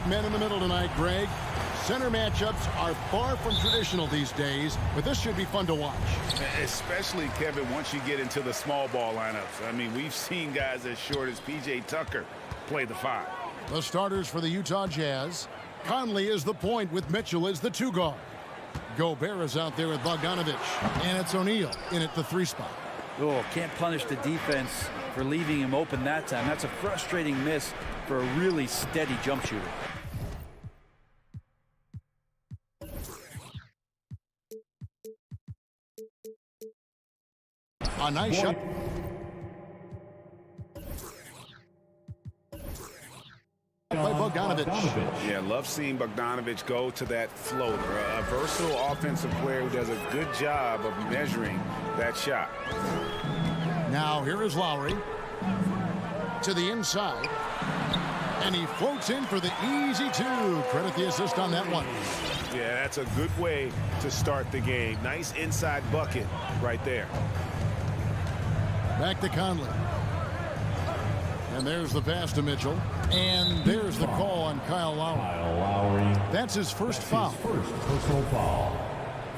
big men in the middle tonight, Greg. Center matchups are far from traditional these days, but this should be fun to watch. Especially, Kevin, once you get into the small ball lineups. I mean, we've seen guys as short as P.J. Tucker play the 5. The starters for the Utah Jazz. Conley is the point with Mitchell as the 2 guard. Gobert is out there with Bogdanovic, and it's O'Neal in at the 3 spot. Oh, can't punish the defense for leaving him open that time. That's a frustrating miss for a really steady jump shooter. A nice shot. By Bogdanovic. Yeah, love seeing Bogdanovic go to that floater. A versatile offensive player who does a good job of measuring that shot. Now here is Lowry to the inside. And he floats in for the easy 2. Credit the assist on that one. Yeah, that's a good way to start the game. Nice inside bucket right there. Back to Conley. And there's the pass to Mitchell. And there's the call on Kyle Lowry. That's his first foul. First personal foul.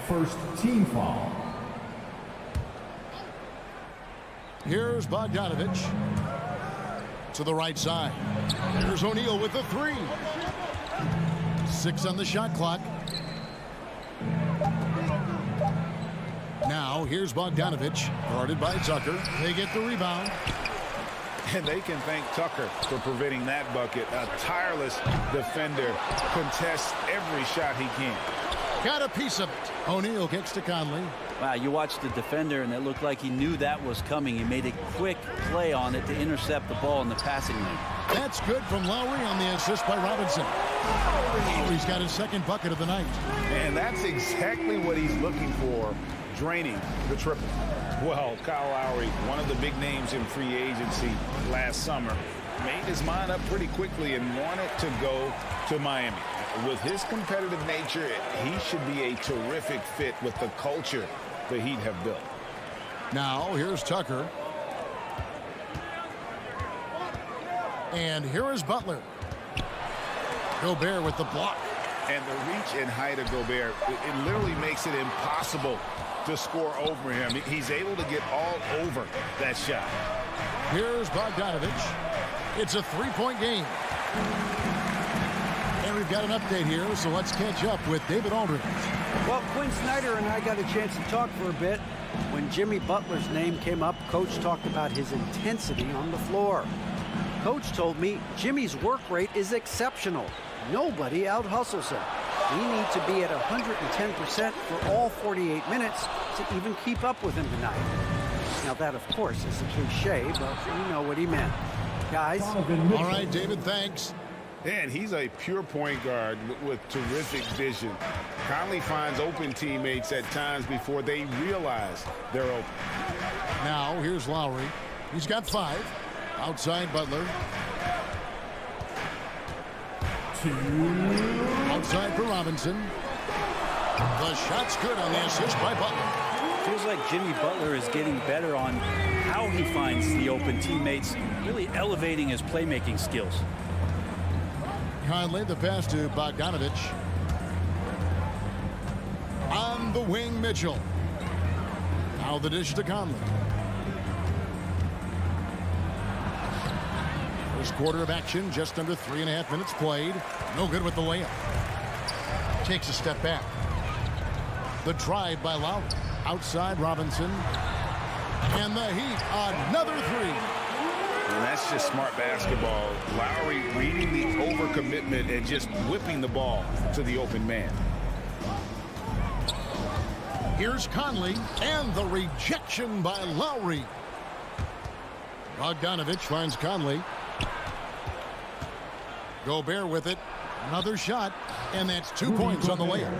First team foul. Here's Bogdanovic to the right side. Here's O'Neal with the 3. 6 on the shot clock. Now here's Bogdanovic, guarded by Tucker. They get the rebound. And they can thank Tucker for preventing that bucket. A tireless defender contests every shot he can. Got a piece of it. O'Neal kicks to Conley. Wow, you watched the defender, and it looked like he knew that was coming. He made a quick play on it to intercept the ball in the passing lane. That's good from Lowry on the assist by Robinson. Lowry's got his 2nd bucket of the night. And that's exactly what he's looking for, draining the triple. Well, Kyle Lowry, one of the big names in free agency last summer, made his mind up pretty quickly and wanted to go to Miami. With his competitive nature, he should be a terrific fit with the culture the Heat have built. Now, here's Tucker. And here is Butler. Gobert with the block. And the reach and height of Gobert, it literally makes it impossible to score over him. He's able to get all over that shot. Here's Bogdanovic. It's a 3-point game. And we've got an update here, so let's catch up with David Aldridge. Well, Quinn Snyder and I got a chance to talk for a bit. When Jimmy Butler's name came up, Coach talked about his intensity on the floor. Coach told me Jimmy's work rate is exceptional. Nobody out-hustles him. We need to be at 110% for all 48 minutes to even keep up with him tonight. Now that, of course, is a cliche, but we know what he meant. Guys. All right, David, thanks. And he's a pure point guard with terrific vision. Conley finds open teammates at times before they realize they're open. Now, here's Lowry. He's got 5. Outside Butler. Outside for Robinson. The shot's good on the assist by Butler. Feels like Jimmy Butler is getting better on how he finds the open teammates, really elevating his playmaking skills. Conley, the pass to Bogdanovic. On the wing, Mitchell. Now the dish to Conley. First quarter of action, just under 3.5 minutes played. No good with the layup. Takes a step back. The drive by Lowry. Outside Robinson. And the Heat, another 3. And that's just smart basketball. Lowry reading the overcommitment and just whipping the ball to the open man. Here's Conley, and the rejection by Lowry. Bogdanovic finds Conley. Gobert with it. Another shot, and that's 2 points on the layup.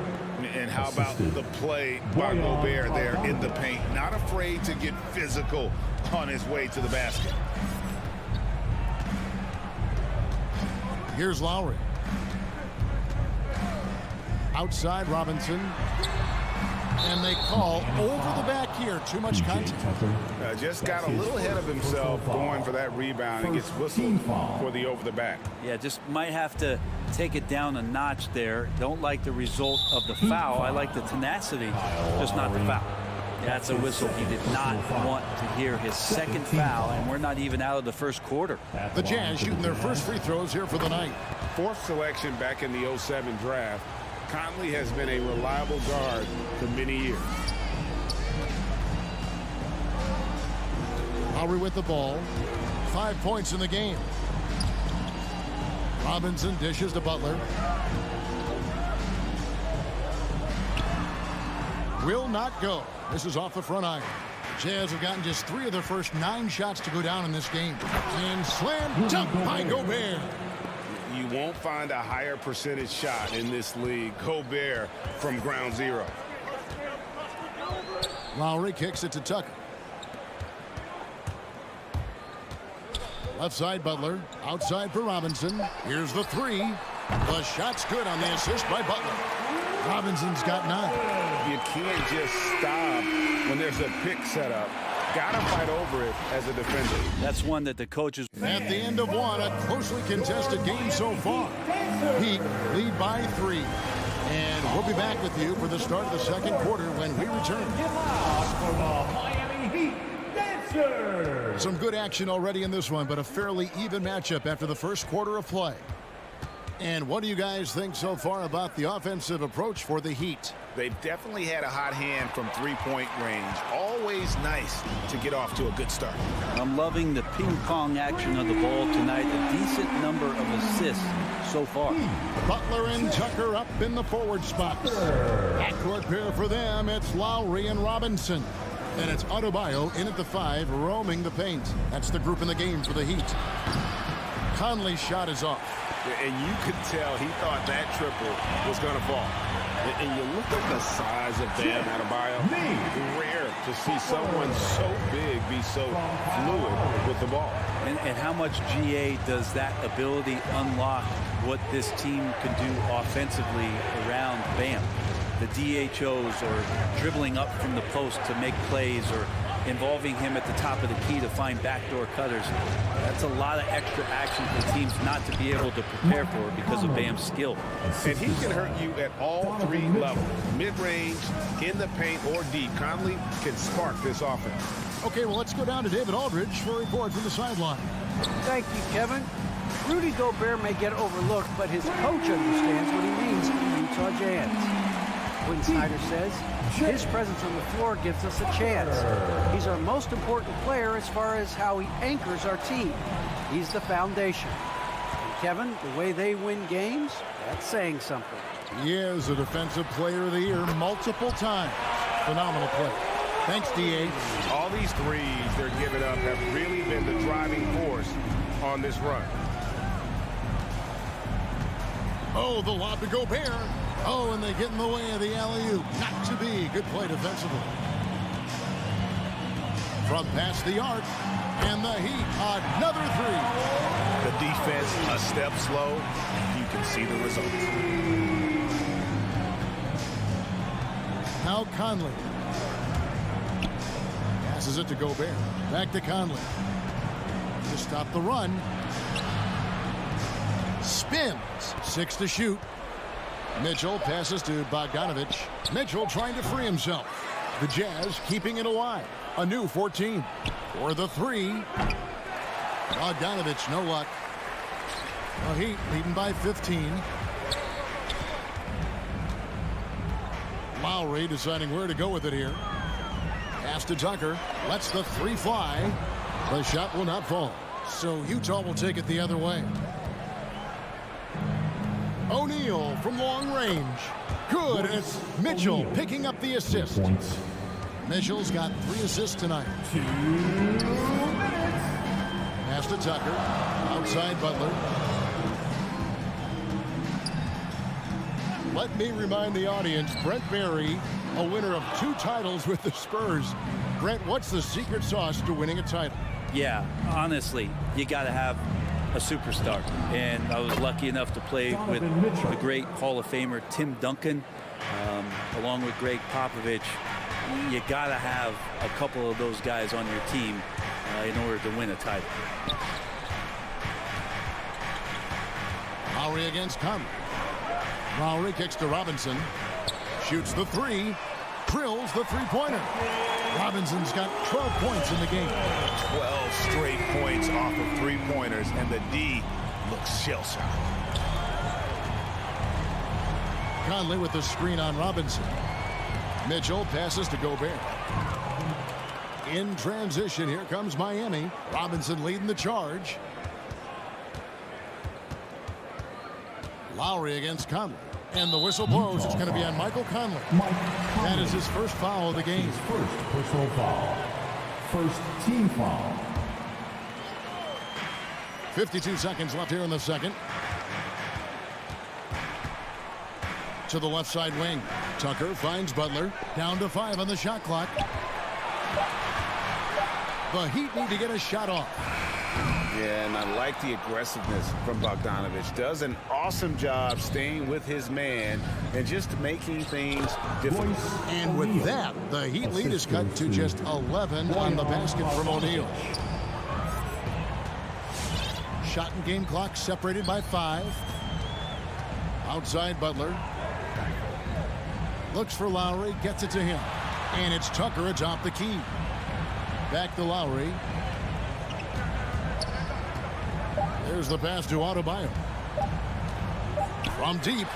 And how about the play by Gobert there in the paint? Not afraid to get physical on his way to the basket. Here's Lowry. Outside Robinson. And they call over the back here. Too much contact. Just got a little ahead of himself going for that rebound and gets whistled for the over the back. Yeah, just might have to take it down a notch there. Don't like the result of the foul. I like the tenacity, just not the foul. That's a whistle. He did not want to hear his second foul, and we're not even out of the first quarter. The Jazz shooting their first free throws here for the night. Fourth selection back in the 07 draft. Conley has been a reliable guard for many years. Lowry with the ball. 5 points in the game. Robinson dishes to Butler. Will not go. This is off the front iron. Jazz have gotten just 3 of their first 9 shots to go down in this game. And slam dunk by Gobert. You won't find a higher percentage shot in this league. Gobert from ground zero. Lowry kicks it to Tucker. Left side Butler. Outside for Robinson. Here's the 3. The shot's good on the assist by Butler. Robinson's got 9. You can't just stop when there's a pick set up. Gotta fight over it as a defender. That's one that the coaches... At the end of one, a closely contested game so far. Heat lead by 3. And we'll be back with you for the start of the second quarter when we return. Some good action already in this one, but a fairly even matchup after the first quarter of play. And what do you guys think so far about the offensive approach for the Heat? They've definitely had a hot hand from three-point range. Always nice to get off to a good start. I'm loving the ping-pong action of the ball tonight. A decent number of assists so far. Butler and Tucker up in the forward spots. Backcourt pair for them. It's Lowry and Robinson. And it's Adebayo in at the 5, roaming the paint. That's the group in the game for the Heat. Conley's shot is off. And you could tell he thought that triple was going to fall. And you look at the size of Bam Adebayo. Rare to see someone so big be so fluid with the ball. And how much GA does that ability unlock what this team can do offensively around Bam? The DHOs or dribbling up from the post to make plays or involving him at the top of the key to find backdoor cutters. That's a lot of extra action for teams not to be able to prepare for because of Bam's skill. And he can hurt you at all 3 levels. Mid-range, in the paint, or deep. Conley can spark this offense. Okay, well, let's go down to David Aldridge for a report from the sideline. Thank you, Kevin. Rudy Gobert may get overlooked, but his coach understands what he means to the Utah Jazz. Quinn Snyder says his presence on the floor gives us a chance. He's our most important player as far as how he anchors our team. He's the foundation. And Kevin, the way they win games, that's saying something. He is a defensive player of the year multiple times. Phenomenal play. Thanks, D.A. All these threes they're giving up have really been the driving force on this run. Oh, the lob to Gobert. Oh, and they get in the way of the alley-oop. Not to be. Good play defensively. From past the arc. And the Heat, another 3. The defense a step slow. You can see the results. Now Conley. Passes it to Gobert. Back to Conley. To stop the run. Spins. 6 to shoot. Mitchell passes to Bogdanovich. Mitchell trying to free himself. The Jazz keeping it alive. A new 14. For the 3. Bogdanovich, no luck. The Heat leading by 15. Lowry deciding where to go with it here. Pass to Tucker. Lets the 3 fly. The shot will not fall. So Utah will take it the other way. O'Neal from long range. Good. And it's Mitchell picking up the assist. Mitchell's got 3 assists tonight. 2 minutes. Pass to Tucker. Outside Butler. Let me remind the audience, Brent Barry, a winner of 2 titles with the Spurs. Brent, what's the secret sauce to winning a title? Yeah, honestly, you got to have a superstar. And I was lucky enough to play with the great Hall of Famer Tim Duncan, along with Greg Popovich. You got to have a couple of those guys on your team in order to win a title. Lowry against Conley. Lowry kicks to Robinson. Shoots the three. Drills the three-pointer. Robinson's got 12 points in the game. 12 straight points off of three-pointers, and the D looks shell-shocked. Conley with the screen on Robinson. Mitchell passes to Gobert. In transition, here comes Miami. Robinson leading the charge. Lowry against Conley. And the whistle blows. It's going to be on Michael Conley. That is his first foul of the game. His first personal foul. First team foul. 52 seconds left here in the second. To the left side wing. Tucker finds Butler. Down to 5 on the shot clock. The Heat need to get a shot off. Yeah, and I like the aggressiveness from Bogdanovich. Does an awesome job staying with his man and just making things difficult. And with that, the Heat lead is cut to just 11 on the basket from O'Neal. Shot and game clock separated by 5. Outside Butler. Looks for Lowry, gets it to him. And it's Tucker atop the key. Back to Lowry. There's the pass to Adebayo. From deep.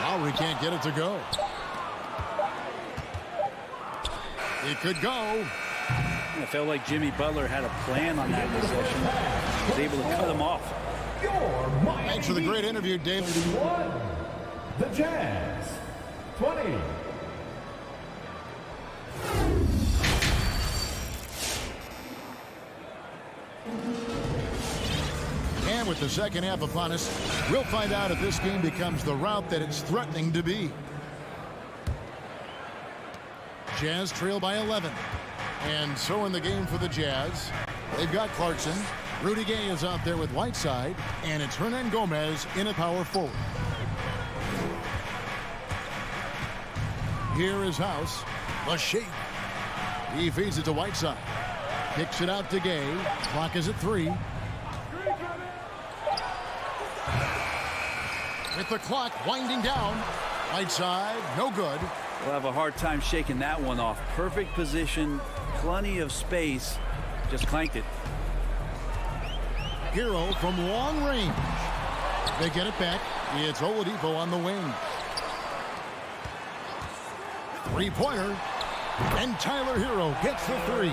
Lowry can't get it to go. It could go. I felt like Jimmy Butler had a plan on that possession. He was able to cut him off. Thanks for the great interview, Dave. The Jazz. 20. And with the second half upon us, we'll find out if this game becomes the route that it's threatening to be. Jazz trail by 11. And so in the game for the Jazz, they've got Clarkson. Rudy Gay is out there with Whiteside. And it's Hernan Gomez in a power forward. Here is House. The shake. He feeds it to Whiteside. Kicks it out to Gay. Clock is at 3. With the clock winding down. Whiteside, no good. We'll have a hard time shaking that one off. Perfect position, plenty of space. Just clanked it. Hero from long range. They get it back. It's Oladipo on the wing. Three-pointer. And Tyler Hero gets the 3.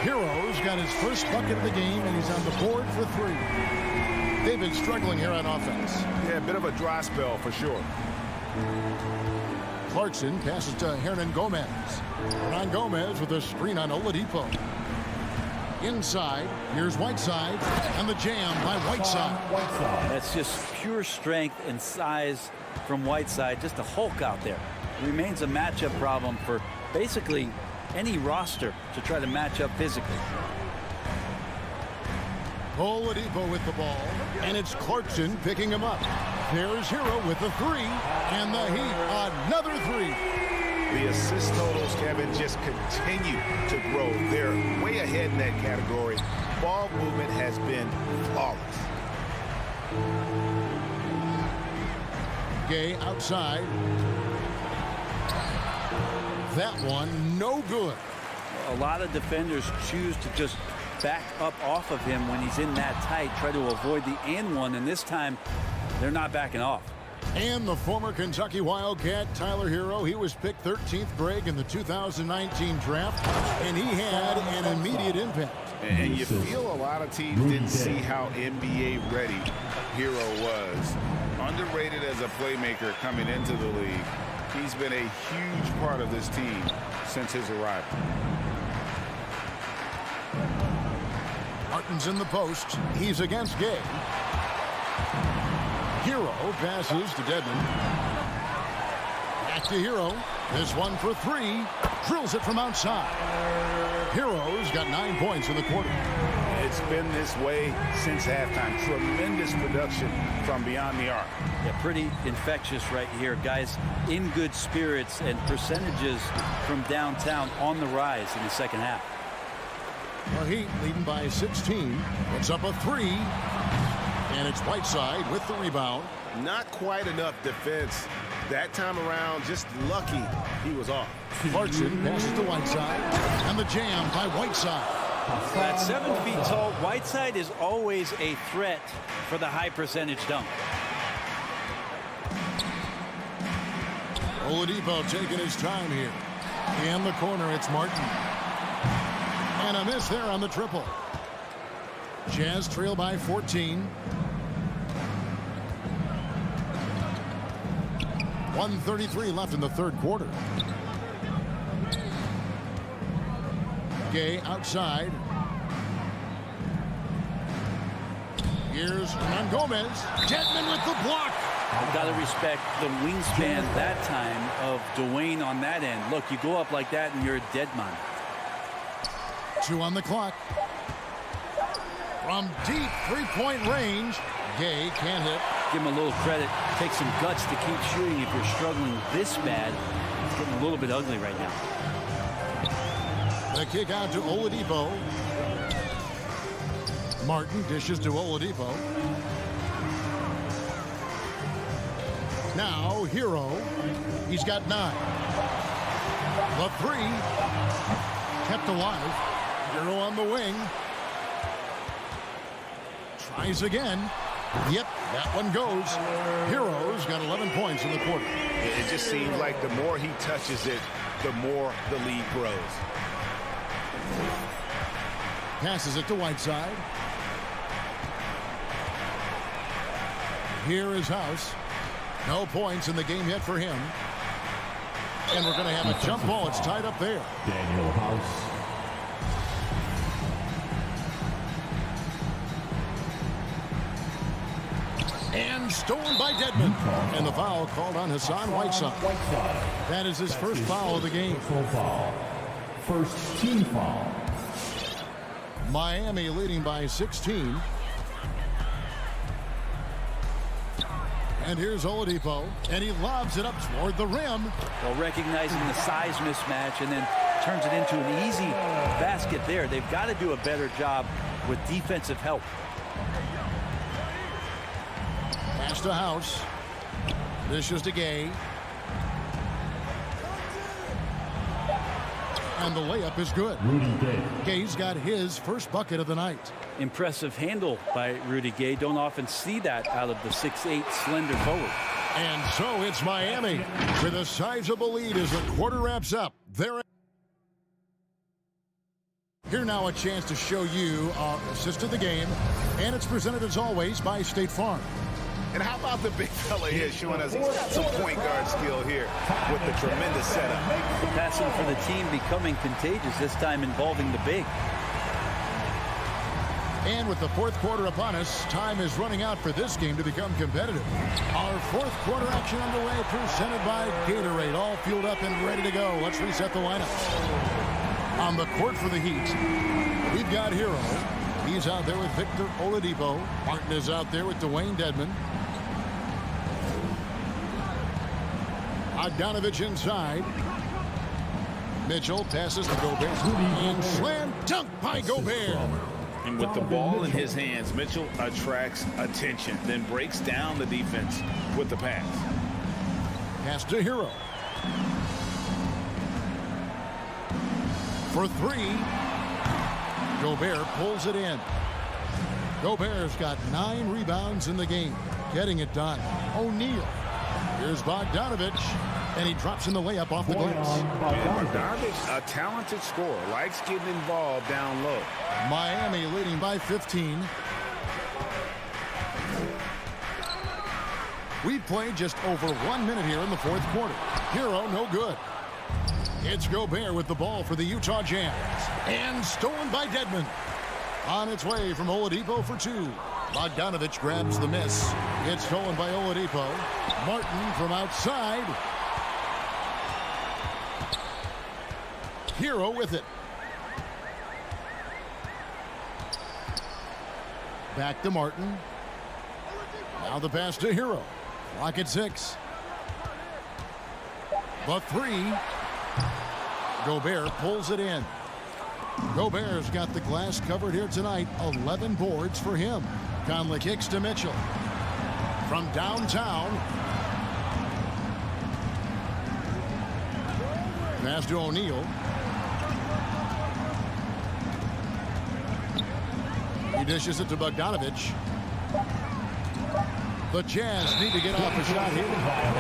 Hero's got his first bucket of the game, and he's on the board for 3. They've been struggling here on offense. Yeah, a bit of a dry spell for sure. Clarkson passes to Hernan Gomez. Hernan Gomez with a screen on Oladipo. Inside, here's Whiteside, and the jam by Whiteside. That's just pure strength and size from Whiteside. Just a Hulk out there. Remains a matchup problem for basically any roster to try to match up physically. Oladipo with the ball, and it's Clarkson picking him up. There's Hero with the 3, and the Heat another 3. The assist totals, Kevin, just continue to grow. They're way ahead in that category. Ball movement has been flawless. Gay outside. That one, no good. A lot of defenders choose to just back up off of him when he's in that tight, try to avoid the and one, and this time they're not backing off. And the former Kentucky Wildcat, Tyler Hero, he was picked 13th, Greg, in the 2019 draft, and he had an immediate impact. And you feel a lot of teams didn't see how NBA ready Hero was. Underrated as a playmaker coming into the league. He's been a huge part of this team since his arrival. Martin's in the post. He's against Gay. Hero passes to Dedmon. Back to Hero. This one for 3. Drills it from outside. Hero's got 9 points in the quarter. It's been this way since halftime. Tremendous production from beyond the arc. Yeah, pretty infectious right here. Guys in good spirits, and percentages from downtown on the rise in the second half. The Heat leading by 16. It's up a 3. And it's Whiteside with the rebound. Not quite enough defense that time around. Just lucky he was off. Clarkson passes to Whiteside. And the jam by Whiteside. At 7 feet tall, Whiteside is always a threat for the high percentage dunk. Oladipo taking his time here. In the corner, it's Martin. And a miss there on the triple. Jazz trail by 14. 1:33 left in the third quarter. Gay outside. Here's Hernan Gomez. Dedmon with the block. Got to respect the wingspan that time of Dwayne on that end. Look, you go up like that and you're a dead man. 2 on the clock. From deep three-point range, Gay can't hit. Give him a little credit. Take some guts to keep shooting if you're struggling this bad. It's getting a little bit ugly right now. The kick out to Oladipo. Martin dishes to Oladipo. Now Hero. He's got 9. The 3 kept alive. Hero on the wing. Tries again. Yep, that one goes. Hero's got 11 points in the quarter. It just seems like the more he touches it, the more the lead grows. Passes it to Whiteside. Here is House. No points in the game yet for him. And we're going to have a jump ball. It's tied up there. Daniel House. And stolen by Dedmon. And the foul called on Hassan Whiteside. That is his first foul of the game. First team foul. Miami leading by 16. And here's Oladipo. And he lobs it up toward the rim. Well, recognizing the size mismatch and then turns it into an easy basket there. They've got to do a better job with defensive help. Pass to House. Dishes to Gay. And the layup is good. Rudy Gay. Gay's got his first bucket of the night. Impressive handle by Rudy Gay. Don't often see that out of the 6'8" slender forward. And so it's Miami with a sizable lead as the quarter wraps up. Here now a chance to show you our assist of the game. And it's presented as always by State Farm. And how about the big fella here showing us he's got some point guard skill here with the tremendous setup. Passing for the team becoming contagious, this time involving the big. And with the fourth quarter upon us, time is running out for this game to become competitive. Our fourth quarter action underway, presented by Gatorade. All fueled up and ready to go. Let's reset the lineups. On the court for the Heat, we've got Hero. He's out there with Victor Oladipo. Martin is out there with Dwayne Dedmon. Bogdanovich inside. Mitchell passes to Gobert. And slam dunk by Gobert. And with the ball in his hands, Mitchell attracts attention, then breaks down the defense with the pass. Pass to Hero. For 3. Gobert pulls it in. Gobert's got 9 rebounds in the game. Getting it done. O'Neal. Here's Bogdanovich. And he drops in the layup off the glass. Bogdanovich, a talented scorer, likes getting involved down low. Miami leading by 15. We've played just over 1 minute here in the fourth quarter. Hero no good. It's Gobert with the ball for the Utah Jazz. And stolen by Dedmon. On its way from Oladipo for 2. Bogdanovich grabs the miss. It's stolen by Oladipo. Martin from outside. Hero with it. Back to Martin. Now the pass to Hero. Clock at 6. The 3. Gobert pulls it in. Gobert's got the glass covered here tonight. 11 boards for him. Conley kicks to Mitchell. From downtown. Pass to O'Neal. He dishes it to Bogdanovich. The Jazz need to get off a shot here.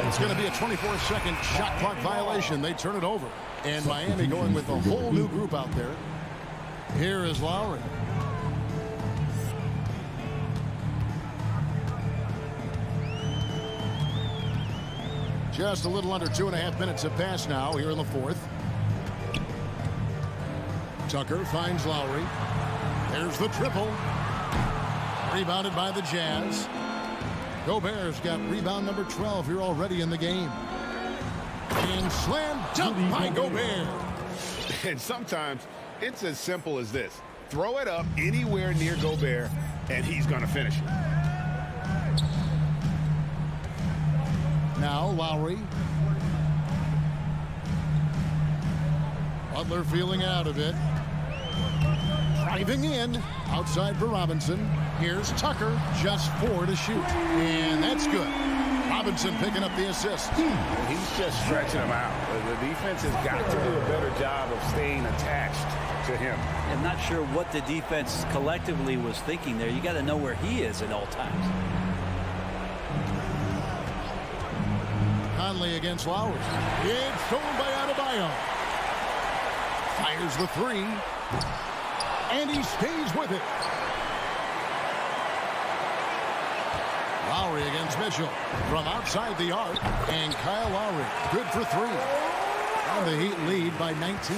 It's going to be a 24-second shot clock violation. They turn it over. And Miami going with a whole new group out there. Here is Lowry. Just a little under 2.5 minutes have passed now here in the fourth. Tucker finds Lowry. There's the triple. Rebounded by the Jazz. Gobert's got rebound number 12 here already in the game. And slam dunk by Gobert. And sometimes it's as simple as this. Throw it up anywhere near Gobert, and he's going to finish it. Now Lowry. Butler feeling out of it. Driving in. Outside for Robinson. Here's Tucker. Just 4 to shoot. And that's good. Robinson picking up the assist. He's just stretching him out. The defense has got to do a better job of staying attached to him. I'm not sure what the defense collectively was thinking there. You got to know where he is at all times. Conley against Lowry. It's stolen by Adebayo. Fires the 3. And he stays with it. Lowry against Mitchell from outside the arc. And Kyle Lowry, good for 3. And the Heat lead by 19.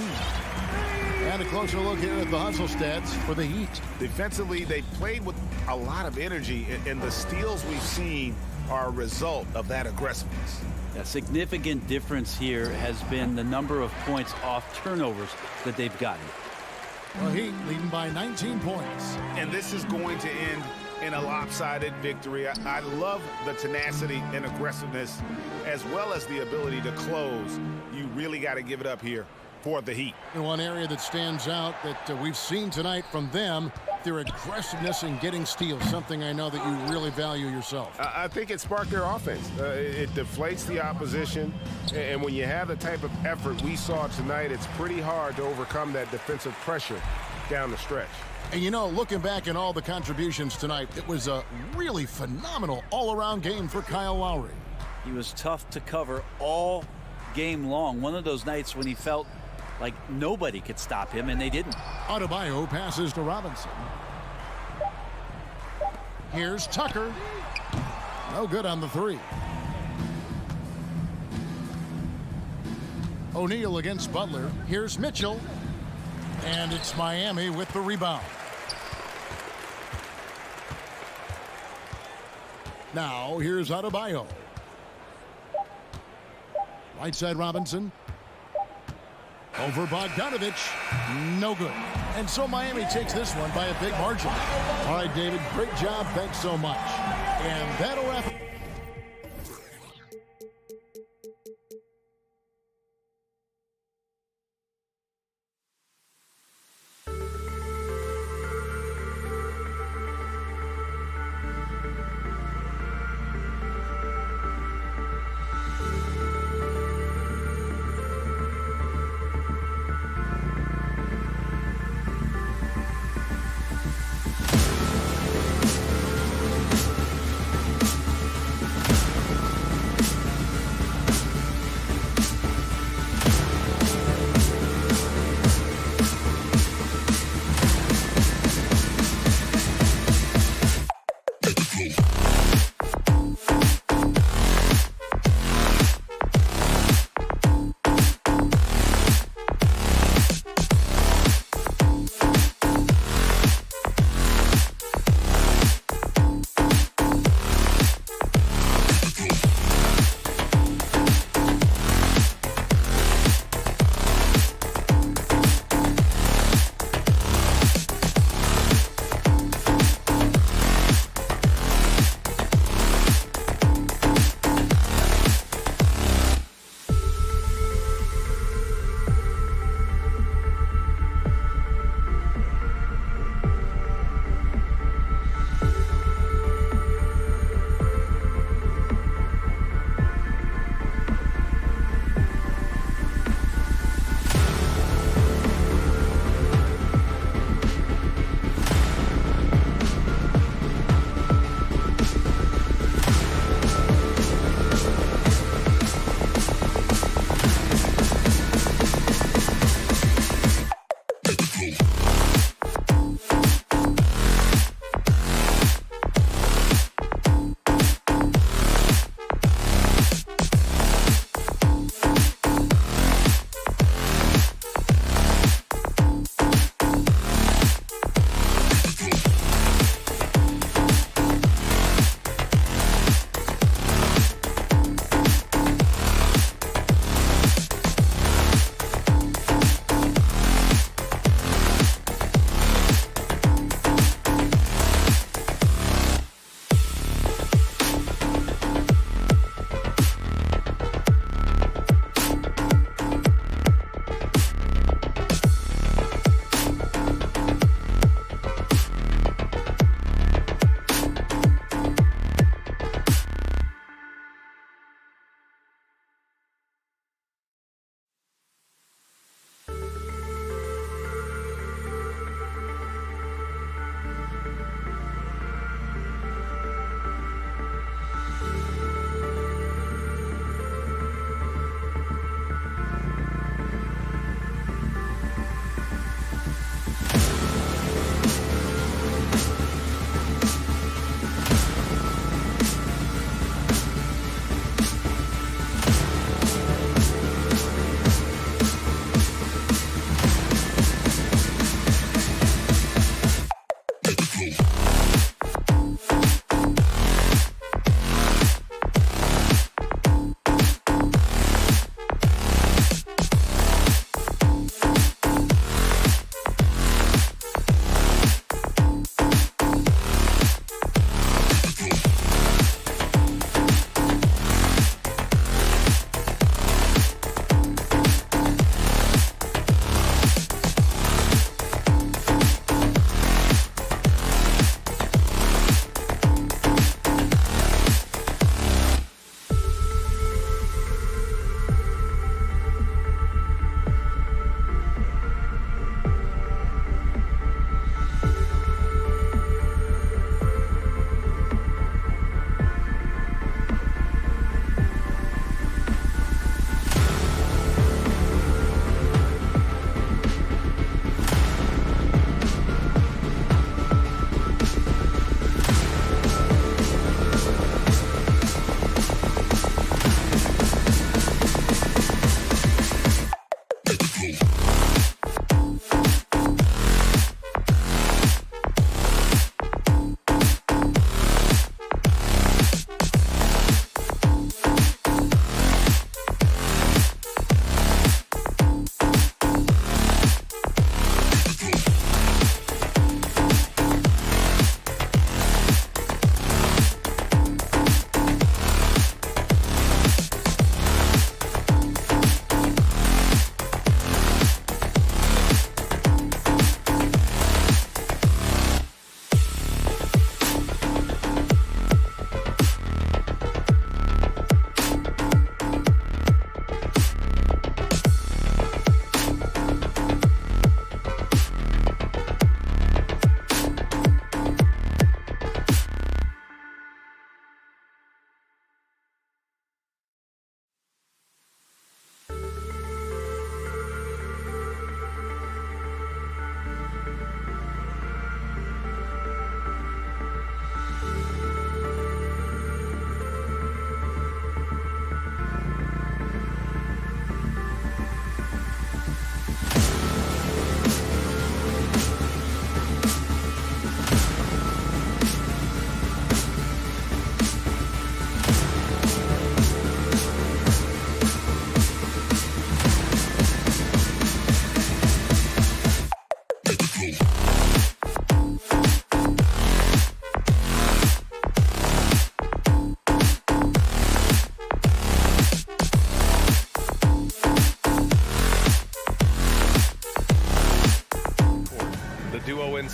And a closer look here at the hustle stats for the Heat. Defensively, they played with a lot of energy, and the steals we've seen are a result of that aggressiveness. A significant difference here has been the number of points off turnovers that they've gotten. The Heat leading by 19 points. And this is going to end in a lopsided victory. I love the tenacity and aggressiveness as well as the ability to close. You really got to give it up here for the Heat. And one area that stands out that we've seen tonight from them, their aggressiveness in getting steals, something I know that you really value yourself. I think it sparked their offense. It deflates the opposition, and when you have the type of effort we saw tonight, it's pretty hard to overcome that defensive pressure down the stretch. And you know, looking back at all the contributions tonight, it was a really phenomenal all-around game for Kyle Lowry. He was tough to cover all game long. One of those nights when he felt like nobody could stop him, and they didn't. Adebayo passes to Robinson. Here's Tucker. No good on the 3. O'Neal against Butler. Here's Mitchell. And it's Miami with the rebound. Now here's Adebayo. Right side Robinson. Over Bogdanovich. No good. And so Miami takes this one by a big margin. All right, David, great job. Thanks so much. And that'll wrap it.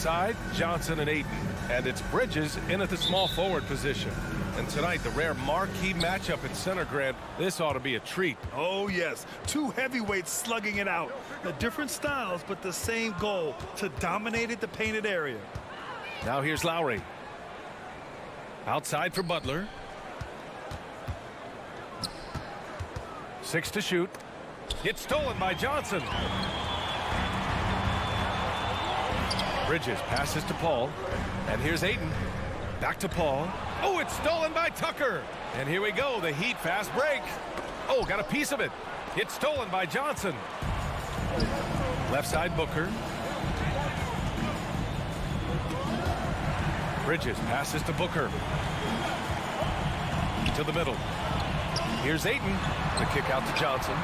side, Johnson and Ayton. And it's Bridges in at the small forward position. And tonight, the rare marquee matchup at center, Grant. This ought to be a treat. Oh, yes. Two heavyweights slugging it out. The different styles, but the same goal, to dominate the painted area. Now here's Lowry. Outside for Butler. 6 to shoot. It's stolen by Johnson. Bridges passes to Paul. And here's Ayton. Back to Paul. Oh, it's stolen by Tucker. And here we go. The Heat fast break. Oh, got a piece of it. It's stolen by Johnson. Left side Booker. Bridges passes to Booker. To the middle. Here's Ayton. The kick out to Johnson.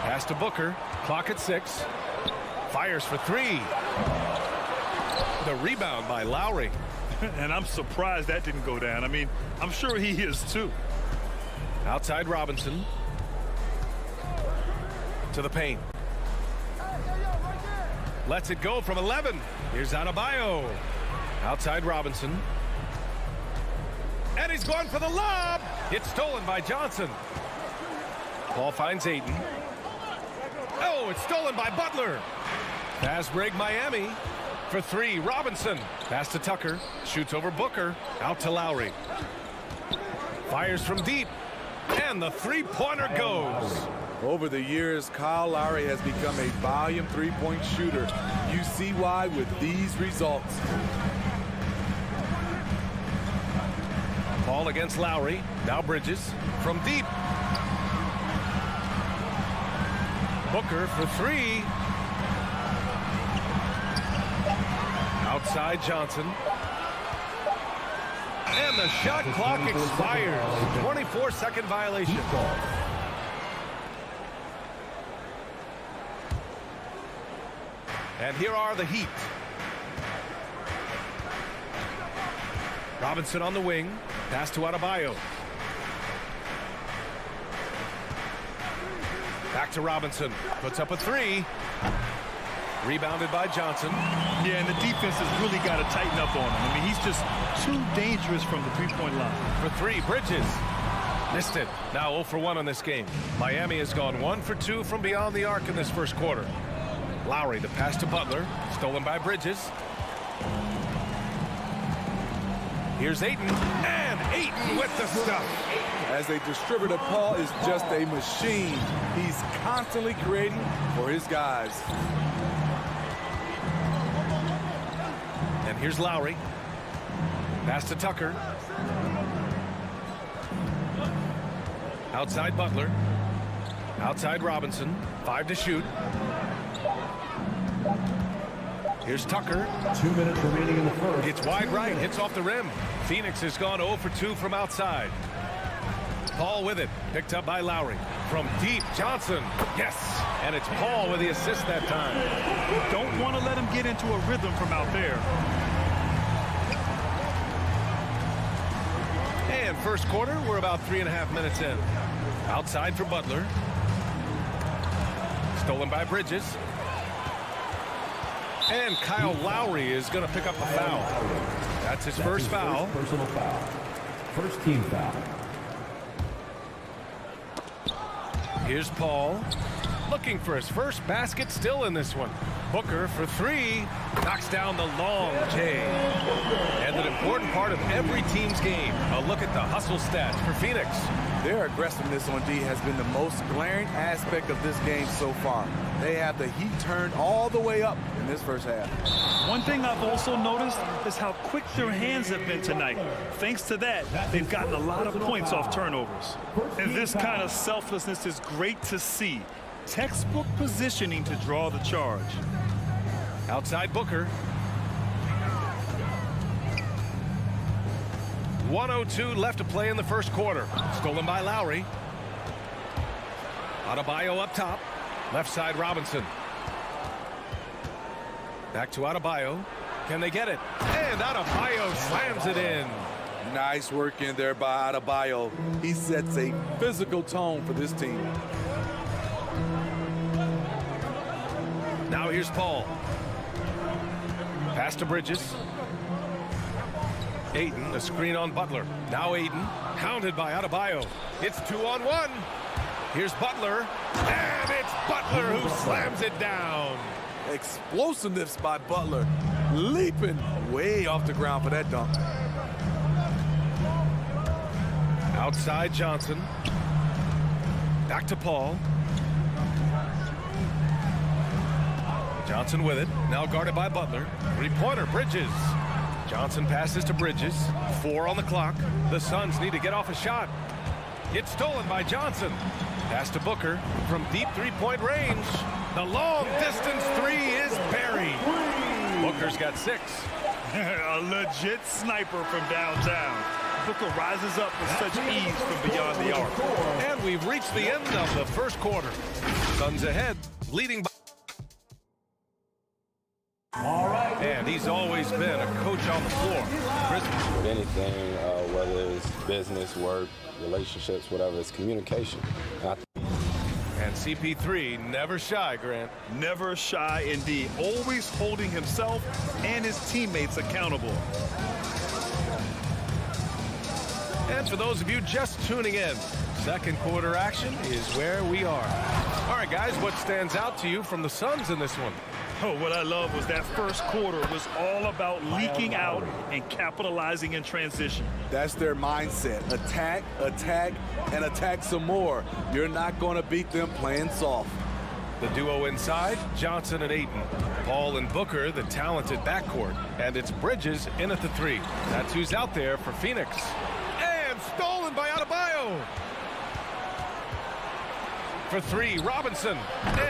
Pass to Booker. Clock at 6. Fires for 3. The rebound by Lowry. And I'm surprised that didn't go down. I mean, I'm sure he is too. Outside Robinson. To the paint. Lets it go from 11. Here's Adebayo. Outside Robinson. And he's going for the lob. It's stolen by Johnson. Paul finds Ayton. Oh, it's stolen by Butler. Fast break Miami. For 3, Robinson. Pass to Tucker. Shoots over Booker. Out to Lowry. Fires from deep. And the three-pointer goes. Over the years, Kyle Lowry has become a volume three-point shooter. You see why with these results. Paul against Lowry. Now Bridges. From deep. Booker for 3. Outside Johnson. And the shot clock expires. 24-second violation. And here are the Heat. Robinson on the wing. Pass to Adebayo. Back to Robinson. Puts up a 3. Rebounded by Johnson. Yeah, and the defense has really got to tighten up on him. I mean, he's just too dangerous from the three-point line. For 3, Bridges. Missed it. Now 0 for 1 on this game. Miami has gone 1 for 2 from beyond the arc in this first quarter. Lowry, the pass to Butler. Stolen by Bridges. Here's Ayton. And Ayton with the stuff. As a distributor, Paul is just a machine. He's constantly creating for his guys. And here's Lowry. Pass to Tucker. Outside Butler. Outside Robinson. 5 to shoot. Here's Tucker. 2 minutes remaining in the first. It's wide right. Hits off the rim. Phoenix has gone 0 for 2 from outside. Paul with it. Picked up by Lowry. From deep, Johnson. Yes. And it's Paul with the assist that time. Don't want to let him get into a rhythm from out there. And first quarter, we're about 3.5 minutes in. Outside for Butler. Stolen by Bridges. And Kyle Lowry is going to pick up a foul. That's his first foul. Personal foul. First team foul. Here's Paul. Looking for his first basket still in this one. Booker for 3. Knocks down the long J. And an important part of every team's game. A look at the hustle stats for Phoenix. Their aggressiveness on D has been the most glaring aspect of this game so far. They have the heat turned all the way up in this first half. One thing I've also noticed is how quick their hands have been tonight. Thanks to that, they've gotten a lot of points off turnovers. And this kind of selflessness is great to see. Textbook positioning to draw the charge. Outside Booker. 1:02 left to play in the first quarter. Stolen by Lowry. Adebayo up top. Left side Robinson. Back to Adebayo. Can they get it? And Adebayo slams it in. Nice work in there by Adebayo. He sets a physical tone for this team. Now here's Paul. Pass to Bridges. Ayton, a screen on Butler. Now Ayton, counted by Adebayo. It's 2-on-1. Here's Butler, and it's Butler who slams it down. Explosiveness by Butler, leaping way off the ground for that dunk. Outside Johnson. Back to Paul. Johnson with it. Now guarded by Butler. Three-pointer, Bridges. Johnson passes to Bridges. 4 on the clock. The Suns need to get off a shot. It's stolen by Johnson. Pass to Booker from deep three-point range. The long-distance three is buried. Booker's got 6. A legit sniper from downtown. Booker rises up with such ease from beyond the arc. And we've reached the end of the first quarter. Suns ahead, leading by... All right. And he's always been a coach on the floor. With anything, whether it's business, work, relationships, whatever, it's communication. And CP3 never shy, Grant. Never shy indeed. Always holding himself and his teammates accountable. And for those of you just tuning in, second quarter action is where we are. All right, guys, what stands out to you from the Suns in this one? Oh, what I love was that first quarter was all about leaking out and capitalizing in transition. That's their mindset. Attack, attack, and attack some more. You're not going to beat them playing soft. The duo inside, Johnson and Ayton. Paul and Booker, the talented backcourt. And it's Bridges in at the 3. That's who's out there for Phoenix. And stolen by Adebayo. For 3, Robinson.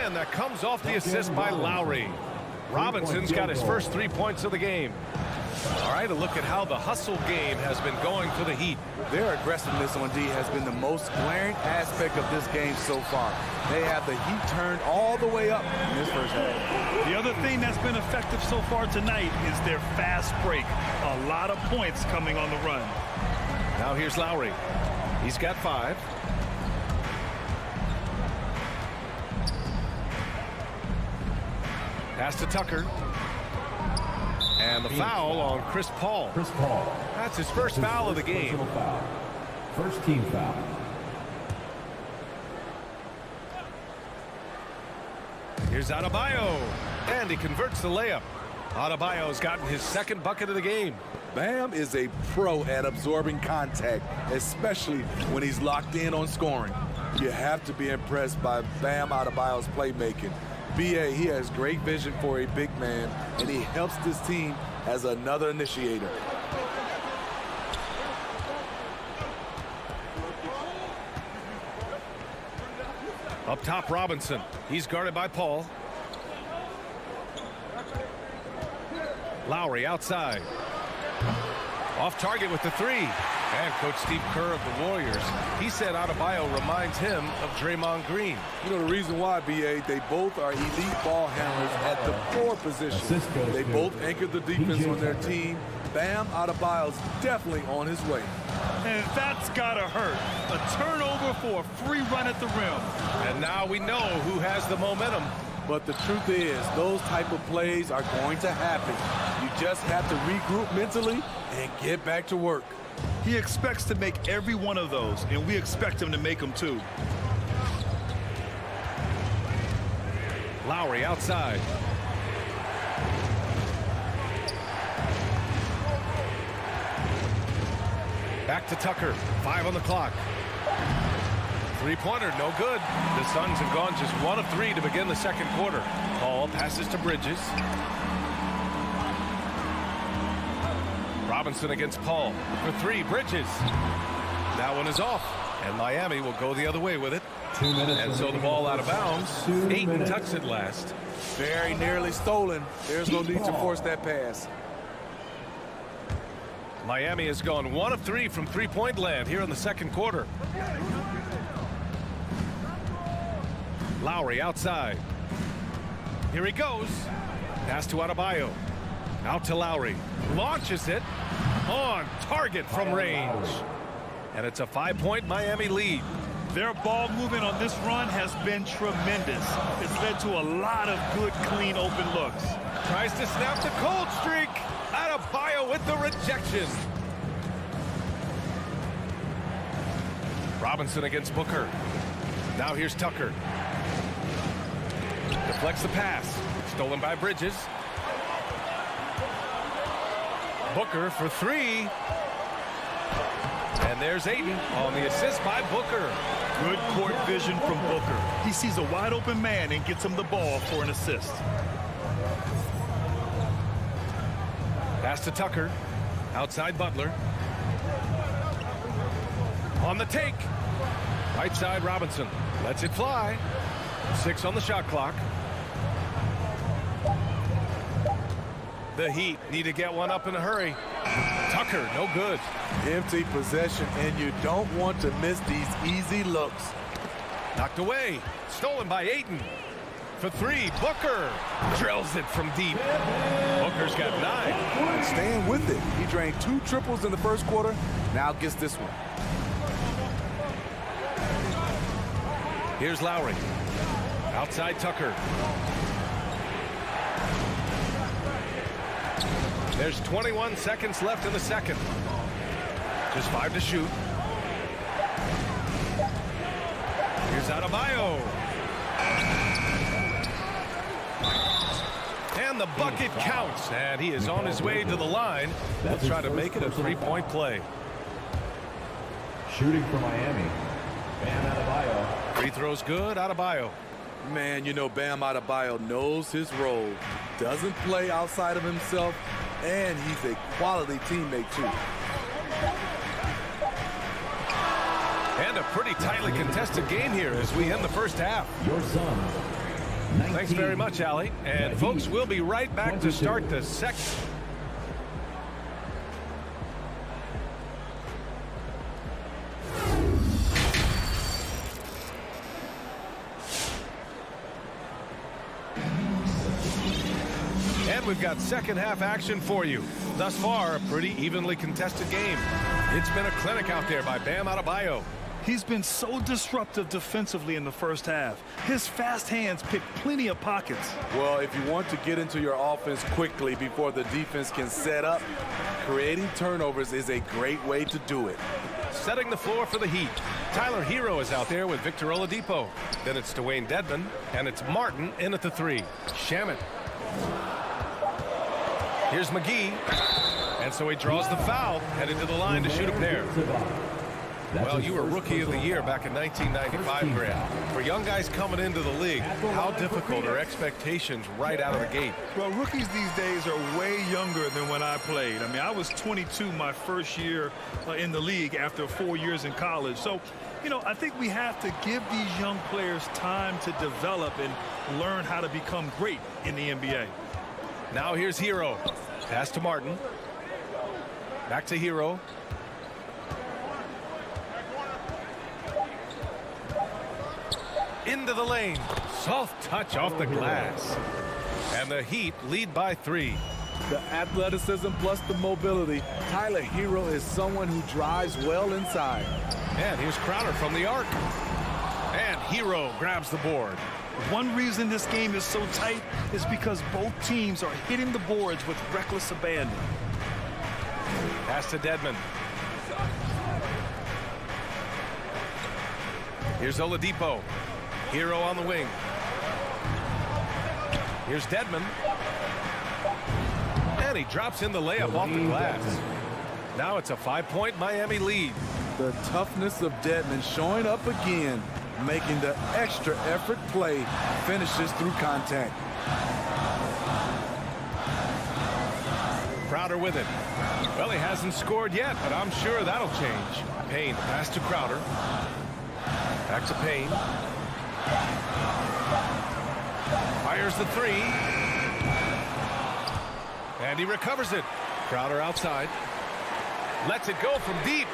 And that comes off the assist by Lowry. Robinson's got his first 3 points of the game. All right, a look at how the hustle game has been going for the Heat. Their aggressiveness on D has been the most glaring aspect of this game so far. They have the Heat turned all the way up in this first half. The other thing that's been effective so far tonight is their fast break. A lot of points coming on the run. Now here's Lowry. He's got 5. Pass to Tucker. And the foul on Chris Paul. Chris Paul. That's his first foul of the game. Foul. First team foul. Here's Adebayo. And he converts the layup. Adebayo's gotten his second bucket of the game. Bam is a pro at absorbing contact, especially when he's locked in on scoring. You have to be impressed by Bam Adebayo's playmaking. BA, he has great vision for a big man, and he helps this team as another initiator. Up top, Robinson. He's guarded by Paul. Lowry outside. Off target with the 3. And Coach Steve Kerr of the Warriors, he said Adebayo reminds him of Draymond Green. You know the reason why, BA, they both are elite ball handlers at the 4 position. They both anchor the defense on their team. Bam Adebayo's definitely on his way. And that's gotta hurt. A turnover for a free run at the rim. And now we know who has the momentum. But the truth is, those type of plays are going to happen. You just have to regroup mentally and get back to work. He expects to make every one of those, and we expect him to make them too. Lowry outside. Back to Tucker. 5 on the clock. Three-pointer, no good. The Suns have gone just 1 of 3 to begin the second quarter. Paul passes to Bridges. Robinson against Paul. For 3, Bridges. That one is off. And Miami will go the other way with it. 2 minutes. And so the ball out of bounds. Ayton touched it last. Very nearly stolen. There's no need to force that pass. Miami has gone 1 of 3 from three-point land here in the second quarter. Lowry outside. Here he goes. Pass to Adebayo. Out to Lowry. Launches it. On target from range. And it's a 5-point Miami lead. Their ball movement on this run has been tremendous. It's led to a lot of good, clean, open looks. Tries to snap the cold streak. Adebayo with the rejection. Robinson against Booker. Now here's Tucker. Deflects the pass. Stolen by Bridges. Booker for three. And there's Ayton on the assist by Booker. Good court vision from Booker. He sees a wide open man and gets him the ball for an assist. Pass to Tucker. Outside Butler. On the take. Right side Robinson. Lets it fly. 6 on the shot clock. The Heat need to get one up in a hurry. Tucker, no good. Empty possession, and you don't want to miss these easy looks. Knocked away. Stolen by Ayton. For three, Booker drills it from deep. Booker's got 9. Staying with it. He drained 2 triples in the first quarter. Now gets this one. Here's Lowry. Outside Tucker. There's 21 seconds left in the second. Just 5 to shoot. Here's Adebayo. And the bucket counts. And he is on his way to the line. He'll try to make it a 3-point play. Shooting for Miami, Bam Adebayo. Free throws good, Adebayo. Man, you know Bam Adebayo knows his role. Doesn't play outside of himself. And he's a quality teammate, too. And a pretty tightly contested game here as we end the first half. Your son. Thanks very much, Allie. And folks, we'll be right back to start the second. And we've got second half action for you. Thus far, a pretty evenly contested game. It's been a clinic out there by Bam Adebayo. He's been so disruptive defensively in the first half. His fast hands pick plenty of pockets. Well, if you want to get into your offense quickly before the defense can set up, creating turnovers is a great way to do it. Setting the floor for the Heat. Tyler Hero is out there with Victor Oladipo. Then it's Dwayne Dedmon, and it's Martin in at the 3. Shamet. Here's McGee. And so he draws the foul, headed to the line to shoot a pair. Well, you were Rookie of the Year back in 1995, Graham. For young guys coming into the league, how difficult are expectations right out of the gate? Well, rookies these days are way younger than when I played. I mean, I was 22 my first year in the league after 4 years in college. So, you know, I think we have to give these young players time to develop and learn how to become great in the NBA. Now here's Hero. Pass to Martin. Back to Hero. Into the lane. Soft touch off the glass. And the Heat lead by 3. The athleticism plus the mobility. Tyler Hero is someone who drives well inside. And here's Crowder from the arc. And Hero grabs the board. One reason this game is so tight is because both teams are hitting the boards with reckless abandon. Pass to Dedmon. Here's Oladipo. Hero on the wing. Here's Dedmon. And he drops in the layup off the glass. Now it's a 5-point Miami lead. The toughness of Dedmon showing up again, making the extra effort play, finishes through contact. Crowder with it. Well, he hasn't scored yet, but I'm sure that'll change. Payne, pass to Crowder. Back to Payne. Fires the 3. And he recovers it. Crowder outside. Lets it go from deep.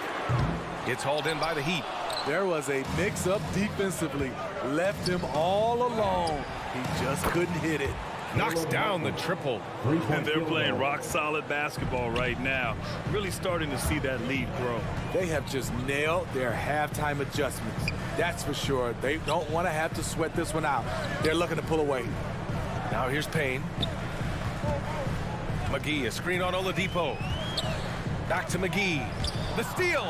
It's hauled in by the Heat. There was a mix-up defensively. Left him all alone. He just couldn't hit it. Knocks down the triple. And they're playing rock-solid basketball right now. Really starting to see that lead grow. They have just nailed their halftime adjustments. That's for sure. They don't want to have to sweat this one out. They're looking to pull away. Now here's Payne. McGee, a screen on Oladipo. Back to McGee. The steal.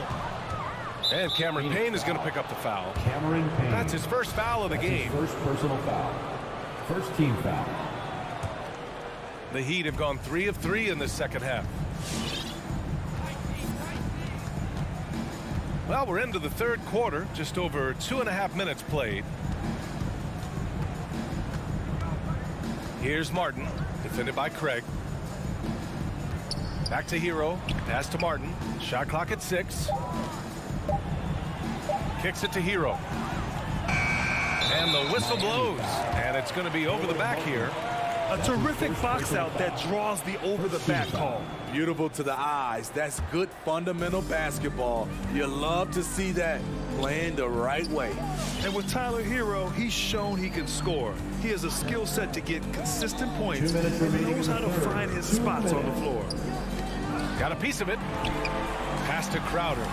And Cameron Payne is going to pick up the foul. Cameron Payne. That's his first foul of the game. First personal foul. First team foul. The Heat have gone 3 of 3 in this second half. Well, we're into the third quarter, just over 2.5 minutes played. Here's Martin, defended by Craig. Back to Hero, pass to Martin. Shot clock at 6. Kicks it to Hero. And the whistle blows, and it's going to be over the back here. A terrific box out that draws the over-the-back call. Beautiful to the eyes. That's good fundamental basketball. You love to see that playing the right way. And with Tyler Hero, he's shown he can score. He has a skill set to get consistent points and knows how to find his spots on the floor. Got a piece of it. Pass to Crowder.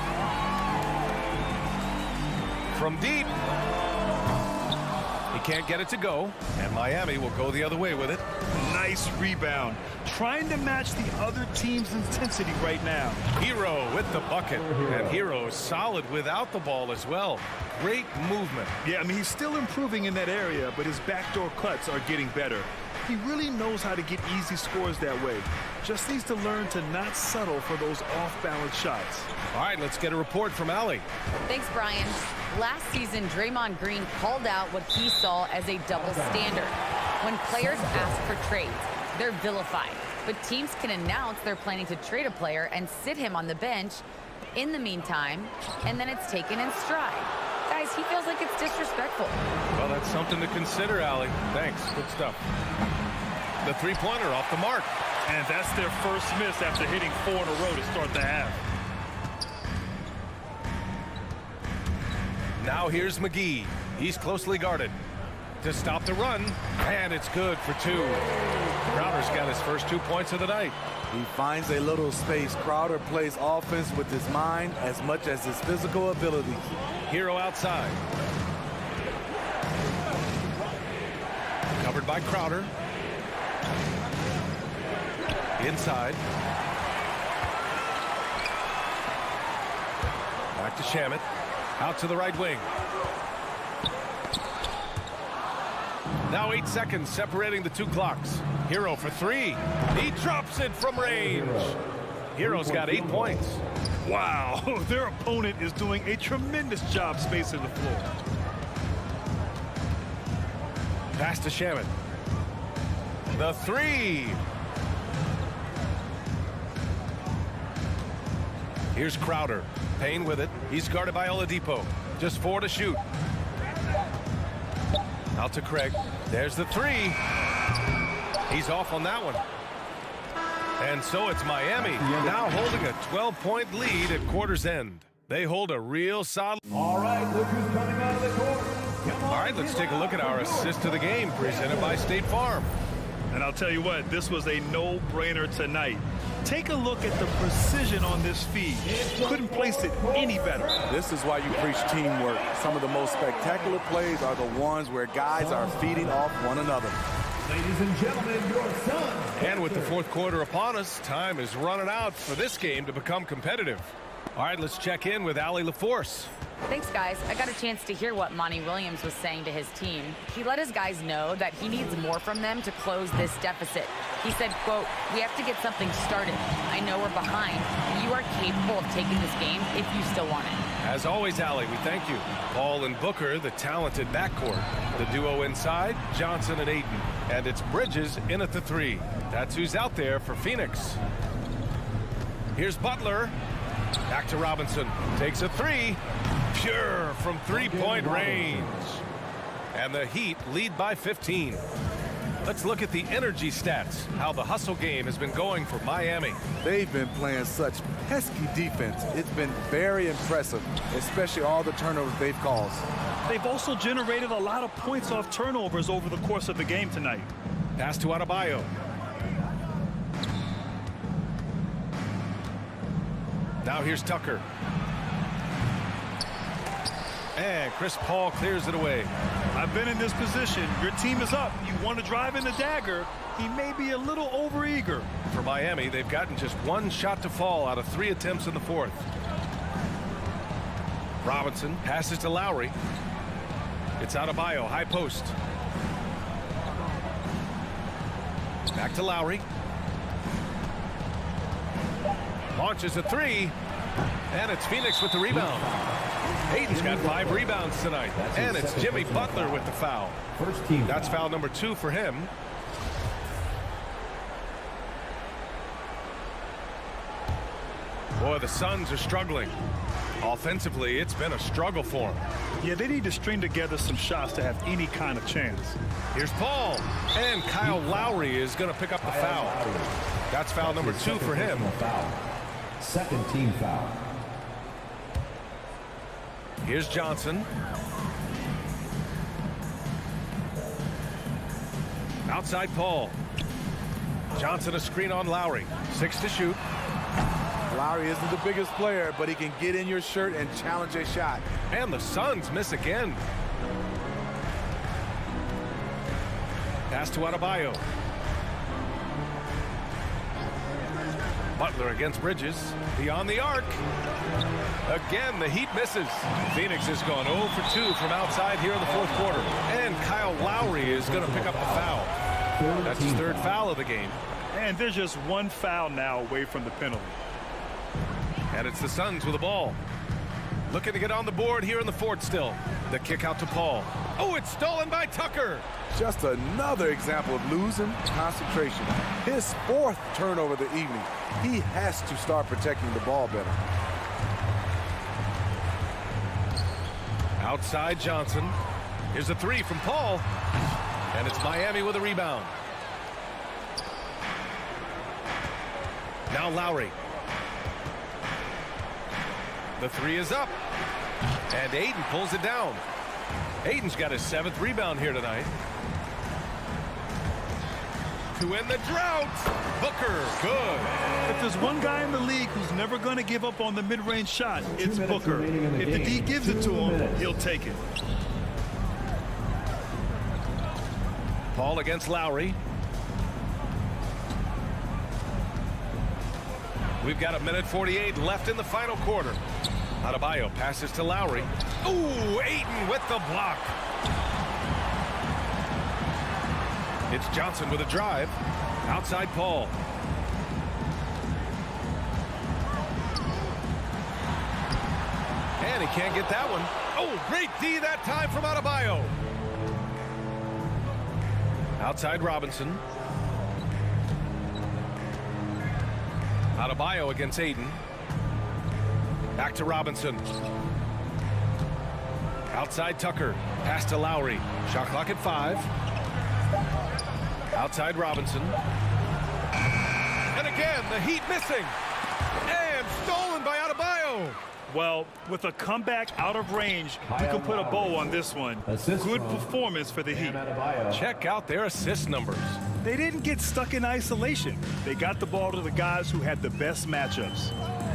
From deep. He can't get it to go, and Miami will go the other way with it. Nice rebound. Trying to match the other team's intensity right now. Hero with the bucket, and Hero is solid without the ball as well. Great movement. Yeah, I mean, he's still improving in that area, but his backdoor cuts are getting better. He really knows how to get easy scores that way. Just needs to learn to not settle for those off-balance shots. All right, let's get a report from Allie. Thanks, Brian. Last season, Draymond Green called out what he saw as a double standard. When players ask for trades, they're vilified. But teams can announce they're planning to trade a player and sit him on the bench in the meantime, and then it's taken in stride. Guys, he feels like it's disrespectful. Well, that's something to consider, Allie. Thanks. Good stuff. The three-pointer off the mark. And that's their first miss after hitting 4 in a row to start the half. Now here's McGee. He's closely guarded. To stop the run, and it's good for 2. Crowder's got his first 2 points of the night. He finds a little space. Crowder plays offense with his mind as much as his physical ability. Hero outside. Covered by Crowder. Inside. Back to Shamet. Out to the right wing. Now 8 seconds separating the 2 clocks. Hero for 3. He drops it from range. Hero's got 8 points. Wow, their opponent is doing a tremendous job spacing the floor. Pass to Shamet. The 3. Here's Crowder. Payne with it. He's guarded by Oladipo. Just 4 to shoot. Out to Craig. There's the 3. He's off on that one. And so it's Miami now holding a 12-point lead at quarter's end. They hold a real solid. All right, look who's coming out of the court. All right, let's take a look at our assist of the game presented by State Farm. And I'll tell you what, this was a no-brainer tonight. Take a look at the precision on this feed. Couldn't place it any better. This is why you preach teamwork. Some of the most spectacular plays are the ones where guys are feeding off one another. Ladies and gentlemen, your son. And with the fourth quarter upon us, time is running out for this game to become competitive. All right, let's check in with Allie LaForce. Thanks, guys. I got a chance to hear what Monty Williams was saying to his team. He let his guys know that he needs more from them to close this deficit. He said, quote, "We have to get something started. I know we're behind. You are capable of taking this game if you still want it." As always, Allie, we thank you. Paul and Booker, the talented backcourt. The duo inside, Johnson and Ayton. And it's Bridges in at the 3. That's who's out there for Phoenix. Here's Butler. Back to Robinson. Takes a 3. Pure from three-point range. And the Heat lead by 15. Let's look at the energy stats, how the hustle game has been going for Miami. They've been playing such pesky defense. It's been very impressive, especially all the turnovers they've caused. They've also generated a lot of points off turnovers over the course of the game tonight. Pass to Adebayo. Now here's Tucker. And Chris Paul clears it away. I've been in this position. Your team is up. You want to drive in the dagger. he may be a little overeager. For Miami, they've gotten just one shot to fall out of 3 attempts in the fourth. Robinson passes to Lowry. It's Adebayo, high post. Back to Lowry. Launches a 3. And it's Phoenix with the rebound. Ayton's got 5 rebounds tonight. And it's Jimmy Butler with the foul. First team. That's foul number 2 for him. Boy, the Suns are struggling. Offensively, it's been a struggle for them. Yeah, they need to string together some shots to have any kind of chance. Here's Paul. And Kyle Lowry is going to pick up the foul. That's foul number 2 for him. Second team foul. Here's Johnson. Outside Paul. Johnson a screen on Lowry. 6 to shoot. Lowry isn't the biggest player, but he can get in your shirt and challenge a shot. And the Suns miss again. Pass to Adebayo. Butler against Bridges. Beyond the arc. Again, the Heat misses. Phoenix has gone 0 for 2 from outside here in the fourth quarter. And Kyle Lowry is going to pick up the foul. That's his 3rd foul of the game. And there's just one foul now away from the penalty. And it's the Suns with the ball. Looking to get on the board here in the fourth still. The kick out to Paul. Oh, it's stolen by Tucker. Just another example of losing concentration. His 4th turnover of the evening. He has to start protecting the ball better. Outside Johnson. Here's a 3 from Paul. And it's Miami with a rebound. Now Lowry. The 3 is up. And Ayton pulls it down. Ayton's got his 7th rebound here tonight. To end the drought. Booker, good. If there's one guy in the league who's never going to give up on the mid-range shot, it's Booker. If the D gives it to him, he'll take it. Paul against Lowry. We've got 1:48 left in the final quarter. Adebayo passes to Lowry. Ooh, Ayton with the block. It's Johnson with a drive. Outside Paul. And he can't get that one. Oh, great D that time from Adebayo. Outside Robinson. Adebayo against Ayton. Back to Robinson. Outside Tucker. Pass to Lowry. Shot clock at 5. Outside Robinson. And again, the Heat missing. And stolen by Adebayo. Well, with a comeback out of range, we can put a bow on this one. Good performance for the Heat. Check out their assist numbers. They didn't get stuck in isolation. They got the ball to the guys who had the best matchups.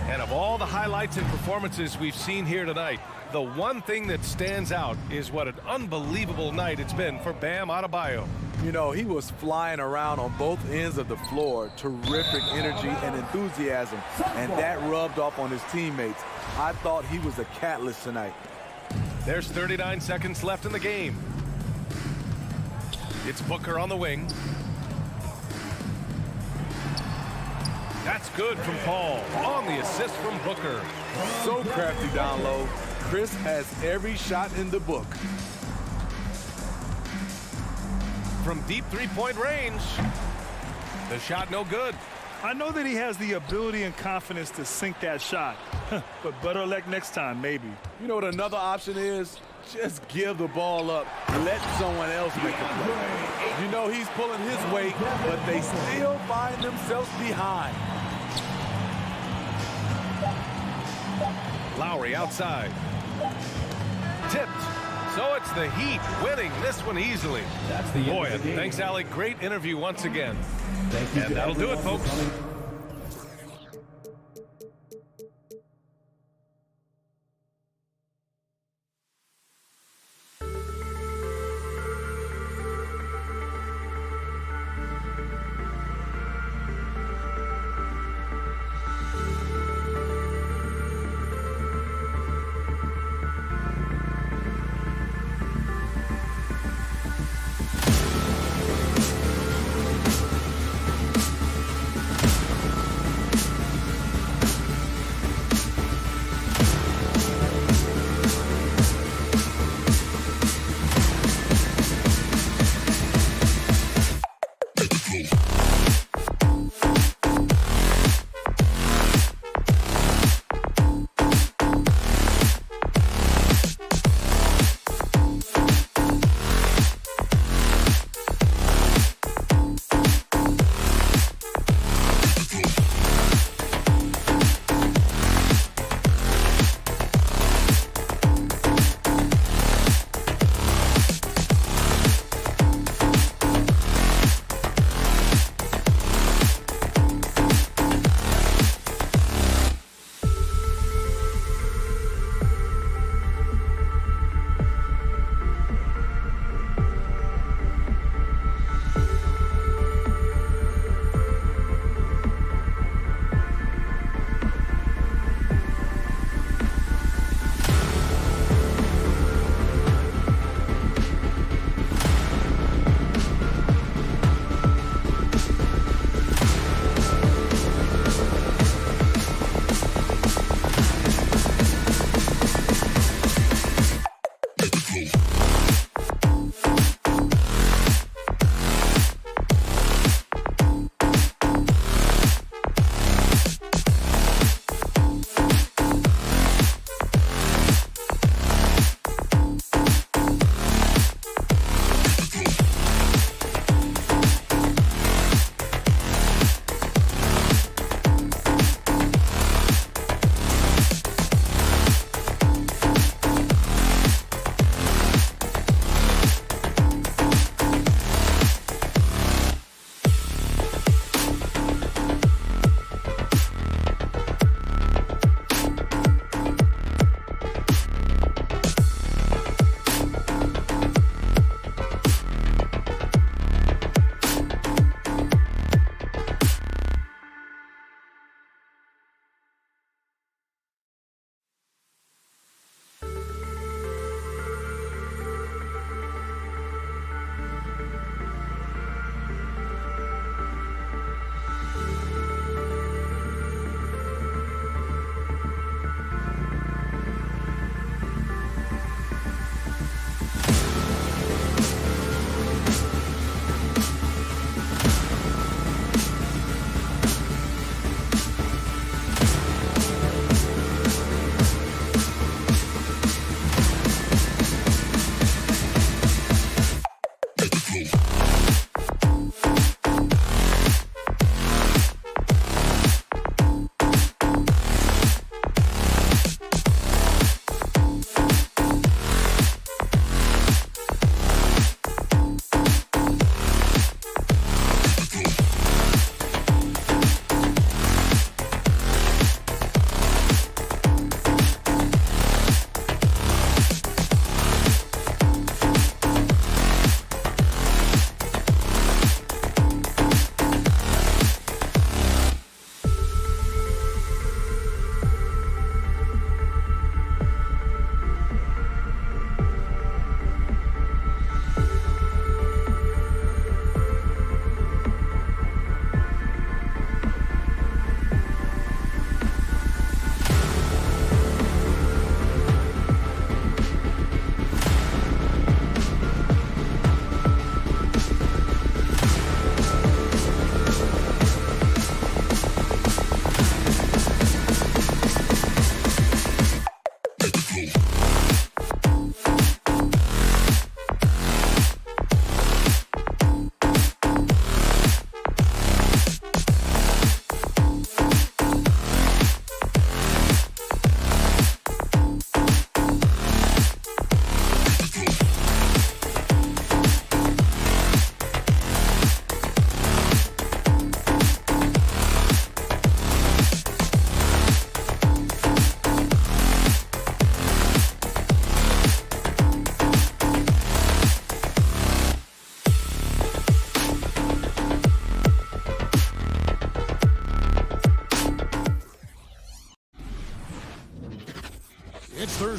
And of all the highlights and performances we've seen here tonight, the one thing that stands out is what an unbelievable night it's been for Bam Adebayo. You know, he was flying around on both ends of the floor. Terrific energy and enthusiasm. And that rubbed off on his teammates. I thought he was a catalyst tonight. There's 39 seconds left in the game. It's Booker on the wing. That's good from Paul on the assist from Booker. So crafty down low. Chris has every shot in the book. From deep three-point range. The shot no good. I know that he has the ability and confidence to sink that shot. But better luck next time, maybe. You know what another option is? Just give the ball up. Let someone else make a play. You know he's pulling his weight, but they still find themselves behind. Lowry outside. Tipped. So it's the Heat winning this one easily. Boy, and thanks, Alec. Great interview once again. And that'll do it, folks.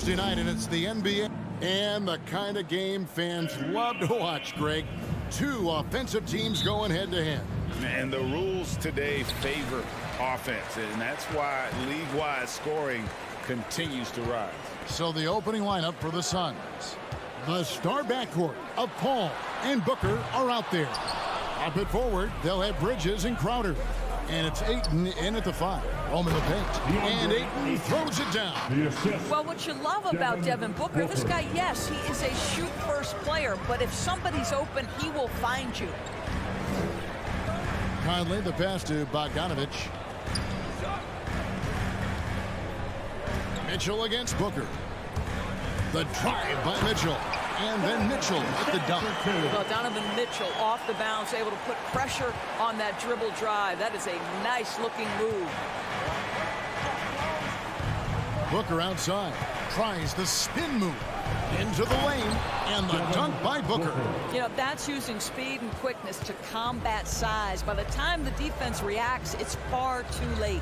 Thursday night, and it's the NBA. And the kind of game fans love to watch, Greg. Two offensive teams going head-to-head. And the rules today favor offense, and that's why league-wide scoring continues to rise. So the opening lineup for the Suns. The star backcourt of Paul and Booker are out there. Up at forward, they'll have Bridges and Crowder. And it's Ayton in at the 5. Home in the paint. And Ayton throws it down. Well, what you love about Devin Booker, this guy, yes, he is a shoot-first player, but if somebody's open, he will find you. Conley, the pass to Bogdanovich. Mitchell against Booker. The drive by Mitchell. And then Mitchell at the dunk. Well, Donovan Mitchell off the bounce, able to put pressure on that dribble drive. That is a nice-looking move. Booker outside. Tries the spin move. Into the lane. And the dunk by Booker. You know, that's using speed and quickness to combat size. By the time the defense reacts, it's far too late.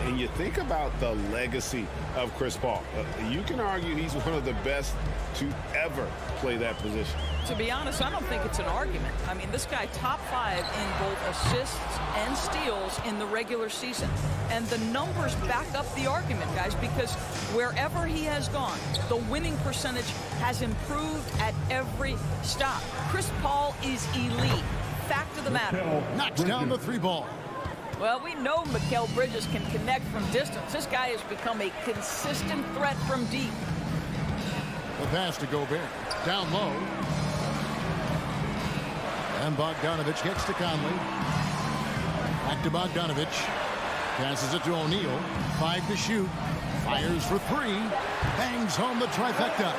And you think about the legacy of Chris Paul. You can argue he's one of the best to ever play that position. To be honest, I don't think it's an argument. I mean, this guy top 5 in both assists and steals in the regular season. And the numbers back up the argument, guys, because wherever he has gone, the winning percentage has improved at every stop. Chris Paul is elite. Fact of the matter. Knocks down the 3 ball. Well, we know Mikal Bridges can connect from distance. This guy has become a consistent threat from deep. The pass to Gobert. Down low. And Bogdanovich gets to Conley. Back to Bogdanovich. Passes it to O'Neal. 5 to shoot. Fires for 3. Bangs home the trifecta.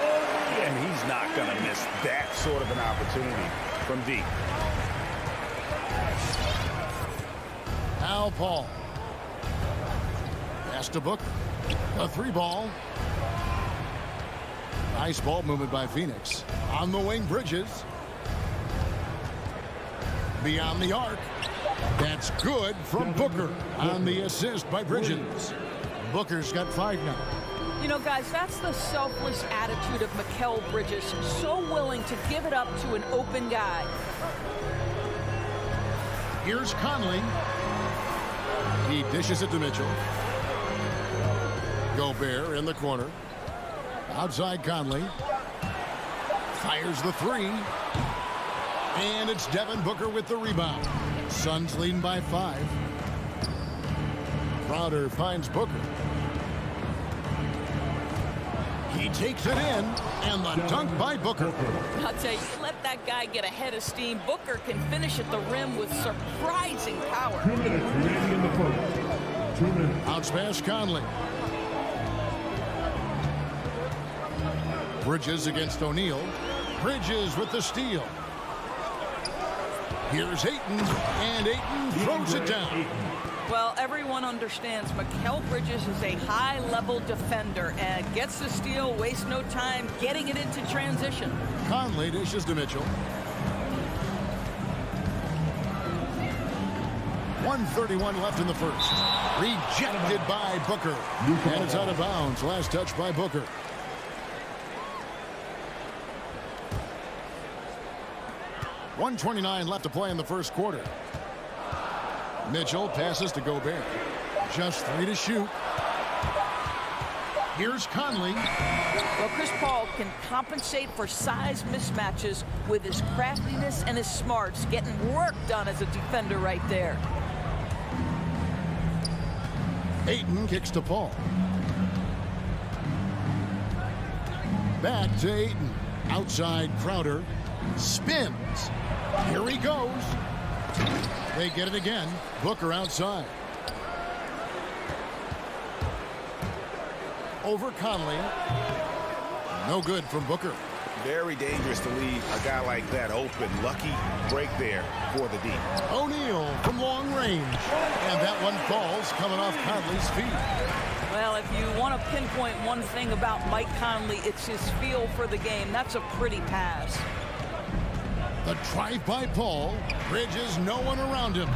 And he's not going to miss that sort of an opportunity from deep. Now Paul. Pass to Booker. A 3 ball. Nice ball movement by Phoenix. On the wing, Bridges. Beyond the arc. That's good from Booker on the assist by Bridges. Booker's got 5 now. You know, guys, that's the selfless attitude of Mikal Bridges. So willing to give it up to an open guy. Here's Conley. He dishes it to Mitchell. Gobert in the corner. Outside Conley. Fires the 3. And it's Devin Booker with the rebound. Suns leading by 5. Crowder finds Booker. He takes it in, and the dunk by Booker. I'll tell you, let that guy get ahead of steam. Booker can finish at the rim with surprising power. 2 minutes remaining in the first. 2 minutes. Bounce pass Conley. Bridges against O'Neal. Bridges with the steal. Here's Ayton, and Ayton throws it down. Well, everyone understands Mikal Bridges is a high-level defender and gets the steal, wastes no time getting it into transition. Conley dishes to Mitchell. 1:31 left in the first. Rejected by Booker. And it's out of bounds. Last touch by Booker. .129 left to play in the first quarter. Mitchell passes to Gobert. Just 3 to shoot. Here's Conley. Well, Chris Paul can compensate for size mismatches with his craftiness and his smarts, getting work done as a defender right there. Ayton kicks to Paul. Back to Ayton. Outside Crowder. Spins. Here he goes. They get it again. Booker outside. Over Conley. No good from Booker. Very dangerous to leave a guy like that open. Lucky break there for the D. O'Neal from long range. And that one falls coming off Conley's feet. Well, if you want to pinpoint one thing about Mike Conley, it's his feel for the game. That's a pretty pass. The drive by Paul. Bridges, no one around him.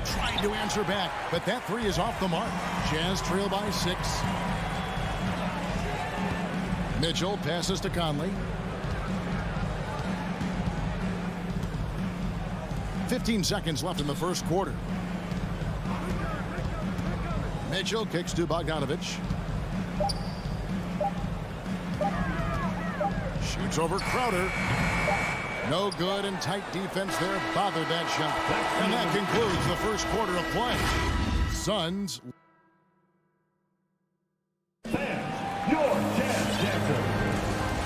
Trying to answer back, but that 3 is off the mark. Jazz trail by 6. Mitchell passes to Conley. 15 seconds left in the first quarter. Mitchell kicks to Bogdanovich. Shoots over Crowder. No good, and tight defense there bothered that shot. And that concludes the first quarter of play. Suns.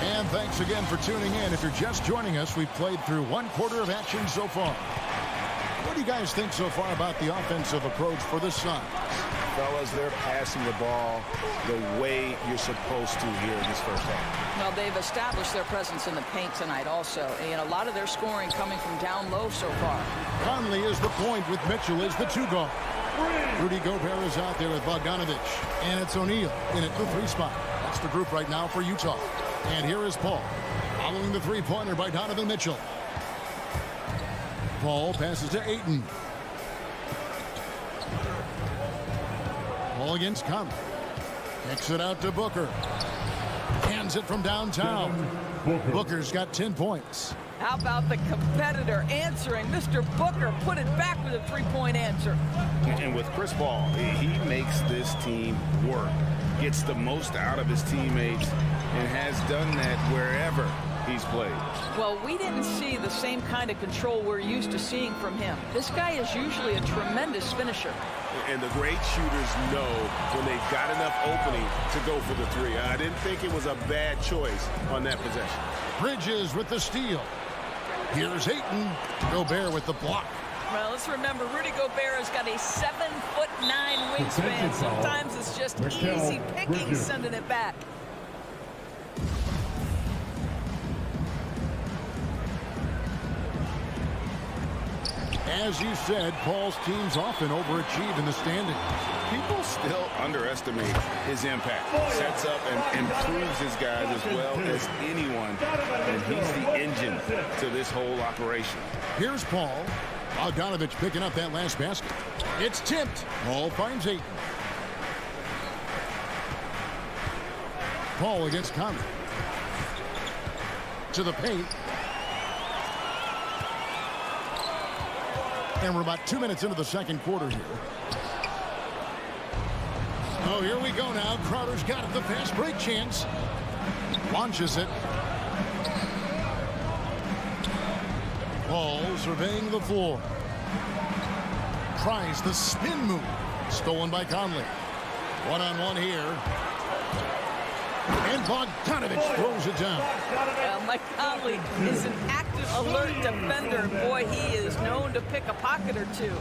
And thanks again for tuning in. If you're just joining us, we've played through one quarter of action so far. What do you guys think so far about the offensive approach for the Suns? Fellas, they're passing the ball the way you're supposed to here in this first half. Well, they've established their presence in the paint tonight also. And a lot of their scoring coming from down low so far. Conley is the point with Mitchell as the 2 guard. Rudy Gobert is out there with Bogdanovich. And it's O'Neal in at the 3 spot. That's the group right now for Utah. And here is Paul, following the 3-pointer by Donovan Mitchell. Paul passes to Ayton. Paul against Conley. Kicks it out to Booker. Hands it from downtown. Booker's got 10 points. How about the competitor answering? Mr. Booker put it back with a 3-point answer. And with Chris Paul, he makes this team work. Gets the most out of his teammates and has done that wherever he's played. Well, we didn't see the same kind of control we're used to seeing from him. This guy is usually a tremendous finisher. And the great shooters know when they've got enough opening to go for the 3. I didn't think it was a bad choice on that possession. Bridges with the steal. Here's Ayton. Gobert with the block. Well, let's remember, Rudy Gobert has got a 7'9" wingspan. Sometimes it's just easy picking, sending it back. As you said, Paul's teams often overachieve in the standings. People still underestimate his impact. Sets up and improves his guys as well as anyone. And he's the engine to this whole operation. Here's Paul. Bogdanovich picking up that last basket. It's tipped. Paul finds Ayton. Paul against Conley. To the paint. And we're about 2 minutes into the second quarter here. Oh, here we go now. Crowder's got it. The fast break chance. Launches it. Paul surveying the floor. Tries the spin move. Stolen by Conley. One-on-one here. And Bogdanovich throws it down. Mike Conley is an active, alert defender. Boy, he is known to pick a pocket or two.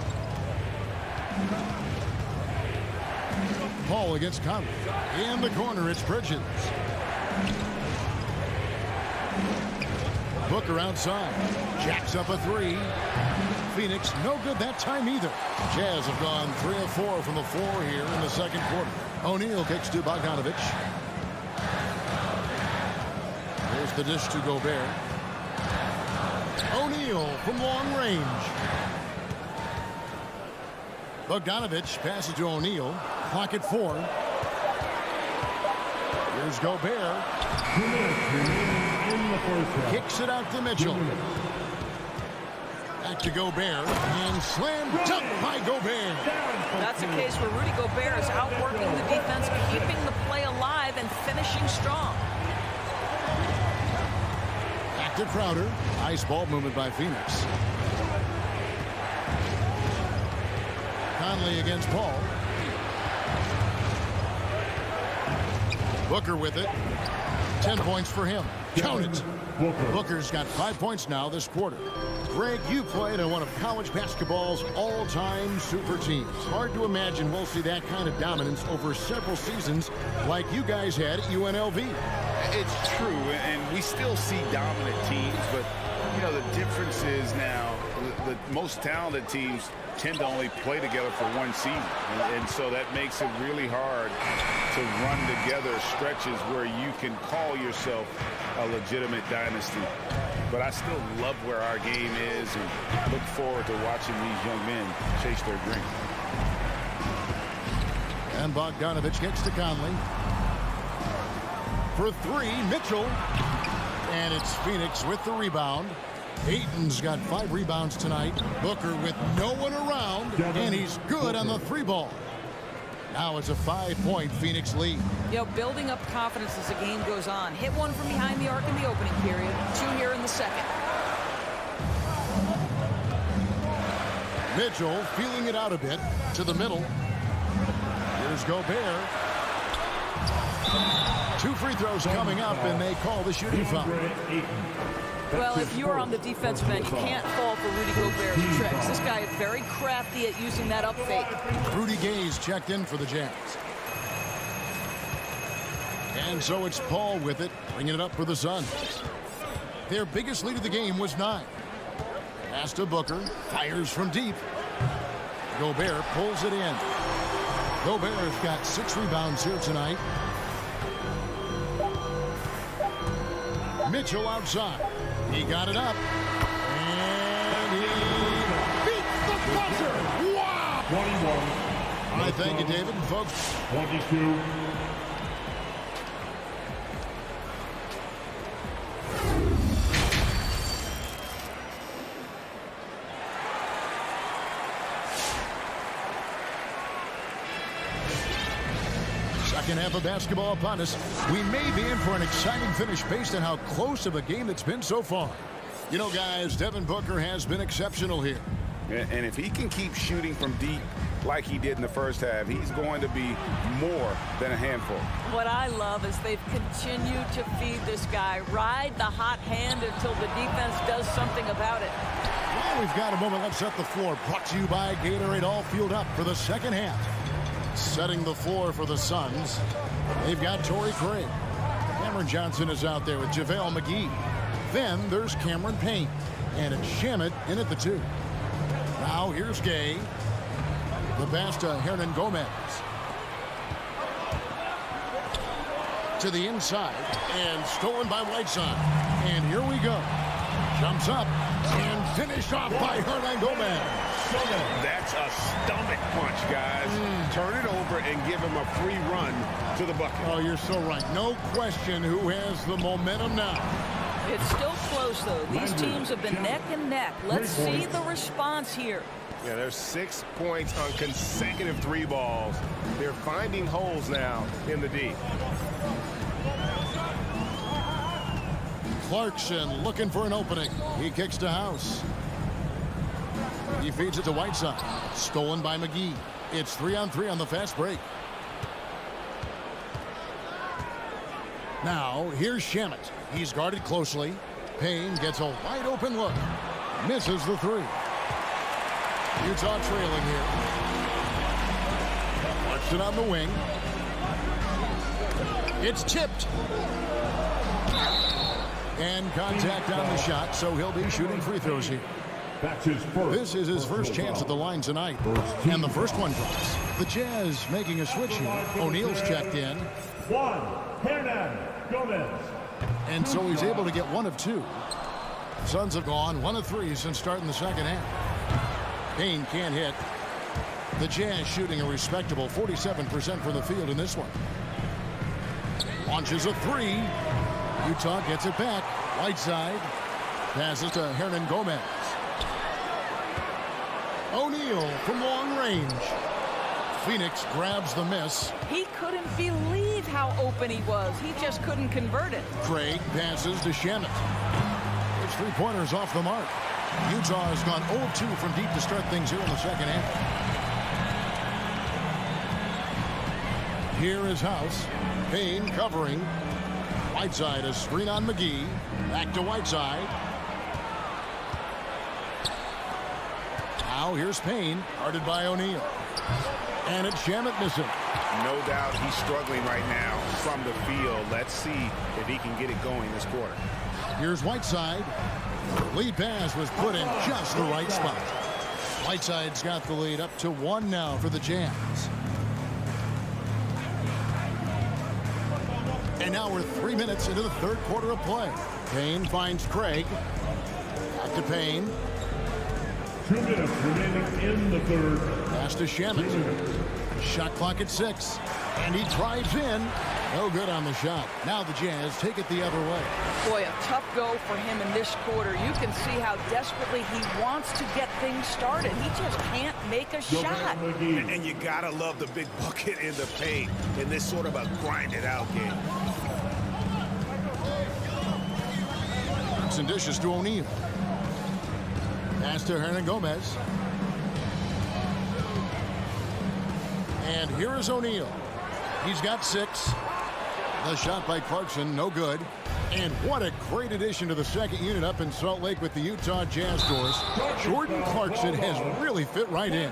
Paul against Conley. In the corner, it's Bridges. Booker outside. Jacks up a 3. Phoenix, no good that time either. Jazz have gone 3 of 4 from the floor here in the second quarter. O'Neal kicks to Bogdanovich. There's the dish to Gobert. O'Neal from long range. Bogdanovich passes to O'Neal. Clock at 4. Here's Gobert. Kicks it out to Mitchell. Back to Gobert. And slam dunk by Gobert. That's a case where Rudy Gobert is outworking the defense, keeping the play alive and finishing strong. Back to Crowder. Nice ball movement by Phoenix. Conley against Paul. Booker with it. 10 points for him. Count it. Booker's got 5 points now this quarter. Greg, you played on one of college basketball's all-time super teams. Hard to imagine we'll see that kind of dominance over several seasons like you guys had at UNLV. It's true, and we still see dominant teams, but, you know, the difference is now the most talented teams tend to only play together for one season, and so that makes it really hard to run together stretches where you can call yourself a legitimate dynasty. But I still love where our game is and look forward to watching these young men chase their dream. And Bogdanovich gets to Conley. for three, Mitchell. And it's Phoenix with the rebound. Ayton's got 5 rebounds tonight. Booker with no one around, and he's good on the 3-ball. Now it's a 5-point Phoenix lead. You know, building up confidence as the game goes on. Hit one from behind the arc in the opening period. 2 here in the second. Mitchell feeling it out a bit to the middle. Here's Gobert. 2 free throws coming up, and they call the shooting foul. Well, if you're on the defensive end, you can't fall for Rudy Gobert's tricks. This guy is very crafty at using that up fake. Rudy Gay's checked in for the Jazz. And so it's Paul with it, bringing it up for the Suns. Their biggest lead of the game was 9. Pass to Booker, fires from deep. Gobert pulls it in. Gobert's got 6 rebounds here tonight. Mitchell outside. He got it up. And he beats the buzzer. Wow! 21. All right, thank you, David. And folks, 22. second half of basketball upon us. We may be in for an exciting finish based on how close of a game it's been so far. You know, guys, Devin Booker has been exceptional here. And if he can keep shooting from deep like he did in the first half, he's going to be more than a handful. What I love is they've continued to feed this guy. Ride the hot hand until the defense does something about it. Well, we've got a moment. Let's set the floor. Brought to you by Gatorade, all fueled up for the second half. Setting the floor for the Suns, they've got Torrey Craig. Cameron Johnson is out there with JaVale McGee. Then there's Cameron Payne. And it's Shamet in at the 2. Now here's Gay. The pass to Hernan Gomez. To the inside. And stolen by Whiteside. And here we go. Jumps up. And finished off by Hernan Gomez. That's a stomach punch, guys. Turn it over and give him a free run to the bucket. Oh, you're so right. No question who has the momentum now. It's still close, though. These teams have been neck and neck. Let's see the response here. Yeah, there's 6 points on consecutive 3 balls. They're finding holes now in the D. Clarkson looking for an opening. He kicks to House. He feeds it to Whiteside. Stolen by McGee. It's 3-on-3 on the fast break. Now, here's Shamet. He's guarded closely. Payne gets a wide open look. Misses the 3. Utah trailing here. Watched it on the wing. It's tipped. And contact on the shot, so he'll be shooting free throws here. This is his first chance at the line tonight. And the first one drops. The Jazz making a switch here. O'Neal's checked in. Hernan Gomez. And so he's able to get 1 of 2. Suns have gone 1 of 3 since starting the second half. Payne can't hit. The Jazz shooting a respectable 47% from the field in this one. Launches a 3. Utah gets it back. Whiteside passes to Hernan Gomez. O'Neal from long range. Phoenix grabs the miss. He couldn't believe how open he was. He just couldn't convert it. Craig passes to Shamet. His 3-pointers off the mark. Utah has gone 0-2 from deep to start things here in the second half. Here is House. Payne covering. Whiteside, a screen on McGee. Back to Whiteside. Now here's Payne, guarded by O'Neal. And it's Shamet missing. No doubt he's struggling right now from the field. Let's see if he can get it going this quarter. Here's Whiteside. Lead pass was put in just the right spot. Whiteside's got the lead up to 1 now for the Jazz. And now we're 3 minutes into the third quarter of play. Payne finds Craig. Back to Payne. 2 minutes remaining in the third. Pass to Shamet. Shot clock at 6. And he drives in. No good on the shot. Now the Jazz take it the other way. Boy, a tough go for him in this quarter. You can see how desperately he wants to get things started. He just can't make a shot. And you got to love the big bucket in the paint in this sort of a grinded-out game. And dishes to O'Neal. Pass to Hernangomez. And here is O'Neal. He's got 6. The shot by Clarkson, no good. And what a great addition to the second unit up in Salt Lake with the Utah Jazz doors. Jordan Clarkson has really fit right in.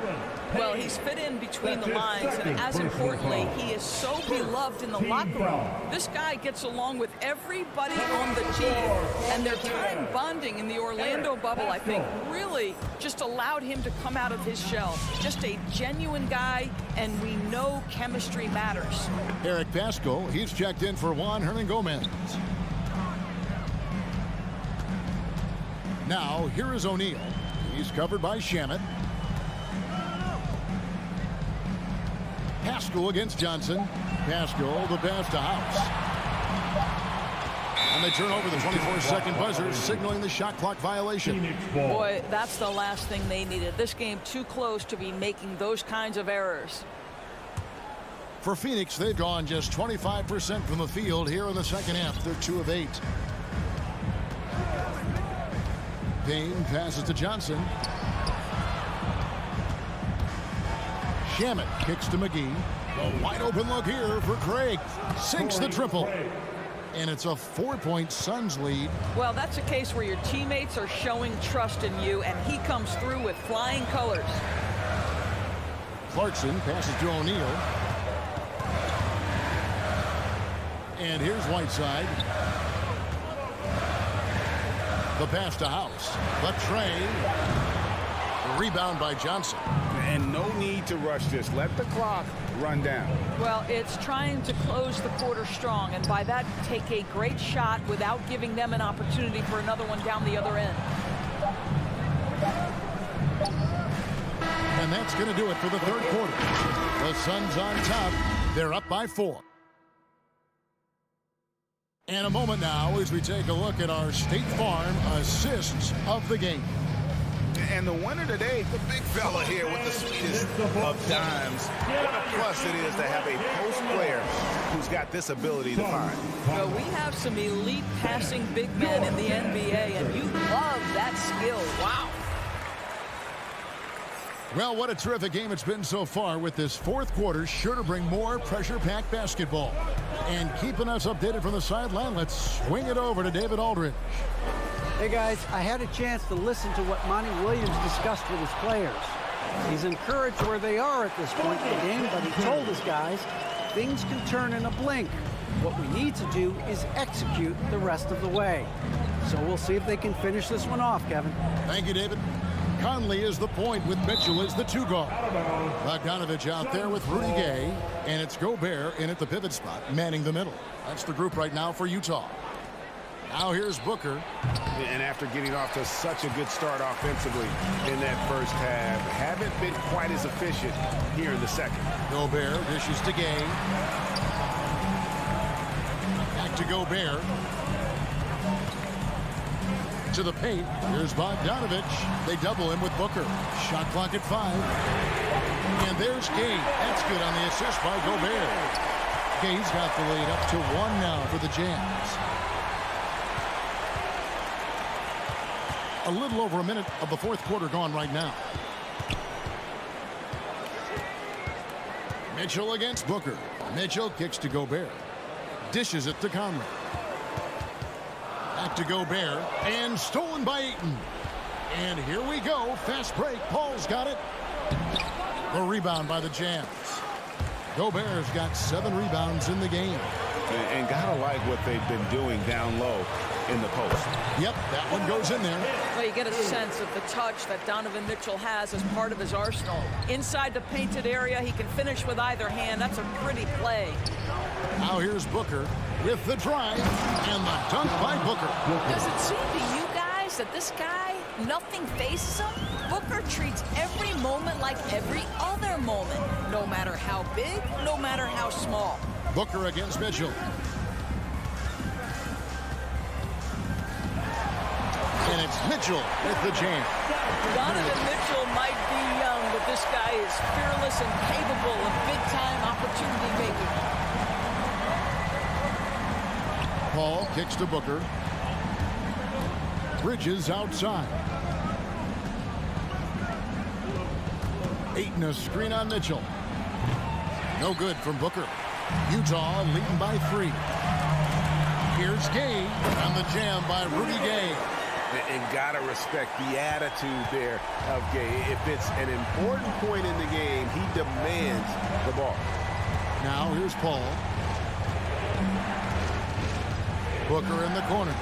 Well, he's fit in between the lines, and as importantly, he is so beloved in the locker room. This guy gets along with everybody on the team, and their time bonding in the Orlando bubble, I think, really just allowed him to come out of his shell. Just a genuine guy, and we know chemistry matters. Eric Pascal, he's checked in for Juan Hernangomez. Now, here is O'Neal. He's covered by Shamet. Pascal against Johnson. Pascal, the pass to House. And they turn over the 24-second buzzer, signaling the shot clock violation. Boy, that's the last thing they needed. This game too close to be making those kinds of errors. For Phoenix, they've gone just 25% from the field here in the second half. They're 2 of 8. Payne passes to Johnson. Shamet kicks to McGee. A wide open look here for Craig. Sinks the triple. And it's a 4-point Suns lead. Well, that's a case where your teammates are showing trust in you, and he comes through with flying colors. Clarkson passes to O'Neal. And here's Whiteside. The pass to House. The tray. The rebound by Johnson. And no need to rush this. Let the clock run down. Well, it's trying to close the quarter strong, and by that, take a great shot without giving them an opportunity for another one down the other end. And that's going to do it for the third quarter. The Suns on top. They're up by 4. And a moment now as we take a look at our State Farm assists of the game. And the winner today, the big fella here with the sweetest of dimes. What a plus it is to have a post player who's got this ability to find. Well, we have some elite passing big men in the NBA, and you love that skill. Wow. Well, what a terrific game it's been so far, with this fourth quarter sure to bring more pressure-packed basketball. And keeping us updated from the sideline, let's swing it over to David Aldridge. Hey guys, I had a chance to listen to what Monty Williams discussed with his players. He's encouraged where they are at this point in the game, but he told his guys things can turn in a blink. What we need to do is execute the rest of the way. So we'll see if they can finish this one off, Kevin. Thank you, David. Conley is the point with Mitchell as the 2 guard. Bogdanovich out there with Rudy Gay, and it's Gobert in at the pivot spot, manning the middle. That's the group right now for Utah. Now here's Booker. And after getting off to such a good start offensively in that first half, haven't been quite as efficient here in the second. Gobert dishes to Gay. Back to Gobert. To the paint. Here's Bogdanovich. They double him with Booker. Shot clock at 5. And there's Gay. That's good on the assist by Gobert. Gay's got the lead up to 1 now for the Jazz. A little over a minute of the fourth quarter gone right now. Mitchell against Booker. Mitchell kicks to Gobert. Dishes it to Conley. Back to Gobert. And stolen by Ayton. And here we go. Fast break. Paul's got it. The rebound by the Jazz. Gobert's got 7 rebounds in the game. And gotta like what they've been doing down low in the post. Yep, that one goes in there. Well, you get a sense of the touch that Donovan Mitchell has as part of his arsenal. Inside the painted area, he can finish with either hand. That's a pretty play. Now here's Booker with the drive and the dunk by Booker. Does it seem to you guys that this guy nothing faces him, Booker treats every moment like every other moment, no matter how big, no matter how small. Booker against Mitchell. And it's Mitchell with the jam. Donovan Mitchell might be young, but this guy is fearless and capable of big-time opportunity making. Paul kicks to Booker. Bridges outside. Ayton a screen on Mitchell. No good from Booker. Utah leading by 3. Here's Gay on the jam by Rudy Gay. And gotta respect the attitude there of Gay. If it's an important point in the game, he demands the ball. Now here's Paul. Booker in the corner.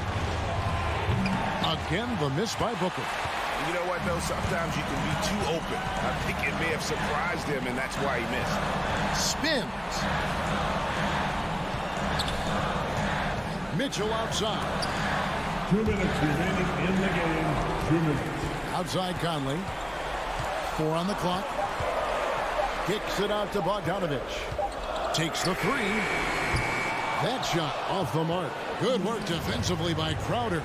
Again, the miss by Booker. You know what, though? Sometimes you can be too open. I think it may have surprised him, and that's why he missed. Spins. Mitchell outside. 2 minutes remaining in the game. 2 minutes. Outside Conley. 4 on the clock. Kicks it out to Bogdanovich. Takes the 3. That shot off the mark. Good work defensively by Crowder.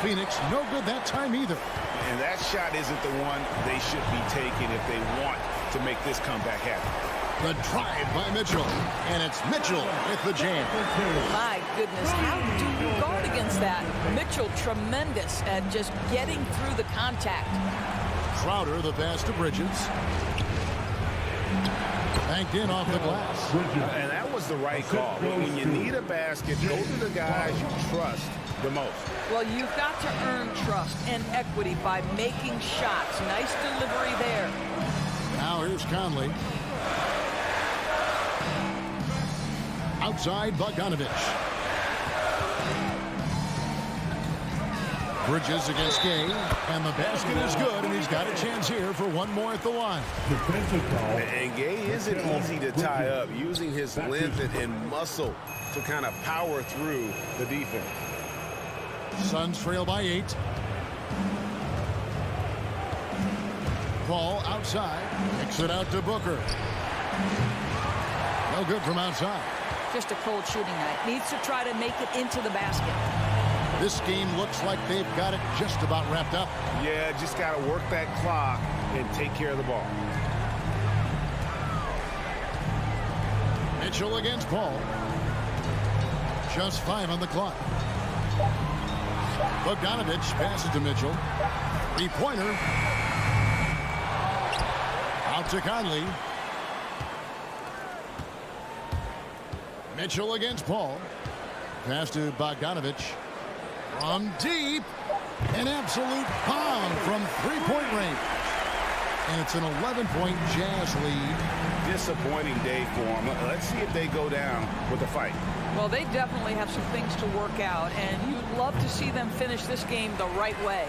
Phoenix no good that time either. And that shot isn't the one they should be taking if they want to make this comeback happen. The drive by Mitchell. And it's Mitchell with the jam. My goodness, how do you guard against that? Mitchell tremendous at just getting through the contact. Crowder the pass to Bridges. Banked in off the glass. And that was the right call. When you need a basket, go to the guys you trust the most. Well, you've got to earn trust and equity by making shots. Nice delivery there. Now here's Conley. Outside Bogdanovich. Bridges against Gay, and the basket is good, and he's got a chance here for one more at the line. And Gay isn't easy to tie up, using his length and muscle to kind of power through the defense. Suns trail by 8. Paul outside, kicks it out to Booker. No good from outside. Just a cold shooting night. Needs to try to make it into the basket. This game looks like they've got it just about wrapped up. Yeah, just got to work that clock and take care of the ball. Mitchell against Paul. Just 5 on the clock. Bogdanovich passes to Mitchell. 3-pointer. Out to Conley. Mitchell against Paul. Pass to Bogdanovich. From deep. An absolute bomb from 3-point range. And it's an 11-point Jazz lead. Disappointing day for them. Let's see if they go down with a fight. Well, they definitely have some things to work out, and you'd love to see them finish this game the right way.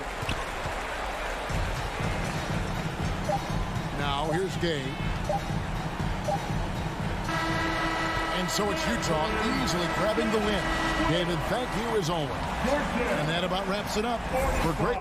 Now here's Gay. And so it's Utah easily grabbing the win. David, thank you as always. And that about wraps it up for great.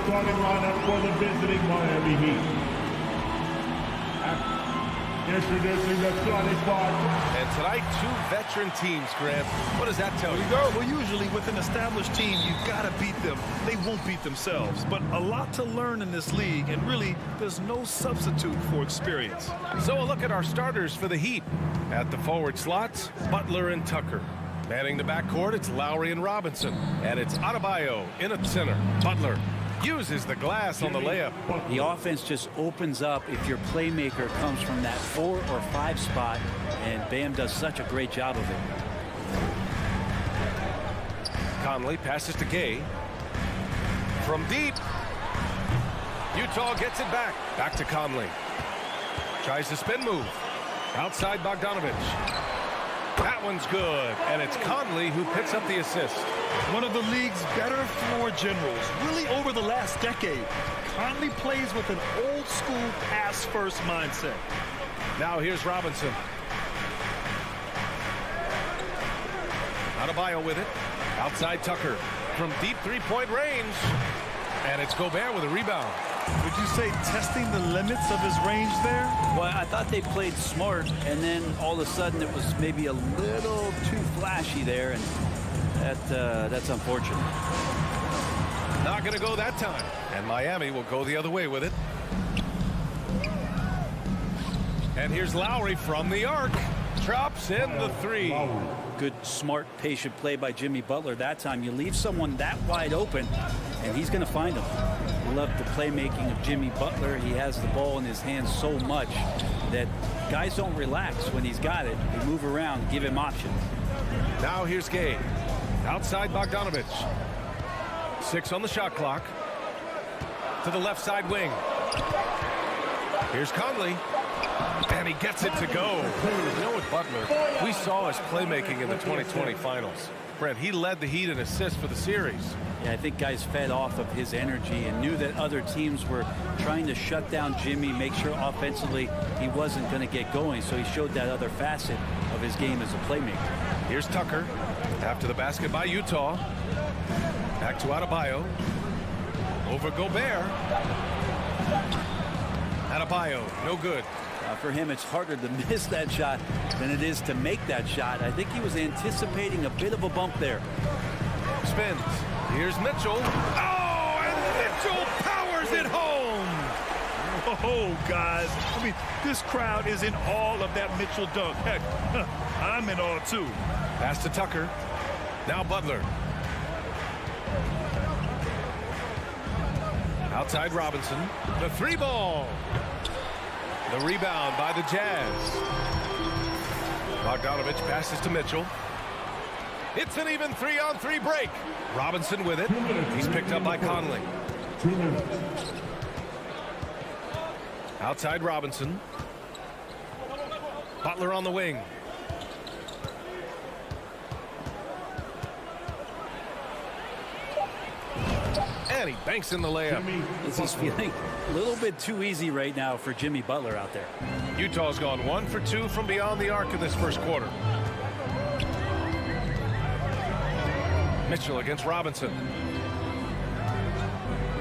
starting lineup for the visiting Miami Heat. Introducing the starting five. And tonight, 2 veteran teams, Grant. What does that tell you? Well, usually with an established team, you've got to beat them. They won't beat themselves. But a lot to learn in this league, and really, there's no substitute for experience. So a look at our starters for the Heat. At the forward slots, Butler and Tucker. Manning the backcourt, it's Lowry and Robinson. And it's Adebayo in at center. Butler uses the glass on the layup. The offense just opens up if your playmaker comes from that 4 or 5 spot, and Bam does such a great job of it. Conley passes to Gay. From deep. Utah gets it back. Back to Conley. Tries the spin move. Outside Bogdanovich. That one's good. And it's Conley who picks up the assist. One of the league's better floor generals, really over the last decade. Conley plays with an old-school pass-first mindset. Now here's Robinson. Adebayo with it. Outside Tucker. From deep three-point range. And it's Gobert with a rebound. Would you say testing the limits of his range there? Well, I thought they played smart, and then all of a sudden it was maybe a little too flashy there, and that's unfortunate. Not going to go that time. And Miami will go the other way with it. And here's Lowry from the arc. Drops in the 3. Good, smart, patient play by Jimmy Butler that time. You leave someone that wide open, and he's going to find them. Love the playmaking of Jimmy Butler. He has the ball in his hands so much that guys don't relax when he's got it. They move around, give him options. Now here's Gay. Outside Bogdanovich. 6 on the shot clock. To the left side wing. Here's Conley. And he gets it to go. You know what, Butler, we saw his playmaking in the 2020 finals. Brent, he led the Heat in assists for the series. Yeah, I think guys fed off of his energy and knew that other teams were trying to shut down Jimmy, make sure offensively he wasn't going to get going. So he showed that other facet of his game as a playmaker. Here's Tucker. After the basket by Utah. Back to Adebayo. Over Gobert. Adebayo, no good. For him, it's harder to miss that shot than it is to make that shot. I think he was anticipating a bit of a bump there. Spins. Here's Mitchell. Oh, and Mitchell powers it home. Oh, guys. I mean, this crowd is in awe of that Mitchell dunk. Heck, I'm in awe, too. Pass to Tucker. Now Butler. Outside Robinson. The 3 ball. The rebound by the Jazz. Bogdanovich passes to Mitchell. It's an even 3-on-3 break. Robinson with it. He's picked up by Conley. Outside Robinson. Butler on the wing. And he banks in the layup. This is feeling a little bit too easy right now for Jimmy Butler out there. Utah's gone 1 for 2 from beyond the arc in this first quarter. Mitchell against Robinson.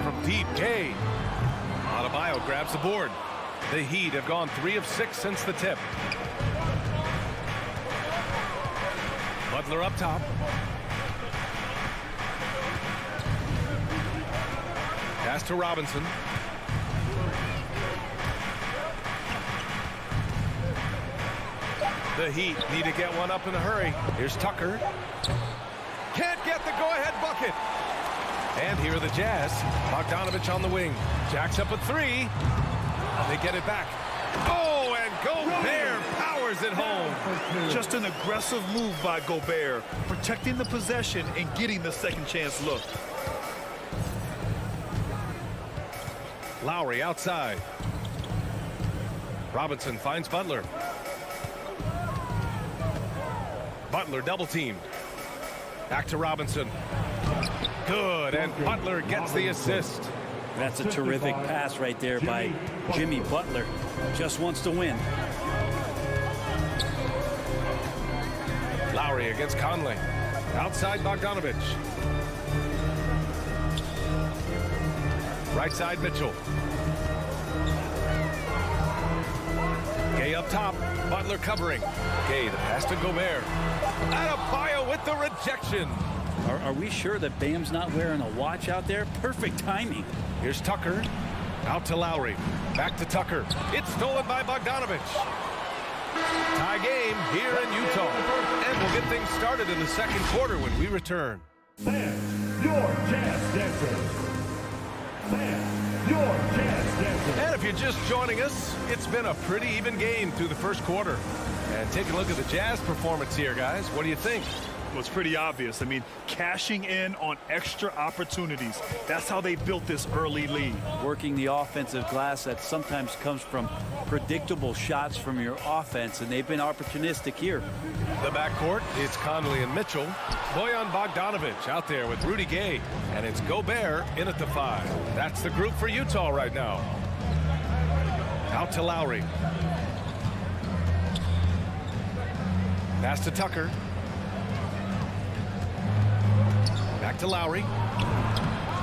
From deep, Gay. Adebayo grabs the board. The Heat have gone 3 of 6 since the tip. Butler up top. Pass to Robinson. The Heat need to get one up in a hurry. Here's Tucker. Can't get the go-ahead bucket. And here are the Jazz. Bogdanovich on the wing. Jacks up a 3. And they get it back. Oh, and Gobert powers it home. Just an aggressive move by Gobert, protecting the possession and getting the second chance look. Lowry outside. Robinson finds Butler. Butler double teamed. Back to Robinson. Good, and Butler gets the assist. That's a terrific pass right there by Jimmy Butler. Just wants to win. Lowry against Conley. Outside Bogdanovich. Right side, Mitchell. Gay up top. Butler covering. Gay, the pass to Gobert. Adebayo with the rejection. Are we sure that Bam's not wearing a watch out there? Perfect timing. Here's Tucker. Out to Lowry. Back to Tucker. It's stolen by Bogdanovich. Tie game here in Utah. And we'll get things started in the second quarter when we return. Sam, your jazz dancer. Sam, your jazz dancer. And if you're just joining us, it's been a pretty even game through the first quarter. And take a look at the Jazz performance here, guys. What do you think? Well, it's pretty obvious. I mean, cashing in on extra opportunities. That's how they built this early lead. Working the offensive glass that sometimes comes from predictable shots from your offense, and they've been opportunistic here. The backcourt, it's Conley and Mitchell. Bojan Bogdanovich out there with Rudy Gay. And it's Gobert in at the 5. That's the group for Utah right now. Out to Lowry. Pass to Tucker. Back to Lowry.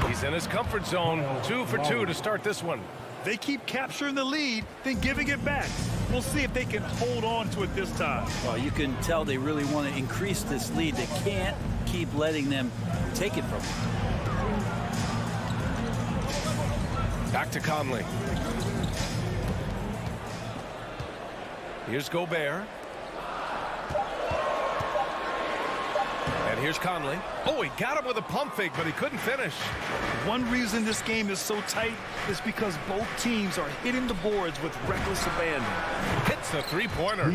He's in his comfort zone. 2 for 2 to start this one. They keep capturing the lead, then giving it back. We'll see if they can hold on to it this time. Well, you can tell they really want to increase this lead. They can't keep letting them take it from them. Back to Conley. Here's Gobert. And here's Conley. Oh, he got him with a pump fake, but he couldn't finish. One reason this game is so tight is because both teams are hitting the boards with reckless abandon. Hits the three-pointer.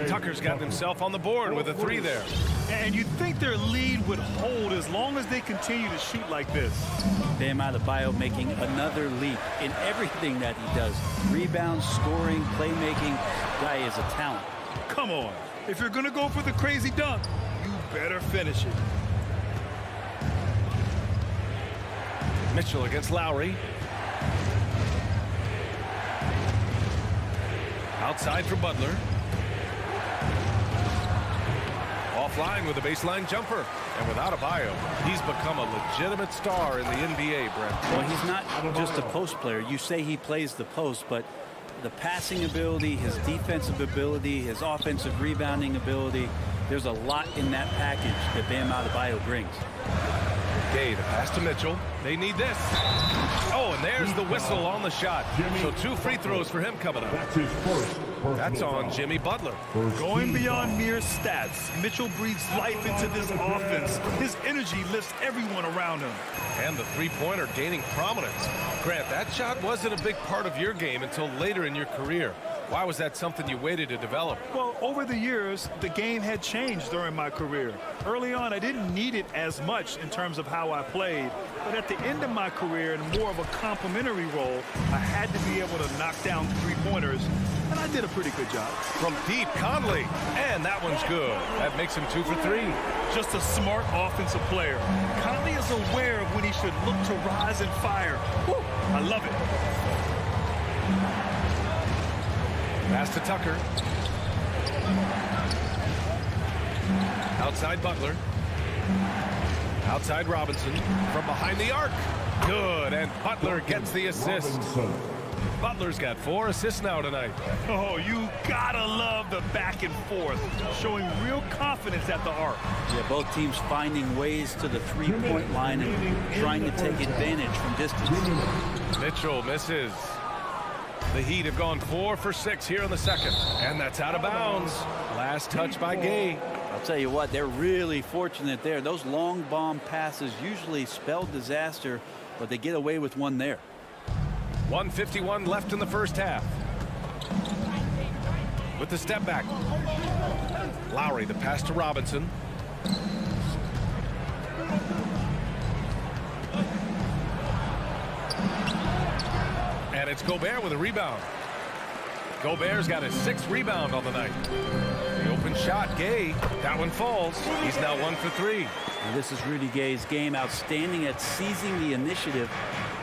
Tucker's got himself on the board with a 3 there. And you'd think their lead would hold as long as they continue to shoot like this. Bam Adebayo making another leap in everything that he does. Rebounds, scoring, playmaking. Guy is a talent. Come on. If you're going to go for the crazy dunk, you better finish it. Mitchell against Lowry. Outside for Butler. Offline with a baseline jumper. And without Adebayo, he's become a legitimate star in the NBA, Brent. Well, he's not just a post player. You say he plays the post, but the passing ability, his defensive ability, his offensive rebounding ability, there's a lot in that package that Bam Adebayo brings. Gay, the pass to Mitchell. They need this. Oh, and there's the whistle on the shot. So 2 free throws for him coming up. That's his first. That's on Jimmy Butler. Going beyond mere stats, Mitchell breathes life into this offense. His energy lifts everyone around him. And the three-pointer gaining prominence. Grant, that shot wasn't a big part of your game until later in your career. Why was that something you waited to develop? Well, over the years, the game had changed during my career. Early on, I didn't need it as much in terms of how I played. But at the end of my career, in more of a complementary role, I had to be able to knock down three-pointers, and I did a pretty good job. From deep, Conley. And that one's good. That makes him 2 for 3. Just a smart offensive player. Conley is aware of when he should look to rise and fire. Woo, I love it. Pass to Tucker. Outside Butler. Outside Robinson. From behind the arc. Good, and Butler gets the assist. Butler's got 4 assists now tonight. Oh, you gotta love the back and forth. Showing real confidence at the arc. Yeah, both teams finding ways to the three-point line and trying to take advantage from distance. Mitchell misses. The Heat have gone 4 for 6 here in the second. And that's out of bounds. Last touch by Gay. I'll tell you what, they're really fortunate there. Those long bomb passes usually spell disaster, but they get away with one there. 1:51 left in the first half. With the step back. Lowry, the pass to Robinson. And it's Gobert with a rebound. Gobert's got his 6th rebound on the night. The open shot, Gay. That one falls. He's now 1 for 3. And this is Rudy Gay's game. Outstanding at seizing the initiative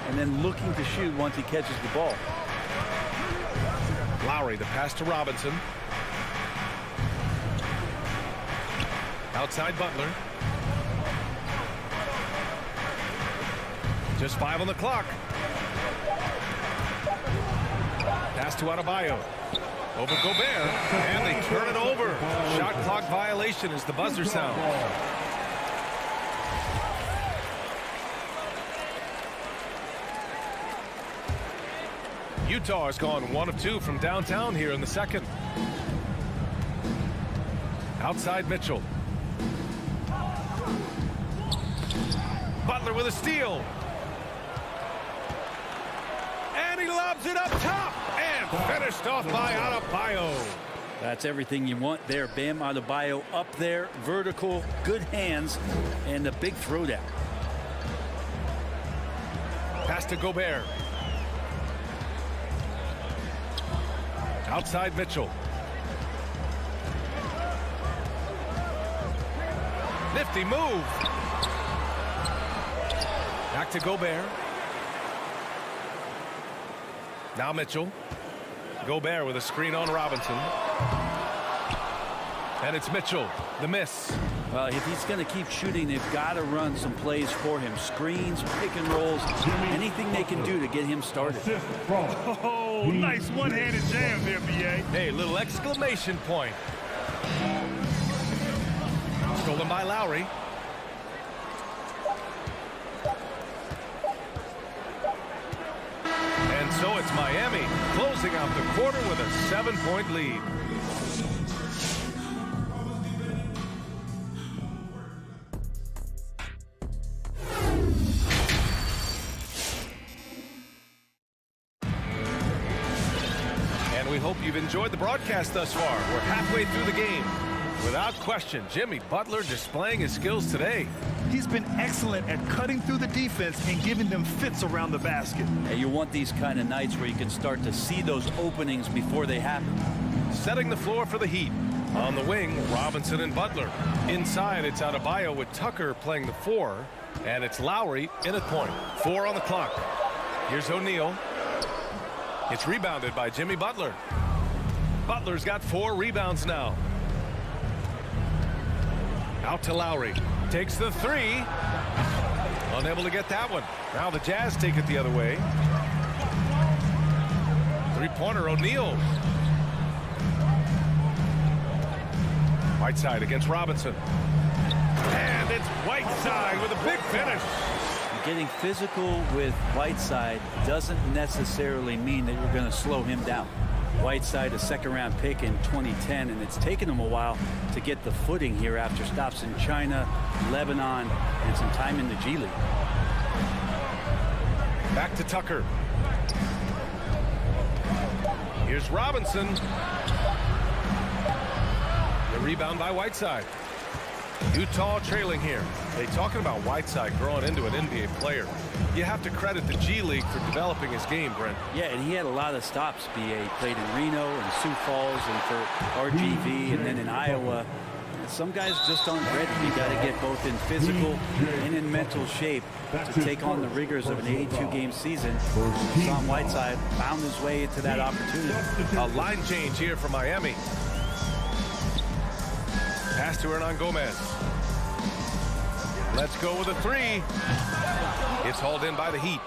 and then looking to shoot once he catches the ball. Lowry, the pass to Robinson. Outside Butler. Just 5 on the clock. Pass to Adebayo. Over Gobert. And they turn it over. Shot clock violation as the buzzer sounds. Utah has gone 1 of 2 from downtown here in the second. Outside Mitchell. Butler with a steal. And he lobs it up top. And finished off by Adebayo. That's everything you want there. Bam Adebayo up there. Vertical. Good hands. And a big throwdown. Pass to Gobert. Outside Mitchell. Nifty move. Back to Gobert. Now Mitchell. Gobert with a screen on Robinson. And it's Mitchell. The miss. Well, if he's going to keep shooting, they've got to run some plays for him. Screens, pick and rolls, anything they can do to get him started. Oh, nice one-handed jam there, B.A. Hey, little exclamation point. Stolen by Lowry. And so it's Miami closing out the quarter with a 7-point lead. And we hope you've enjoyed the broadcast thus far. We're halfway through the game. Without question, Jimmy Butler displaying his skills today. He's been excellent at cutting through the defense and giving them fits around the basket. And you want these kind of nights where you can start to see those openings before they happen. Setting the floor for the Heat. On the wing, Robinson and Butler. Inside, it's Adebayo with Tucker playing the 4. And it's Lowry in at point. 4 on the clock. Here's O'Neal. It's rebounded by Jimmy Butler. Butler's got 4 rebounds now. Out to Lowry. Takes the 3. Unable to get that one. Now the Jazz take it the other way. Three-pointer, O'Neal. Whiteside against Robinson. And it's Whiteside with a big finish. Getting physical with Whiteside doesn't necessarily mean that you're going to slow him down. Whiteside, a second-round pick in 2010, and it's taken him a while to get the footing here after stops in China, Lebanon, and some time in the G League. Back to Tucker. Here's Robinson. The rebound by Whiteside. Utah trailing here. They talking about Whiteside growing into an NBA player. You have to credit the G League for developing his game, Brent. Yeah, and he had a lot of stops, B.A. He played in Reno and Sioux Falls and for RGV and then in Iowa. Some guys just aren't ready. You got to get both in physical and in mental shape to take on the rigors of an 82-game season. Sam Whiteside found his way into that opportunity. A line change here for Miami. Pass to Hernan Gomez. Let's go with a 3. It's hauled in by the Heat.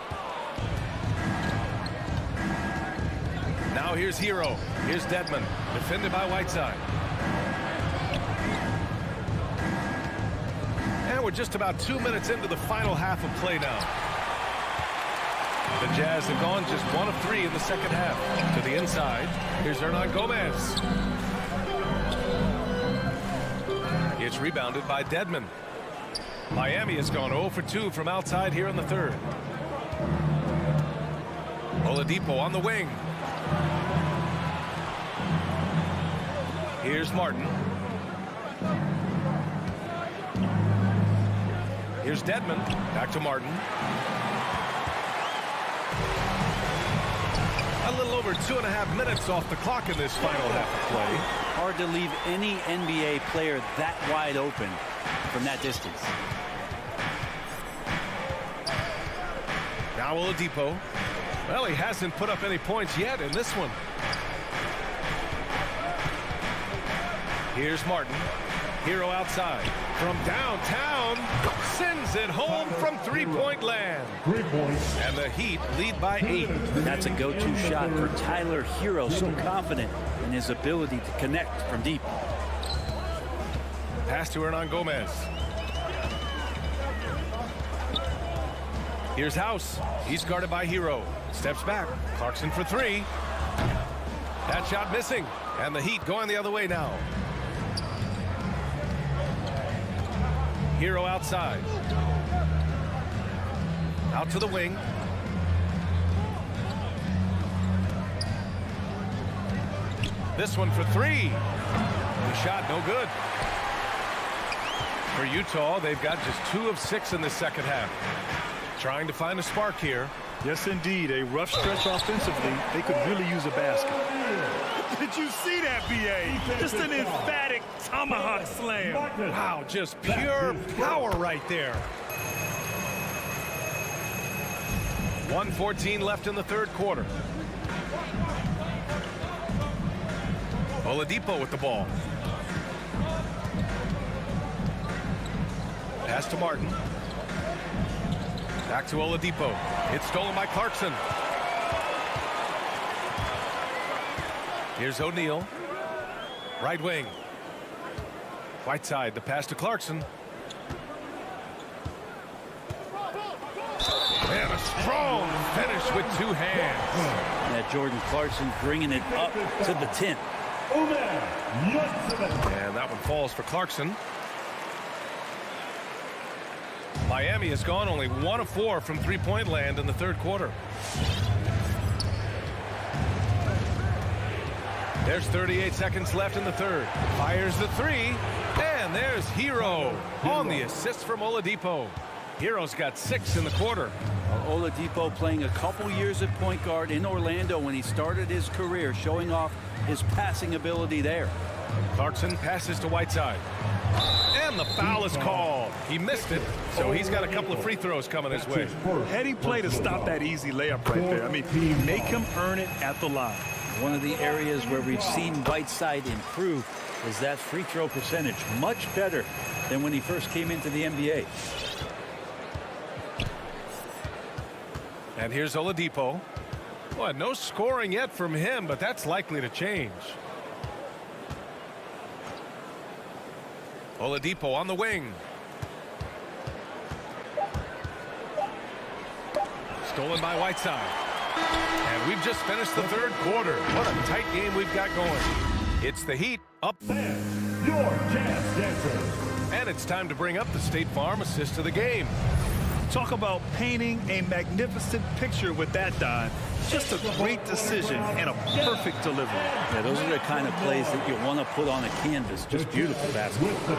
Now here's Hero. Here's Dedmon. Defended by Whiteside. And we're just about 2 minutes into the final half of play now. The Jazz have gone just 1 of 3 in the second half. To the inside. Here's Hernan Gomez. It's rebounded by Dedmon. Miami has gone 0 for 2 from outside here in the third. Oladipo on the wing. Here's Martin. Here's Dedmon. Back to Martin. A little over 2.5 minutes off the clock in this final half of play. Hard to leave any NBA player that wide open from that distance. Now Oladipo. Well, he hasn't put up any points yet in this one. Here's Martin. Hero outside. From downtown, sends it home from three-point land. 3 points. And the Heat lead by 8. That's a go-to shot for Tyler Hero, so confident in his ability to connect from deep. Pass to Hernan Gomez. Here's House. He's guarded by Hero. Steps back. Clarkson for 3. That shot missing. And the Heat going the other way now. Hero outside. Out to the wing. This one for 3. The shot no good. For Utah, they've got just 2 of 6 in the second half. Trying to find a spark here. Yes, indeed. A rough stretch offensively. They could really use a basket. Did you see that, B.A.? Just an emphatic tomahawk slam. Wow, just pure power right there. 1:14 left in the third quarter. Oladipo with the ball. Pass to Martin. Back to Oladipo. It's stolen by Clarkson. Here's O'Neal. Right wing. Whiteside, the pass to Clarkson. And a strong finish with 2 hands. Yeah, Jordan Clarkson bringing it up to the 10. And that one falls for Clarkson. Miami has gone only 1 of 4 from three-point land in the third quarter. There's 38 seconds left in the third. Fires the 3. And there's Hero on the assist from Oladipo. Hero's got 6 in the quarter. Oladipo playing a couple years at point guard in Orlando when he started his career, showing off his passing ability there. Clarkson passes to Whiteside. And the foul is called. He missed it, so he's got a couple of free throws coming his way. Heady play to stop that easy layup right there. I mean, make him earn it at the line. One of the areas where we've seen Whiteside improve is that free throw percentage. Much better than when he first came into the NBA. And here's Oladipo. Well, no scoring yet from him, but that's likely to change. Oladipo on the wing. Stolen by Whiteside. And we've just finished the third quarter. What a tight game we've got going. It's the Heat up. Your Jazz Dancers. And it's time to bring up the State Farm assist of the game. Talk about painting a magnificent picture with that, Don. Just a great decision and a perfect delivery. Yeah, those are the kind of plays that you want to put on a canvas. Just beautiful basketball.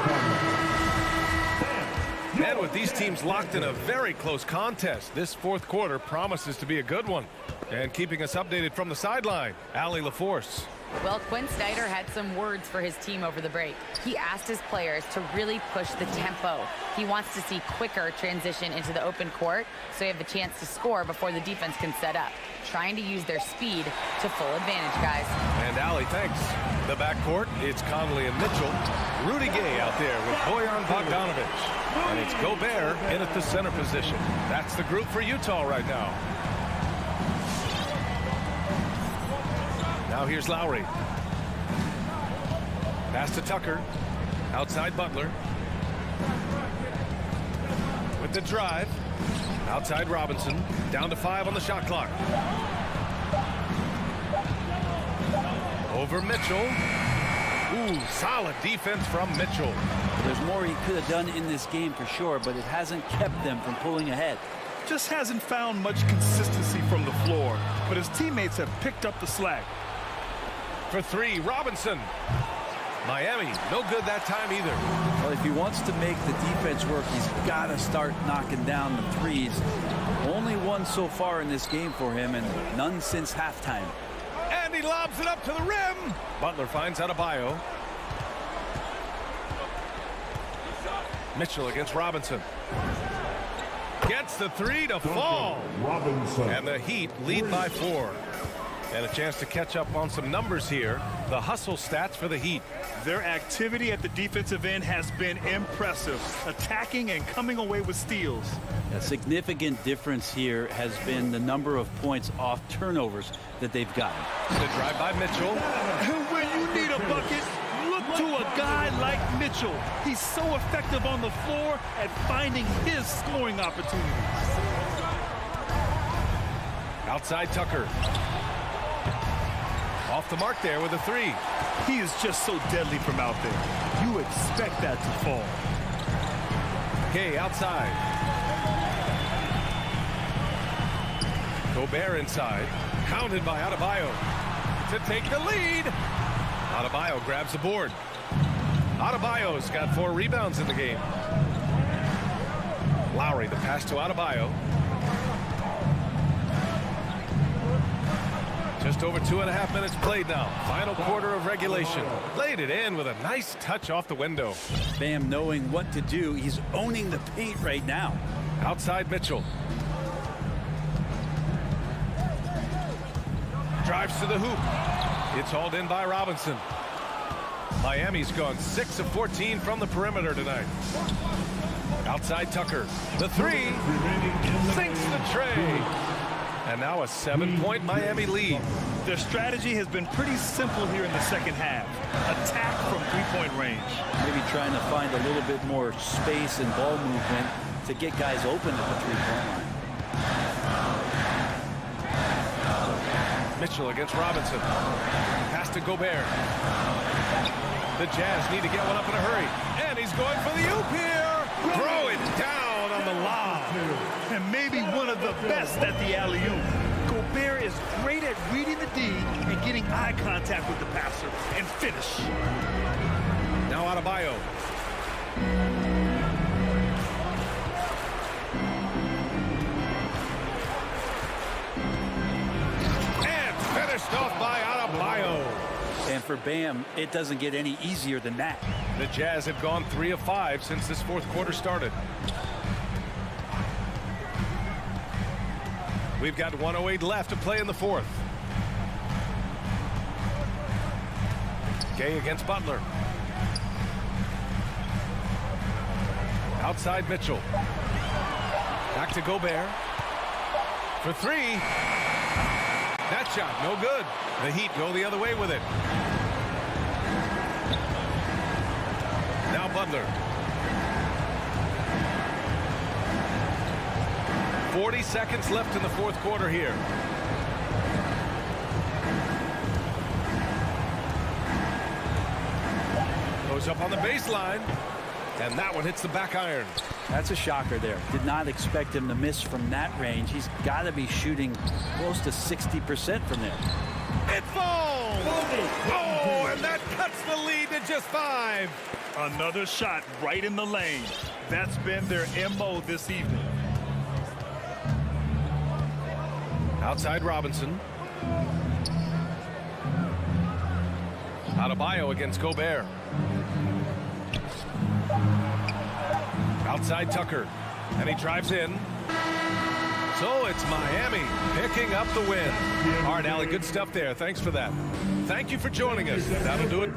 And with these teams locked in a very close contest, this fourth quarter promises to be a good one. And keeping us updated from the sideline, Allie LaForce. Well, Quinn Snyder had some words for his team over the break. He asked his players to really push the tempo. He wants to see quicker transition into the open court so you have a chance to score before the defense can set up. Trying to use their speed to full advantage, guys. And Allie, thanks. The backcourt, it's Conley and Mitchell. Rudy Gay out there with Bojan Bogdanovic. And it's Gobert in at the center position. That's the group for Utah right now. Now here's Lowry. Pass to Tucker. Outside Butler. With the drive. Outside Robinson. Down to 5 on the shot clock. Over Mitchell. Ooh, solid defense from Mitchell. There's more he could have done in this game for sure, but it hasn't kept them from pulling ahead. Just hasn't found much consistency from the floor, but his teammates have picked up the slack. For 3, Robinson. Miami, no good that time either. Well, if he wants to make the defense work, he's got to start knocking down the threes. Only one so far in this game for him, and none since halftime. And he lobs it up to the rim. Butler finds Adebayo. Mitchell against Robinson. Gets the 3 to fall. Robinson. And the Heat lead by 4. And a chance to catch up on some numbers here. The hustle stats for the Heat. Their activity at the defensive end has been impressive, attacking and coming away with steals. A significant difference here has been the number of points off turnovers that they've gotten. The drive by Mitchell. And when you need a bucket, look to a guy like Mitchell. He's so effective on the floor at finding his scoring opportunities. Outside Tucker. Off the mark there with a three. He is just so deadly from out there. You expect that to fall. Gay outside. Gobert inside. Hounded by Adebayo to take the lead. Adebayo grabs the board. Adebayo's got 4 rebounds in the game. Lowry, the pass to Adebayo. Just over 2.5 minutes played now. Final quarter of regulation. Laid it in with a nice touch off the window. Bam knowing what to do. He's owning the paint right now. Outside Mitchell. Drives to the hoop. It's hauled in by Robinson. Miami's gone 6 of 14 from the perimeter tonight. Outside Tucker. The three. Sinks the tray. And now a 7-point Miami lead. Their strategy has been pretty simple here in the second half. Attack from three-point range. Maybe trying to find a little bit more space and ball movement to get guys open at the three-point line. Mitchell against Robinson. Pass to Gobert. The Jazz need to get one up in a hurry. And he's going for the oop here. Throw it down on the lob. And maybe one of the best at the alley-oop. Gobert is great at reading the D and getting eye contact with the passer and finish. Now Adebayo. And finished off by Adebayo. And for Bam, it doesn't get any easier than that. The Jazz have gone 3 of 5 since this fourth quarter started. We've got 1:08 left to play in the fourth. Gay against Butler. Outside Mitchell. Back to Gobert. For three. That shot, no good. The Heat go the other way with it. Now Butler. 40 seconds left in the fourth quarter here. Goes up on the baseline. And that one hits the back iron. That's a shocker there. Did not expect him to miss from that range. He's got to be shooting close to 60% from there. It falls! Oh, and that cuts the lead to just 5. Another shot right in the lane. That's been their MO this evening. Outside Robinson. Adebayo against Gobert. Outside Tucker. And he drives in. So it's Miami picking up the win. All right, Allie, good stuff there. Thanks for that. Thank you for joining us. That'll do it.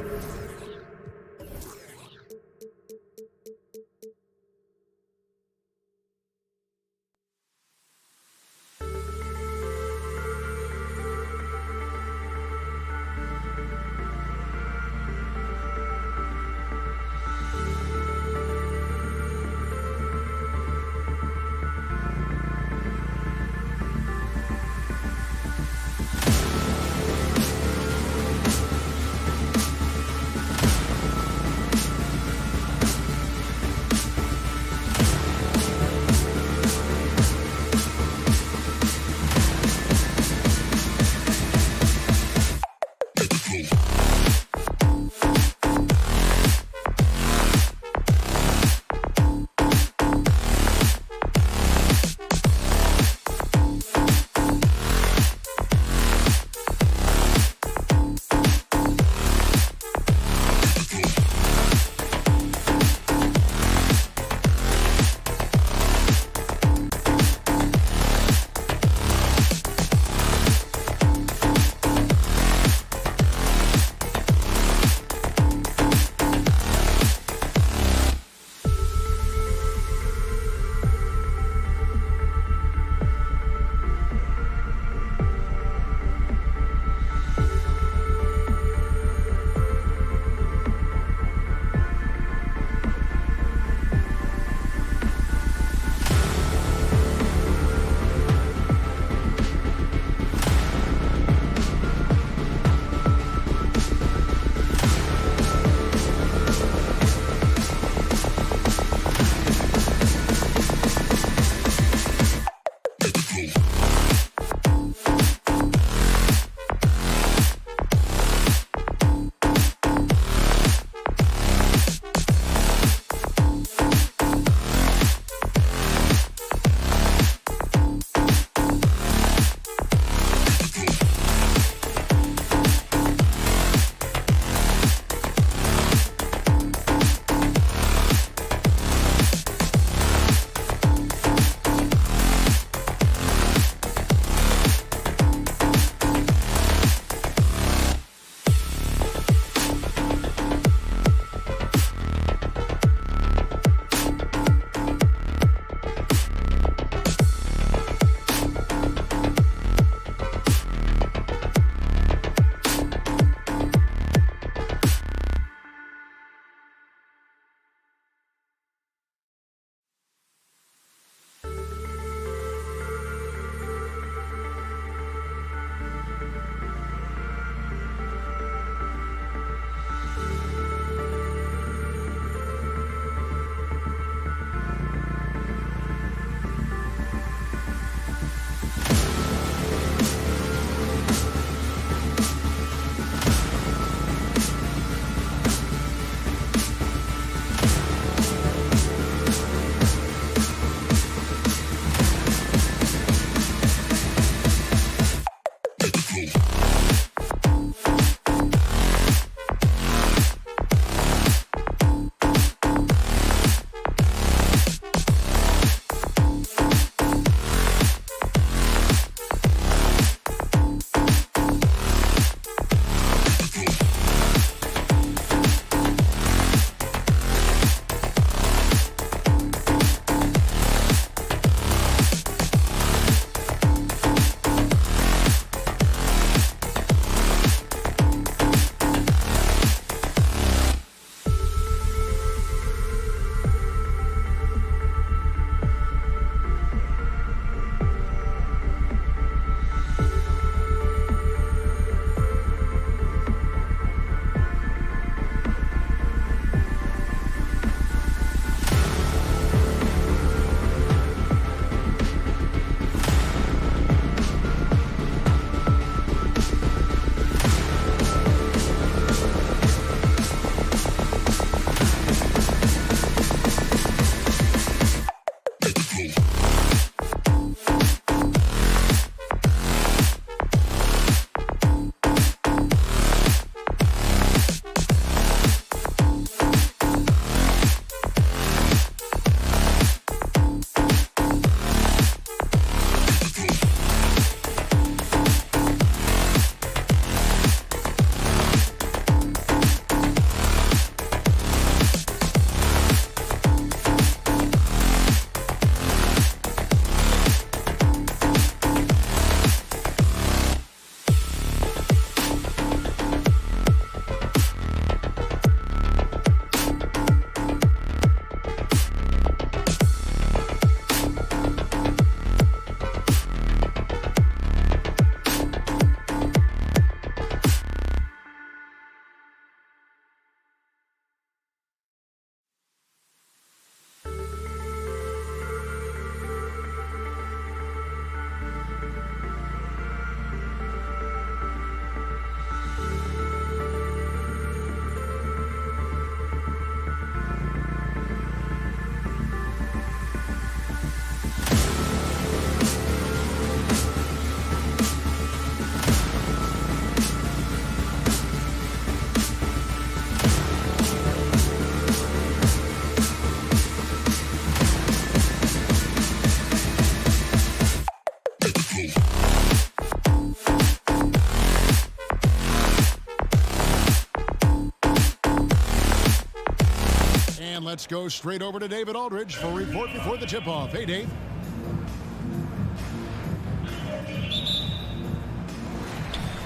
let's go straight over to David Aldridge for a report before the tip-off. Hey, Dave.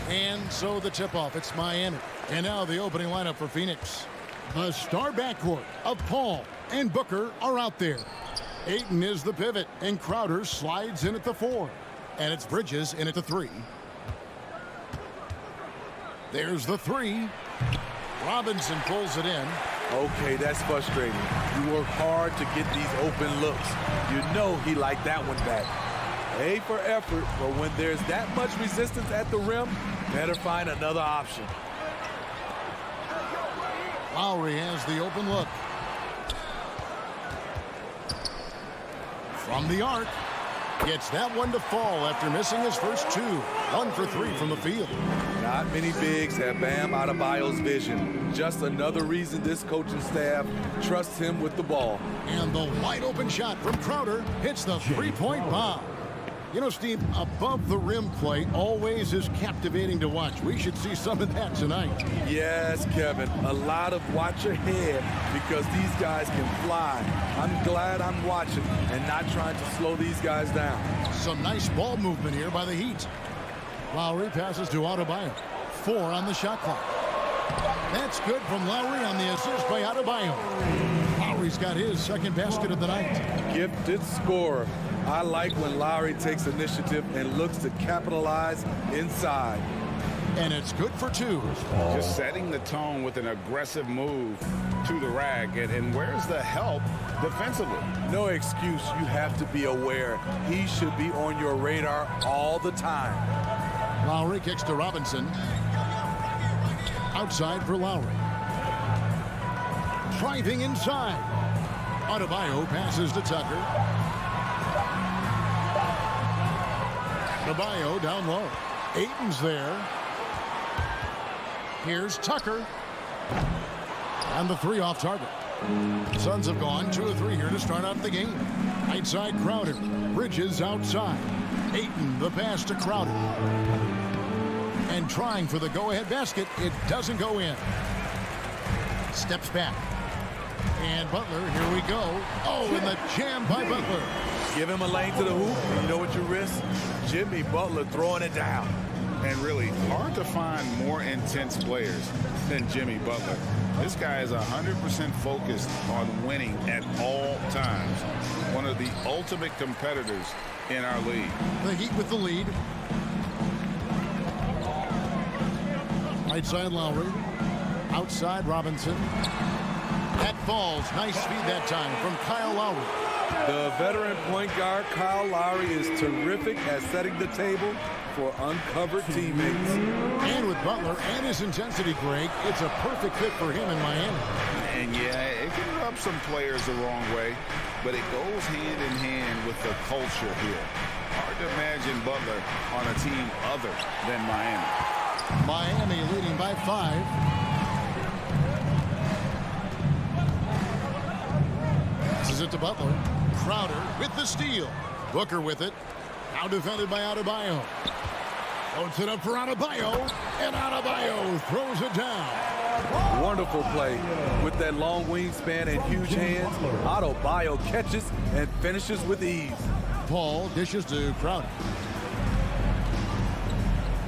And so the tip-off, it's Miami. And now the opening lineup for Phoenix. The star backcourt of Paul and Booker are out there. Ayton is the pivot, and Crowder slides in at the 4. And it's Bridges in at the 3. There's the 3. Robinson pulls it in. Okay, that's frustrating. You work hard to get these open looks. You know he liked that one back. A for effort, but when there's that much resistance at the rim, better find another option. Lowry has the open look. From the arc. Gets that one to fall after missing his first 2. 1 for 3 from the field. Not many bigs have Bam Adebayo's vision. Just another reason this coaching staff trusts him with the ball. And the wide open shot from Crowder hits the three-point bomb. You know, Steve, above the rim play always is captivating to watch. We should see some of that tonight. Yes, Kevin. A lot of watch your head because these guys can fly. I'm glad I'm watching and not trying to slow these guys down. Some nice ball movement here by the Heat. Lowry passes to Adebayo. 4 on the shot clock. That's good from Lowry on the assist by Adebayo. Lowry's got his second basket of the night. Gifted scorer. I like when Lowry takes initiative and looks to capitalize inside. And it's good for 2. Just setting the tone with an aggressive move to the rack. And where's the help defensively? No excuse. You have to be aware. He should be on your radar all the time. Lowry kicks to Robinson. Outside for Lowry. Driving inside. Adebayo passes to Tucker. Adebayo down low. Ayton's there. Here's Tucker. And the 3 off target. Suns have gone 2 of 3 here to start out the game. Right side Crowder. Bridges outside. Ayton the pass to Crowder. And trying for the go-ahead basket. It doesn't go in. Steps back. And Butler, here we go. Oh, and the jam by Butler. Give him a lane to the hoop. You know what you risk? Jimmy Butler throwing it down. And really hard to find more intense players than Jimmy Butler. This guy is 100% focused on winning at all times. One of the ultimate competitors in our league. The Heat with the lead. Right side Lowry. Outside Robinson. That falls. Nice speed that time from Kyle Lowry. The veteran point guard Kyle Lowry is terrific at setting the table for uncovered teammates. And with Butler and his intensity, Greg, it's a perfect fit for him in Miami. And yeah, it can rub some players the wrong way, but it goes hand in hand with the culture here. Hard to imagine Butler on a team other than Miami. Miami leading by 5. Passes it to Butler. Crowder with the steal. Booker with it. Now defended by Adebayo. Loads it up for Adebayo. And Adebayo throws it down. Wonderful play. With that long wingspan and huge hands, Adebayo catches and finishes with ease. Paul dishes to Crowder.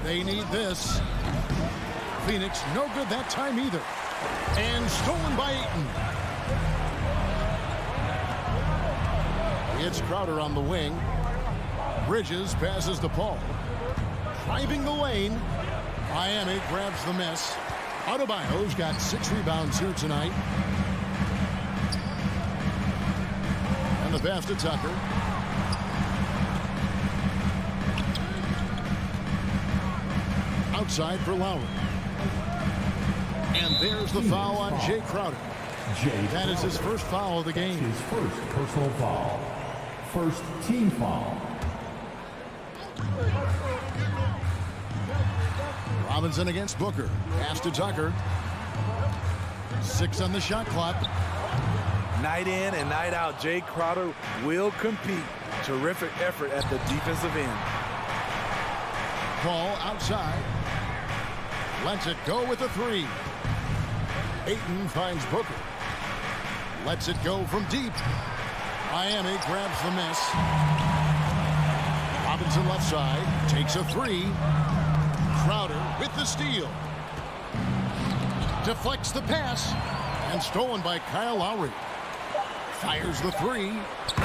They need this. Phoenix no good that time either. And stolen by Ayton. It's Crowder on the wing. Bridges passes to Paul. Driving the lane. Miami grabs the miss. Adebayo's got 6 rebounds here tonight. And the pass to Tucker. Outside for Lowry. And there's the foul on Jay Crowder. That is his first foul of the game. His first personal foul. First team foul. Robinson against Booker. Pass to Tucker. 6 on the shot clock. Night in and night out, Jay Crowder will compete. Terrific effort at the defensive end. Paul outside. Lets it go with the 3. Ayton finds Booker. Lets it go from deep. Miami grabs the miss. Robinson left side. Takes a three. Crowder with the steal. Deflects the pass. And stolen by Kyle Lowry. Fires the three.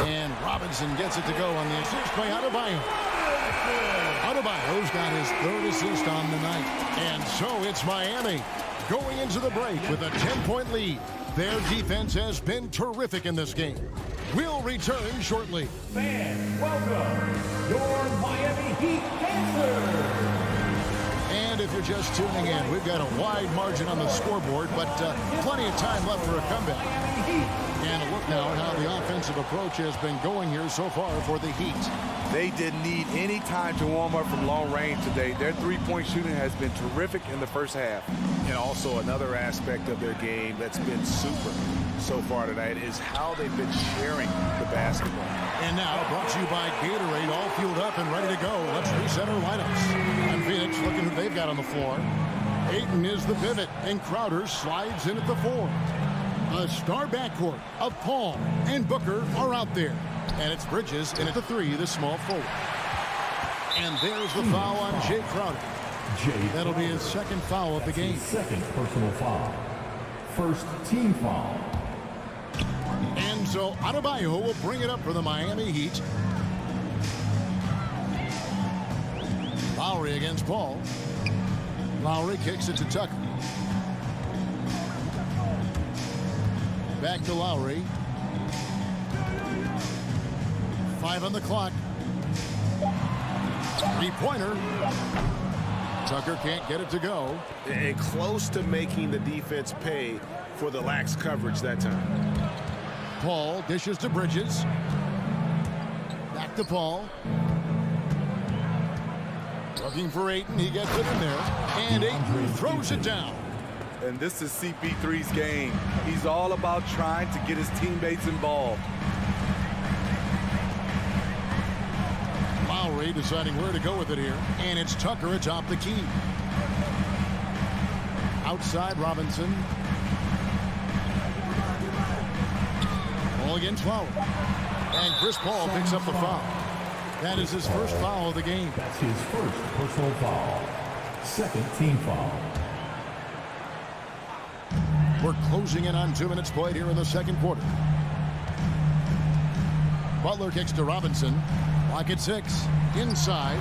And Robinson gets it to go on the assist by Adebayo. Adebayo's got his third assist on the night. And so it's Miami going into the break with a 10-point lead. Their defense has been terrific in this game. We'll return shortly. Fans, welcome your Miami Heat Panthers. And if you're just tuning in, we've got a wide margin on the scoreboard, but plenty of time left for a comeback. And a look now at how the offensive approach has been going here so far for the Heat. They didn't need any time to warm up from long range today. Their three-point shooting has been terrific in the first half. And also another aspect of their game that's been super so far tonight is how they've been sharing the basketball. And now brought to you by Gatorade, all fueled up and ready to go. Let's reset our lineups. And Phoenix looking who they've got on the floor. Ayton is the pivot, and Crowder slides in at the 4. A star backcourt of Paul and Booker are out there. And it's Bridges in at the 3, the small forward. And there's the foul on Jay Crowder. That'll be his second foul of the game. Second personal foul. First team foul. And so Adebayo will bring it up for the Miami Heat. Lowry against Paul. Lowry kicks it to Tucker. Back to Lowry. 5 on the clock. Three-pointer. Tucker can't get it to go. And close to making the defense pay for the lax coverage that time. Paul dishes to Bridges. Back to Paul. Looking for Ayton. He gets it in there. And Ayton throws it down. And this is CP3's game. He's all about trying to get his teammates involved. Lowry deciding where to go with it here. And it's Tucker atop the key. Outside Robinson. Ball against Lowry. And Chris Paul picks up the foul. That is his first foul of the game. That's his first personal foul. Second team foul. We're closing in on 2 minutes played here in the second quarter. Butler kicks to Robinson. Lock at 6. Inside.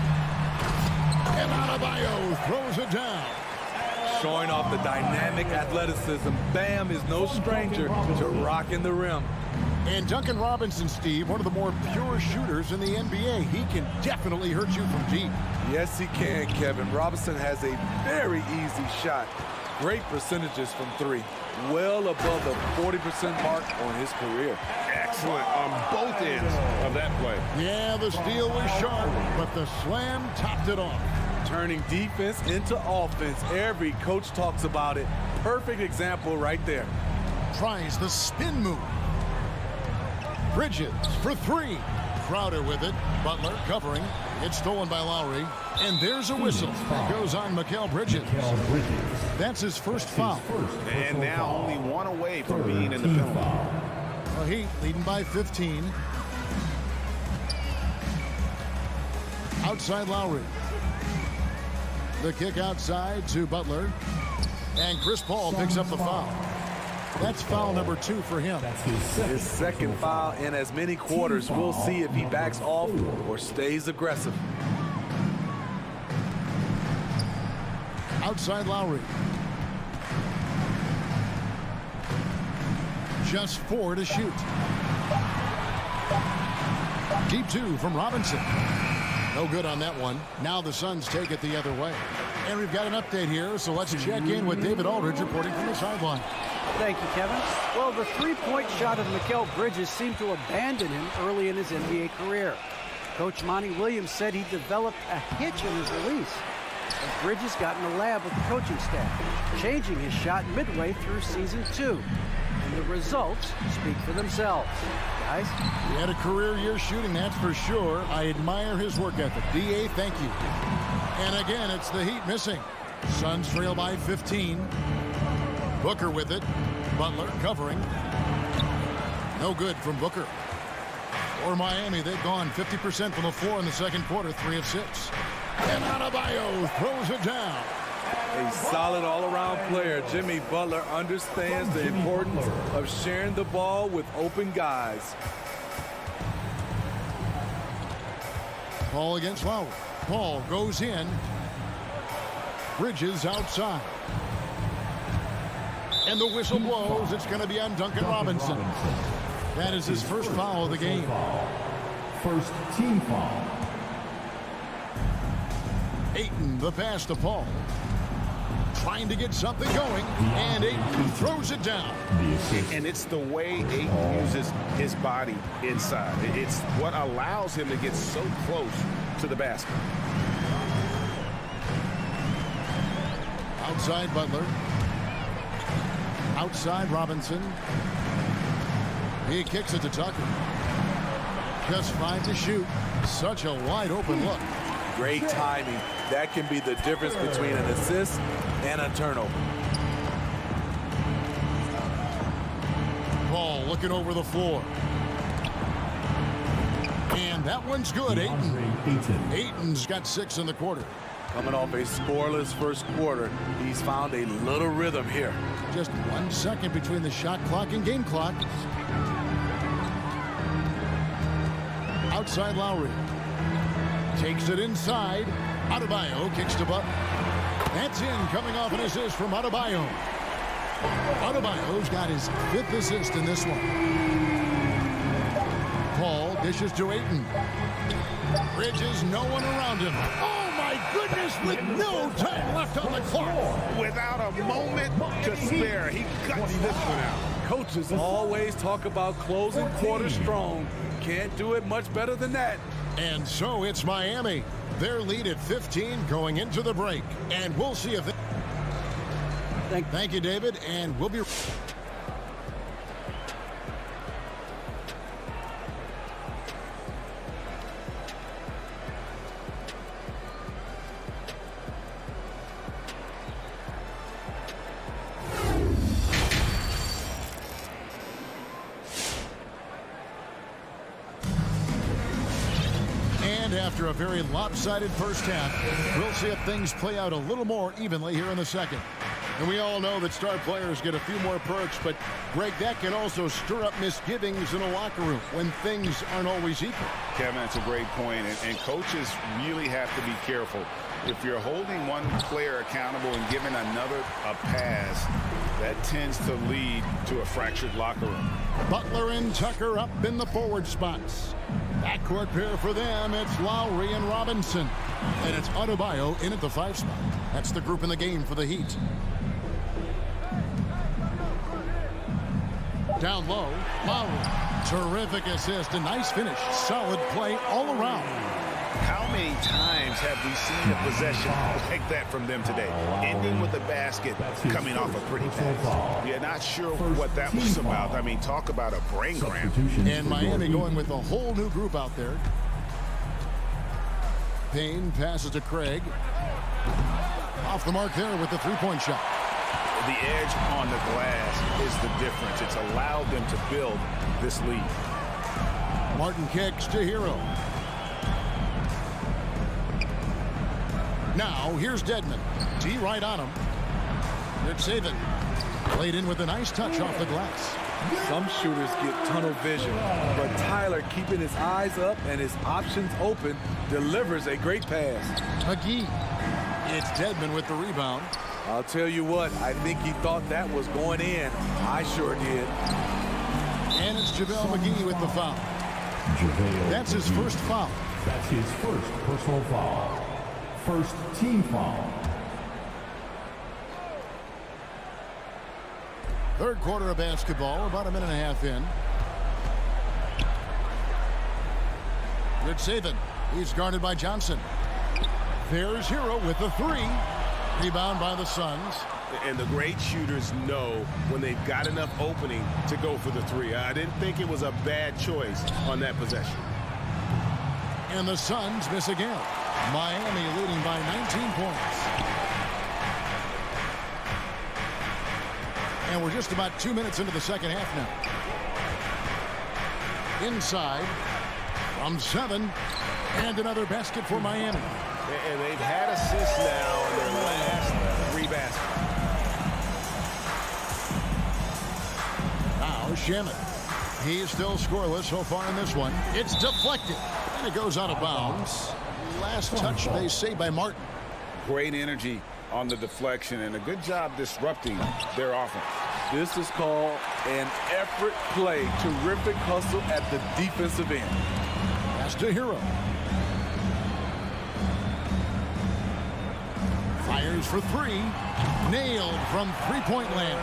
And Adebayo throws it down. Showing off the dynamic athleticism. Bam is no stranger to rocking the rim. And Duncan Robinson, Steve, one of the more pure shooters in the NBA. He can definitely hurt you from deep. Yes, he can, Kevin. Robinson has a very easy shot. Great percentages from 3. Well above the 40% mark on his career. Excellent on both ends of that play. Yeah, the steal was sharp, but the slam topped it off. Turning defense into offense. Every coach talks about it. Perfect example right there. Tries the spin move. Bridges for 3. Crowder with it. Butler covering. It's stolen by Lowry. And there's a whistle. That goes on Mikal Bridges. That's his first foul. And now only 1 away from being in the penalty. The Heat leading by 15. Outside Lowry. The kick outside to Butler. And Chris Paul picks up the foul. That's foul number 2 for him. His second foul in as many quarters. We'll see if he backs off or stays aggressive. Outside Lowry. Just 4 to shoot. Deep 2 from Robinson. No good on that one. Now the Suns take it the other way. And we've got an update here, so let's check in with David Aldridge reporting from the sideline. Thank you, Kevin. Well, the three-point shot of Mikal Bridges seemed to abandon him early in his NBA career. Coach Monty Williams said he developed a hitch in his release. As Bridges got in the lab with the coaching staff, changing his shot midway through season 2. And the results speak for themselves. Guys? He had a career year shooting, that's for sure. I admire his work ethic. D.A., thank you. And again, it's the Heat missing. Suns trail by 15. Booker with it. Butler covering. No good from Booker. For Miami, they've gone 50% from the floor in the second quarter, 3 of 6. And Adebayo throws it down. A solid all-around player. Jimmy Butler understands the importance of sharing the ball with open guys. Paul against Lowry. Paul goes in. Bridges outside. And the whistle blows. It's going to be on Duncan Robinson. That is his first foul of the game. First team foul. Ayton, the pass to Paul. Trying to get something going, and Ayton throws it down. And it's the way Ayton uses his body inside. It's what allows him to get so close to the basket. Outside Butler. Outside Robinson. He kicks it to Tucker. Just 5 to shoot. Such a wide open look. Great timing. That can be the difference between an assist and a turnover. Paul looking over the floor. And that one's good, Ayton. Ayton's got 6 in the quarter. Coming off a scoreless first quarter, he's found a little rhythm here. Just 1 second between the shot clock and game clock. Outside Lowry. Takes it inside. Adebayo kicks to Butler. That's in, coming off an assist from Adebayo. Adebayo's got his 5th assist in this one. Paul dishes to Ayton. Bridges, no one around him. Oh my goodness, with no time left on the clock. Without a moment to spare, he guts this one out. Coaches always talk about closing quarters strong. Can't do it much better than that. And so it's Miami. Their lead at 15 going into the break. And we'll see if they... Thank you, David. And we'll be... After a very lopsided first half, we'll see if things play out a little more evenly here in the second. And we all know that star players get a few more perks, but Greg, that can also stir up misgivings in a locker room when things aren't always equal. Kevin, that's a great point, and coaches really have to be careful. If you're holding one player accountable and giving another a pass, that tends to lead to a fractured locker room. Butler and Tucker up in the forward spots. Backcourt pair for them, it's Lowry and Robinson. And it's Adebayo in at the 5 spot. That's the group in the game for the Heat. Down low, Lowry. Terrific assist, a nice finish. Solid play all around. How many times have we seen a possession like that from them today? Ending with a basket, coming off a pretty pass. You're not sure what that was about. I mean, talk about a brain cramp. And Miami going with a whole new group out there. Payne passes to Craig. Off the mark there with the 3-point shot. The edge on the glass is the difference. It's allowed them to build this lead. Martin kicks to Hero. Now, here's Dedmon. D right on him. Rich Saban. Played in with a nice touch off the glass. Some shooters get tunnel vision, but Tyler, keeping his eyes up and his options open, delivers a great pass. McGee. It's Dedmon with the rebound. I'll tell you what, I think he thought that was going in. I sure did. And it's JaVale McGee with the foul. That's his first foul. That's his first personal foul. First team foul. Third quarter of basketball, about a minute and a half in. Rich Saban. He's guarded by Johnson. There's Hero with the 3. Rebound by the Suns. And the great shooters know when they've got enough opening to go for the 3. I didn't think it was a bad choice on that possession. And the Suns miss again. Miami leading by 19 points. And we're just about 2 minutes into the second half now. Inside. From 7. And another basket for Miami. And they've had assists now in their last 3 baskets. Now Shamet. He's still scoreless so far in this one. It's deflected. And it goes out of bounds. Last touch, they say, by Martin. Great energy on the deflection and a good job disrupting their offense. This is called an effort play. Terrific hustle at the defensive end. Pass to Hero. Fires for 3. Nailed from three-point land.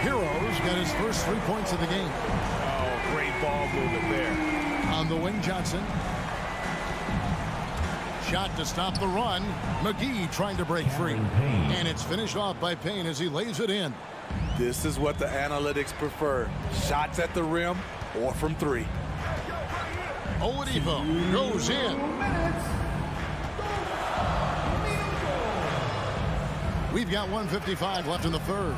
Hero's got his first 3 points of the game. Oh, great ball movement there. On the wing, Johnson. Shot to stop the run. McGee trying to break free. And it's finished off by Payne as he lays it in. This is what the analytics prefer. Shots at the rim or from 3. Oladipo goes in. We've got 1:55 left in the third.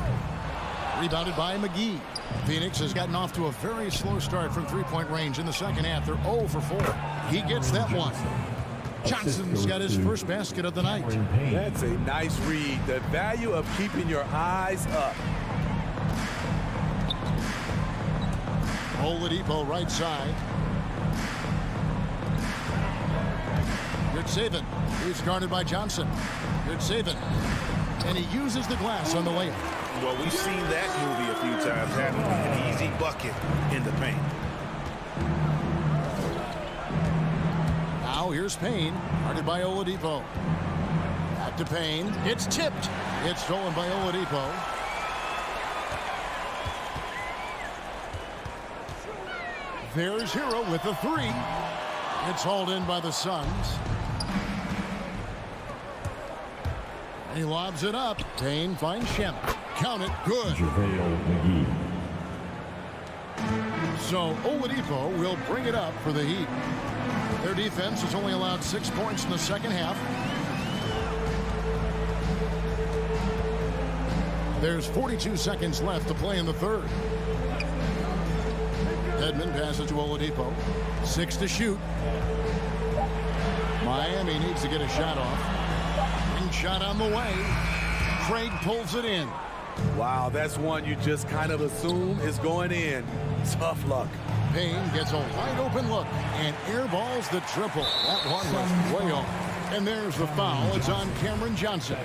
Rebounded by McGee. Phoenix has gotten off to a very slow start from three-point range in the second half. They're 0 for 4. He gets that one. Johnson's got his first basket of the night. That's a nice read. The value of keeping your eyes up. Oladipo right side. Good saving. He's guarded by Johnson. Good saving. And he uses the glass on the layup. Well, we've seen that movie a few times, having an easy bucket in the paint. Now here's Payne, guarded by Oladipo. Back to Payne. It's tipped. It's stolen by Oladipo. There's Hero with the 3. It's hauled in by the Suns. He lobs it up. Payne finds Shamet. Count it. Good. So Oladipo will bring it up for the Heat. Their defense has only allowed 6 points in the second half. There's 42 seconds left to play in the third. Edmond passes to Oladipo. 6 to shoot. Miami needs to get a shot off. Shot on the way. Craig pulls it in. Wow, that's one you just kind of assume is going in. Tough luck. Payne gets a wide open look and airballs the triple. That one was way off. And there's the foul. It's on Cameron Johnson.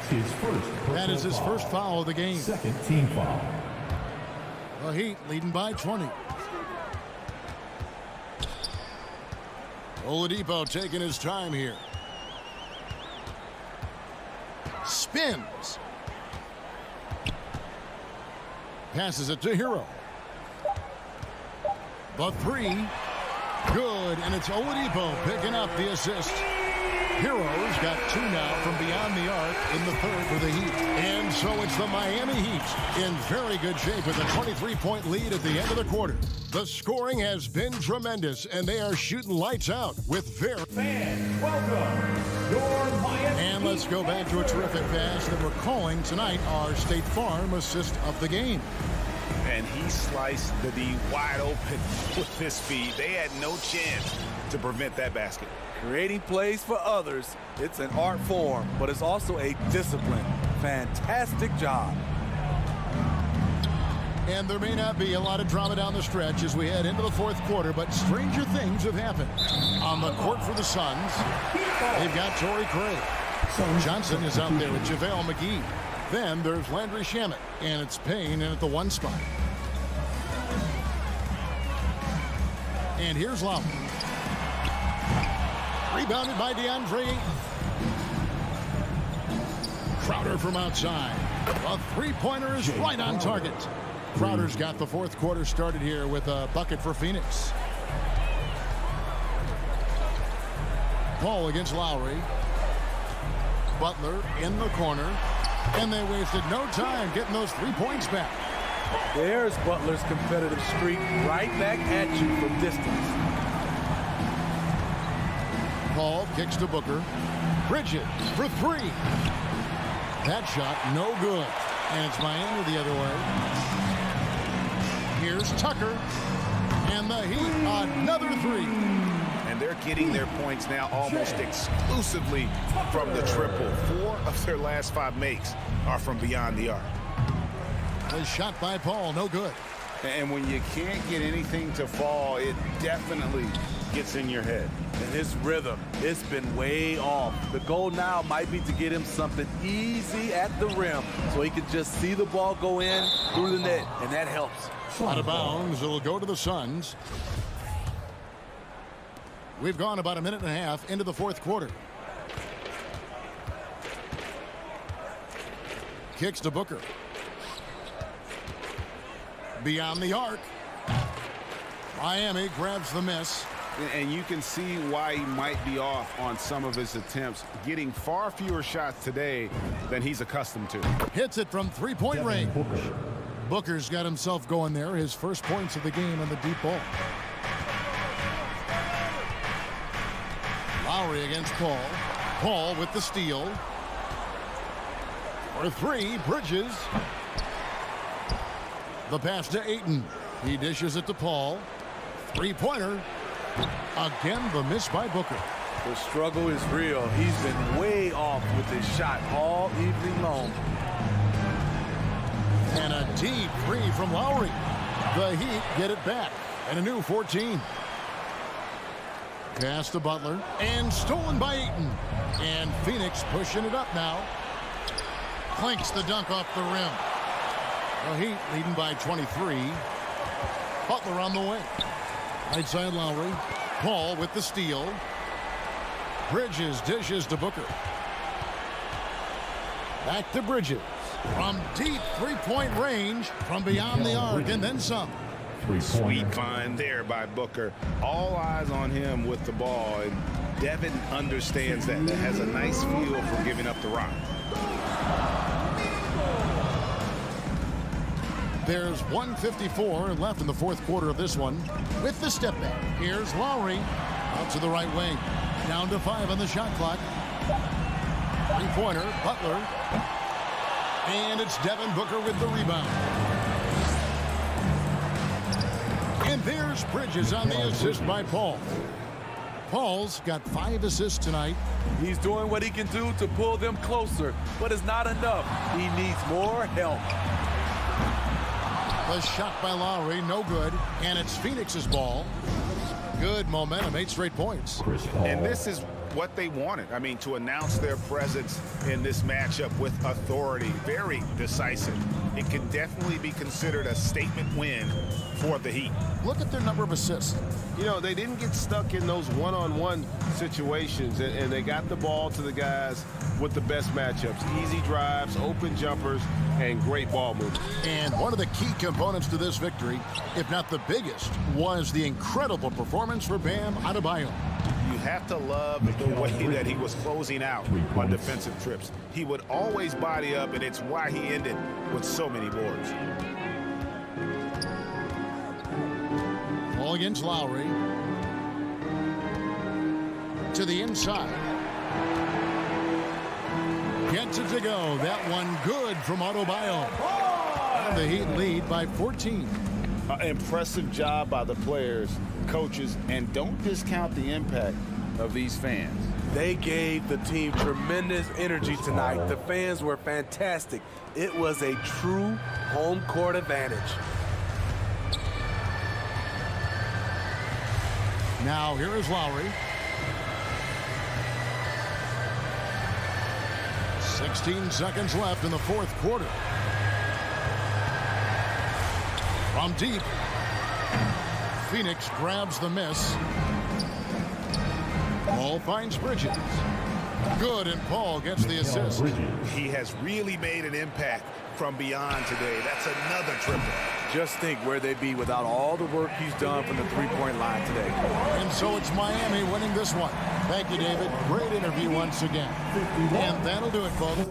That is his first foul of the game. Second team foul. The Heat leading by 20. Oladipo taking his time here. Spins. Passes it to Hero. The 3. Good. And it's Oladipo picking up the assist. Hero's got 2 now from beyond the arc in the third for the Heat. And so it's the Miami Heat in very good shape with a 23-point lead at the end of the quarter. The scoring has been tremendous, and they are shooting lights out with very... Fans, welcome your Miami. And let's go back to a terrific pass that we're calling tonight our State Farm assist of the game. And he sliced the D wide open with his speed. They had no chance to prevent that basket. Creating plays for others, it's an art form, but it's also a discipline. Fantastic job. And there may not be a lot of drama down the stretch as we head into the fourth quarter, but stranger things have happened. On the court for the Suns, they've got Torrey Craig. Johnson is out there with JaVale McGee. Then there's Landry Shamet, and it's Payne in at the 1 spot. And here's Lowry. Rebounded by DeAndre Ayton. Crowder from outside. A three-pointer is right on target. Crowder's got the fourth quarter started here with a bucket for Phoenix. Paul against Lowry. Butler in the corner. And they wasted no time getting those 3 points back. There's Butler's competitive streak right back at you from distance. Paul kicks to Booker. Bridges for 3. That shot no good. And it's Miami the other way. Here's Tucker. And And the Heat, another three. And they're getting their points now almost exclusively from the triple. 4 of their last 5 makes are from beyond the arc. A shot by Paul, no good. And when you can't get anything to fall, it definitely gets in your head. And his rhythm, it's been way off. The goal now might be to get him something easy at the rim so he can just see the ball go in through the net, and that helps. Out of bounds, it'll go to the Suns. We've gone about a minute and a half into the fourth quarter. Kicks to Booker. Beyond the arc. Miami grabs the miss. And you can see why he might be off on some of his attempts, getting far fewer shots today than he's accustomed to. Hits it from three-point range. Booker's got himself going there. His first points of the game on the deep ball. Lowry against Paul. Paul with the steal. For three, Bridges. The pass to Ayton. He dishes it to Paul. Three-pointer. Again, the miss by Booker. The struggle is real. He's been way off with his shot all evening long. And a deep three from Lowry. The Heat get it back. And a new 14. Pass to Butler. And stolen by Ayton. And Phoenix pushing it up now. Clinks the dunk off the rim. The Heat leading by 23. Butler on the wing. Right side Lowry. Paul with the steal. Bridges dishes to Booker. Back to Bridges. From deep three-point range. From beyond the arc and then some. Sweet find there by Booker. All eyes on him with the ball. And Devin understands that. That has a nice feel for giving up the rock. There's 1:54 left in the fourth quarter of this one. With the step back, here's Lowry. Out to the right wing. Down to 5 on the shot clock. Three-pointer, Butler. And it's Devin Booker with the rebound. And there's Bridges on the assist by Paul. Paul's got 5 assists tonight. He's doing what he can do to pull them closer, but it's not enough. He needs more help. The shot by Lowry, no good. And it's Phoenix's ball. Good momentum, 8 straight points. And this is what they wanted. I mean, to announce their presence in this matchup with authority. Very decisive. It can definitely be considered a statement win for the Heat. Look at their number of assists. You know, they didn't get stuck in those one-on-one situations, and they got the ball to the guys with the best matchups. Easy drives, open jumpers, and great ball movement. And one of the key components to this victory, if not the biggest, was the incredible performance for Bam Adebayo. You have to love the way that he was closing out on defensive trips. He would always body up, and it's why he ended with so many boards. Ball against Lowry. To the inside. Gets it to go. That one good from Adebayo. And the Heat lead by 14. Impressive job by the players, coaches, and don't discount the impact of these fans. They gave the team tremendous energy tonight. The fans were fantastic. It was a true home court advantage. Now here is Lowry. 16 seconds left in the fourth quarter. From deep. Phoenix grabs the miss. Paul finds Bridges. Good, and Paul gets the assist. He has really made an impact from beyond today. That's another triple. Just think where they'd be without all the work he's done from the three-point line today. And so it's Miami winning this one. Thank you, David. Great interview once again. And that'll do it, folks.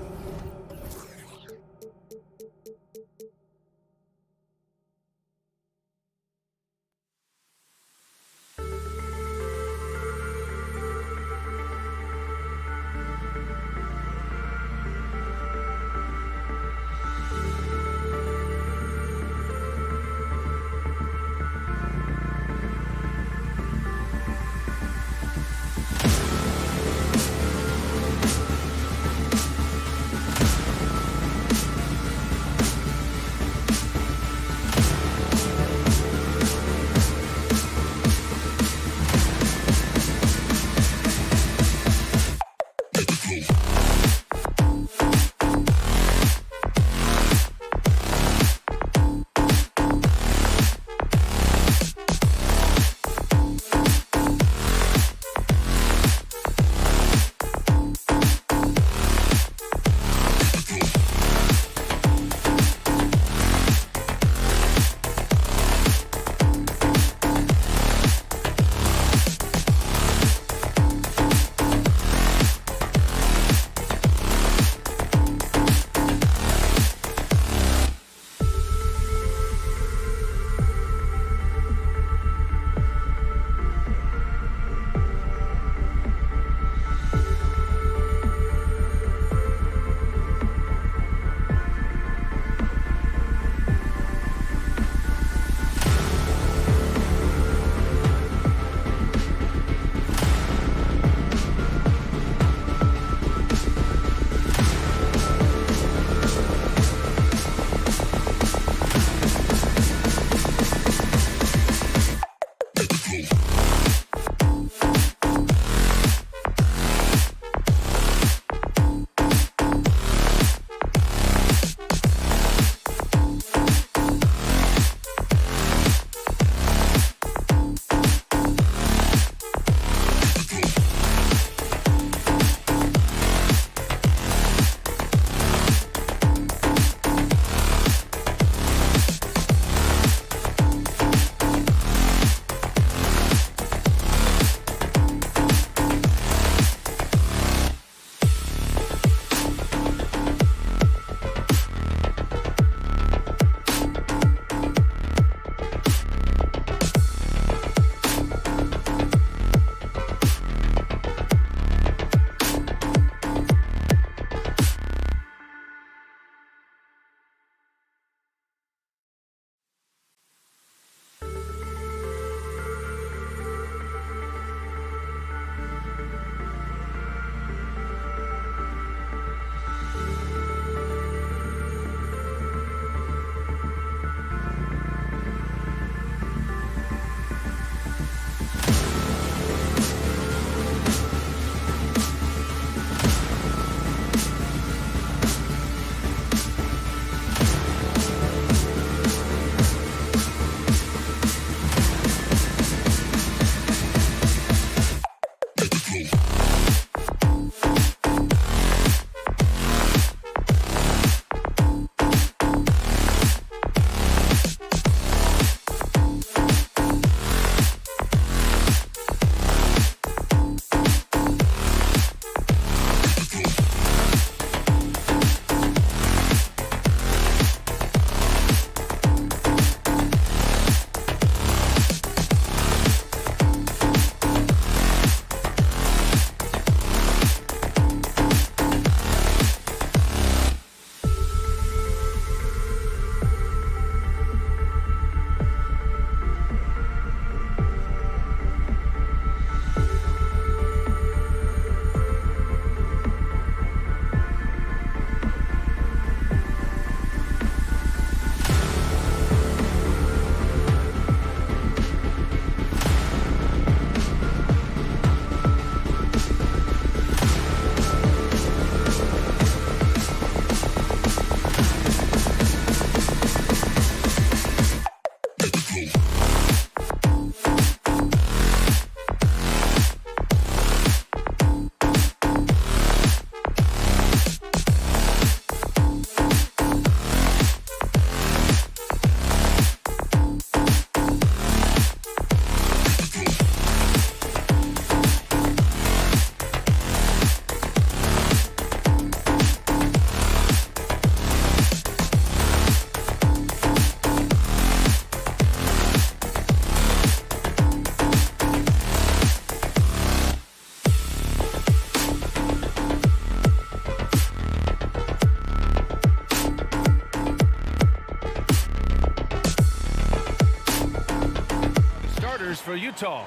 starters for Utah.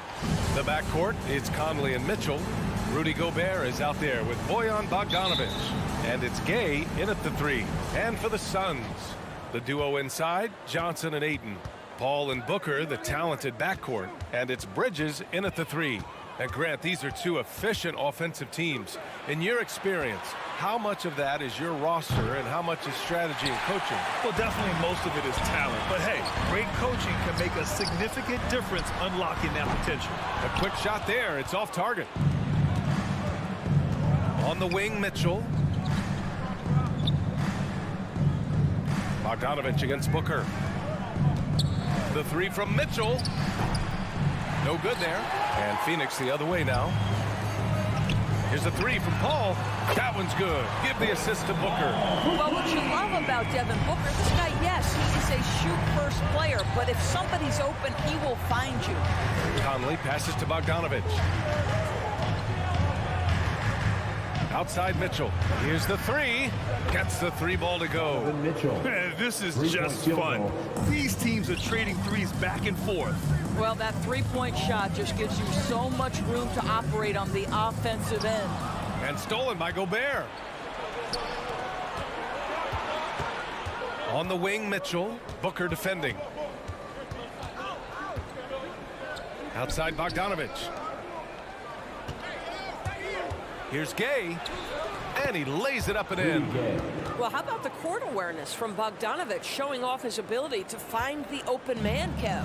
The backcourt is Conley and Mitchell. Rudy Gobert is out there with Bojan Bogdanovic. And it's Gay in at the 3. And for the Suns, the duo inside, Johnson and Ayton. Paul and Booker, the talented backcourt. And it's Bridges in at the 3. And Grant, these are two efficient offensive teams. In your experience, how much of that is your roster and how much is strategy and coaching? Well, definitely most of it is talent. But hey, great coaching can make a significant difference unlocking that potential. A quick shot there. It's off target. On the wing, Mitchell. Bogdanovic against Booker. The 3 from Mitchell. No good there. And Phoenix the other way now. Here's a 3 from Paul. That one's good. Give the assist to Booker. Well, what you love about Devin Booker, this guy, yes, he is a shoot-first player, but if somebody's open, he will find you. Conley passes to Bogdanovic. Outside Mitchell. Here's the 3. Gets the 3 ball to go. Man, this is just fun. These teams are trading threes back and forth. Well, that three-point shot just gives you so much room to operate on the offensive end. And stolen by Gobert. On the wing, Mitchell. Booker defending. Outside Bogdanovic. Here's Gay. And he lays it up and in. Well, how about the court awareness from Bogdanovic, showing off his ability to find the open man, Kev?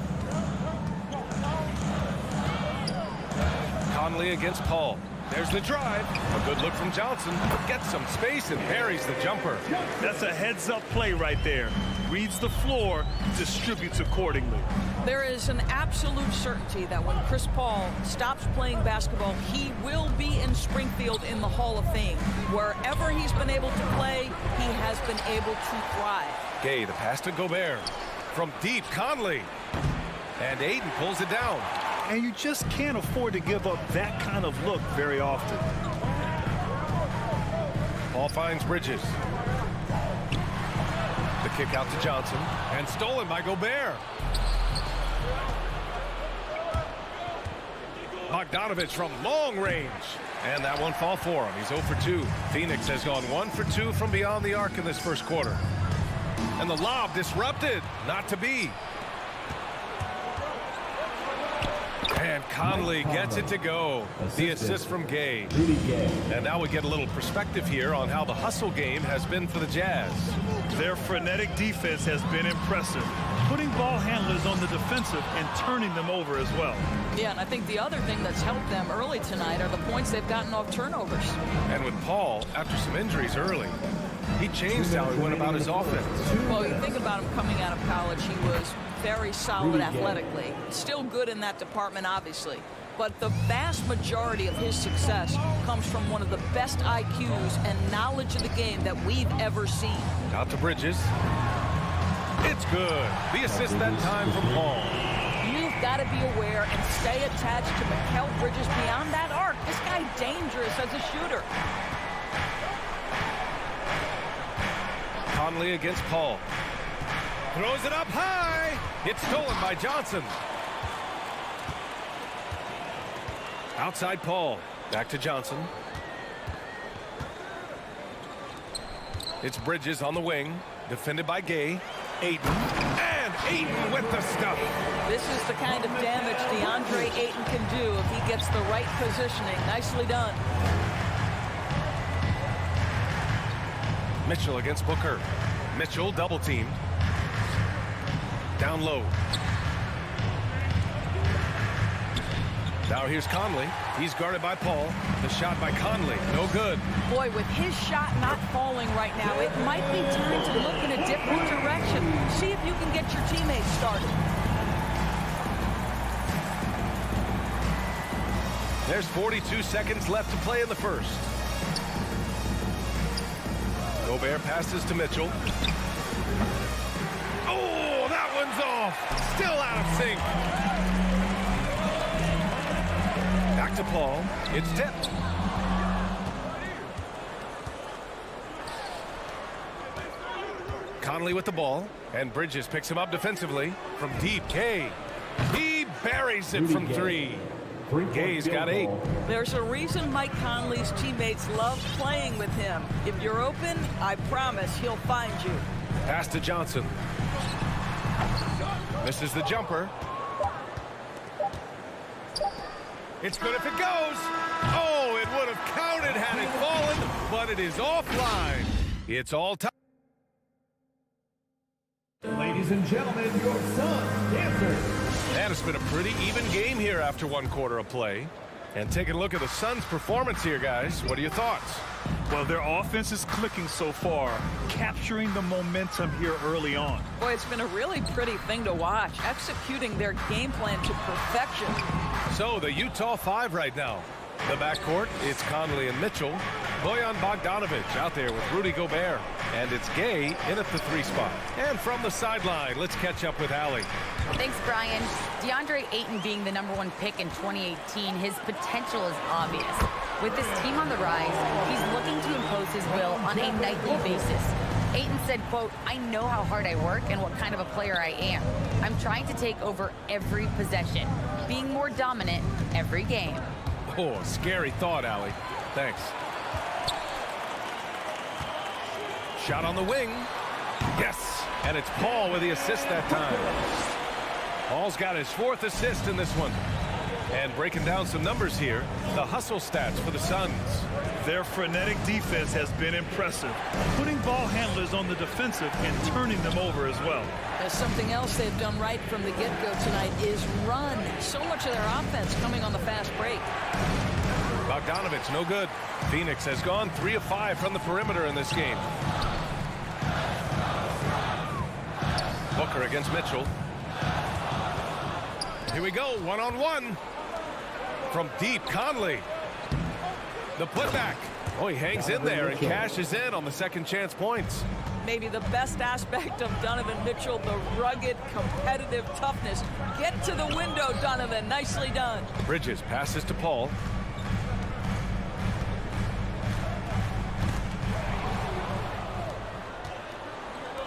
Conley against Paul. There's the drive. A good look from Johnson. Gets some space and buries the jumper. That's a heads-up play right there. Reads the floor, distributes accordingly. There is an absolute certainty that when Chris Paul stops playing basketball, he will be in Springfield in the Hall of Fame. Wherever he's been able to play, he has been able to thrive. Gay, the pass to Gobert. From deep, Conley. And Ayton pulls it down. And you just can't afford to give up that kind of look very often. Paul finds Bridges. The kick out to Johnson. And stolen by Gobert. Bogdanovic from long range. And that one fall for him. He's 0 for 2. Phoenix has gone 1 for 2 from beyond the arc in this first quarter. And the lob disrupted. Not to be. And Conley gets it to go. The assist from Gay. And now we get a little perspective here on how the hustle game has been for the Jazz. Their frenetic defense has been impressive, putting ball handlers on the defensive and turning them over as well. Yeah, and I think the other thing that's helped them early tonight are the points they've gotten off turnovers. And with Paul, after some injuries early, he changed how he went about his offense. Well, you think about him coming out of college, he was very solid athletically. Still good in that department, obviously. But the vast majority of his success comes from one of the best IQs and knowledge of the game that we've ever seen. Out to Bridges. It's good. The assist that time from Paul. You've got to be aware and stay attached to Mikal Bridges beyond that arc. This guy dangerous as a shooter. Conley against Paul. Throws it up high. It's stolen by Johnson. Outside Paul. Back to Johnson. It's Bridges on the wing. Defended by Gay. Ayton. And Ayton with the stuff. This is the kind of damage DeAndre Ayton can do if he gets the right positioning. Nicely done. Mitchell against Booker. Mitchell double teamed. Down low. Now here's Conley. He's guarded by Paul. The shot by Conley. No good. Boy, with his shot not falling right now, it might be time to look in a different direction. See if you can get your teammates started. There's 42 seconds left to play in the first. Gobert passes to Mitchell. Oh, that one's off. Still out of sync. Back to Paul. It's tipped. Conley with the ball. And Bridges picks him up defensively. From deep, Gay. He buries it from three. Gay's got 8. There's a reason Mike Conley's teammates love playing with him. If you're open, I promise he'll find you. Pass to Johnson. Misses the jumper. It's good if it goes. Oh, it would have counted had it fallen, but it is offline. It's all time. Ladies and gentlemen, your Suns answer. And it's been a pretty even game here after 1 quarter of play. And taking a look at the Suns' performance here, guys. What are your thoughts? Well, their offense is clicking so far, capturing the momentum here early on. Boy, it's been a really pretty thing to watch, executing their game plan to perfection. So the Utah 5 right now. The backcourt, it's Conley and Mitchell. Bojan Bogdanovic out there with Rudy Gobert. And it's Gay in at the 3 spot. And from the sideline, let's catch up with Allie. Thanks, Brian. DeAndre Ayton being the #1 pick in 2018, his potential is obvious. With this team on the rise, he's looking to impose his will on a nightly basis. Ayton said, quote, "I know how hard I work and what kind of a player I am. I'm trying to take over every possession, being more dominant every game." Oh, scary thought, Allie. Thanks. Shot on the wing. Yes. And it's Paul with the assist that time. Paul's got his 4th assist in this one. And breaking down some numbers here, the hustle stats for the Suns. Their frenetic defense has been impressive, putting ball handlers on the defensive and turning them over as well. There's something else they've done right from the get-go tonight is run. So much of their offense coming on the fast break. Bogdanovic, no good. Phoenix has gone 3 of 5 from the perimeter in this game. Booker against Mitchell. Here we go, 1-on-1. From deep, Conley. The putback. Oh, he hangs in there and cashes in on the second chance points. Maybe the best aspect of Donovan Mitchell, the rugged, competitive toughness. Get to the window, Donovan. Nicely done. Bridges passes to Paul.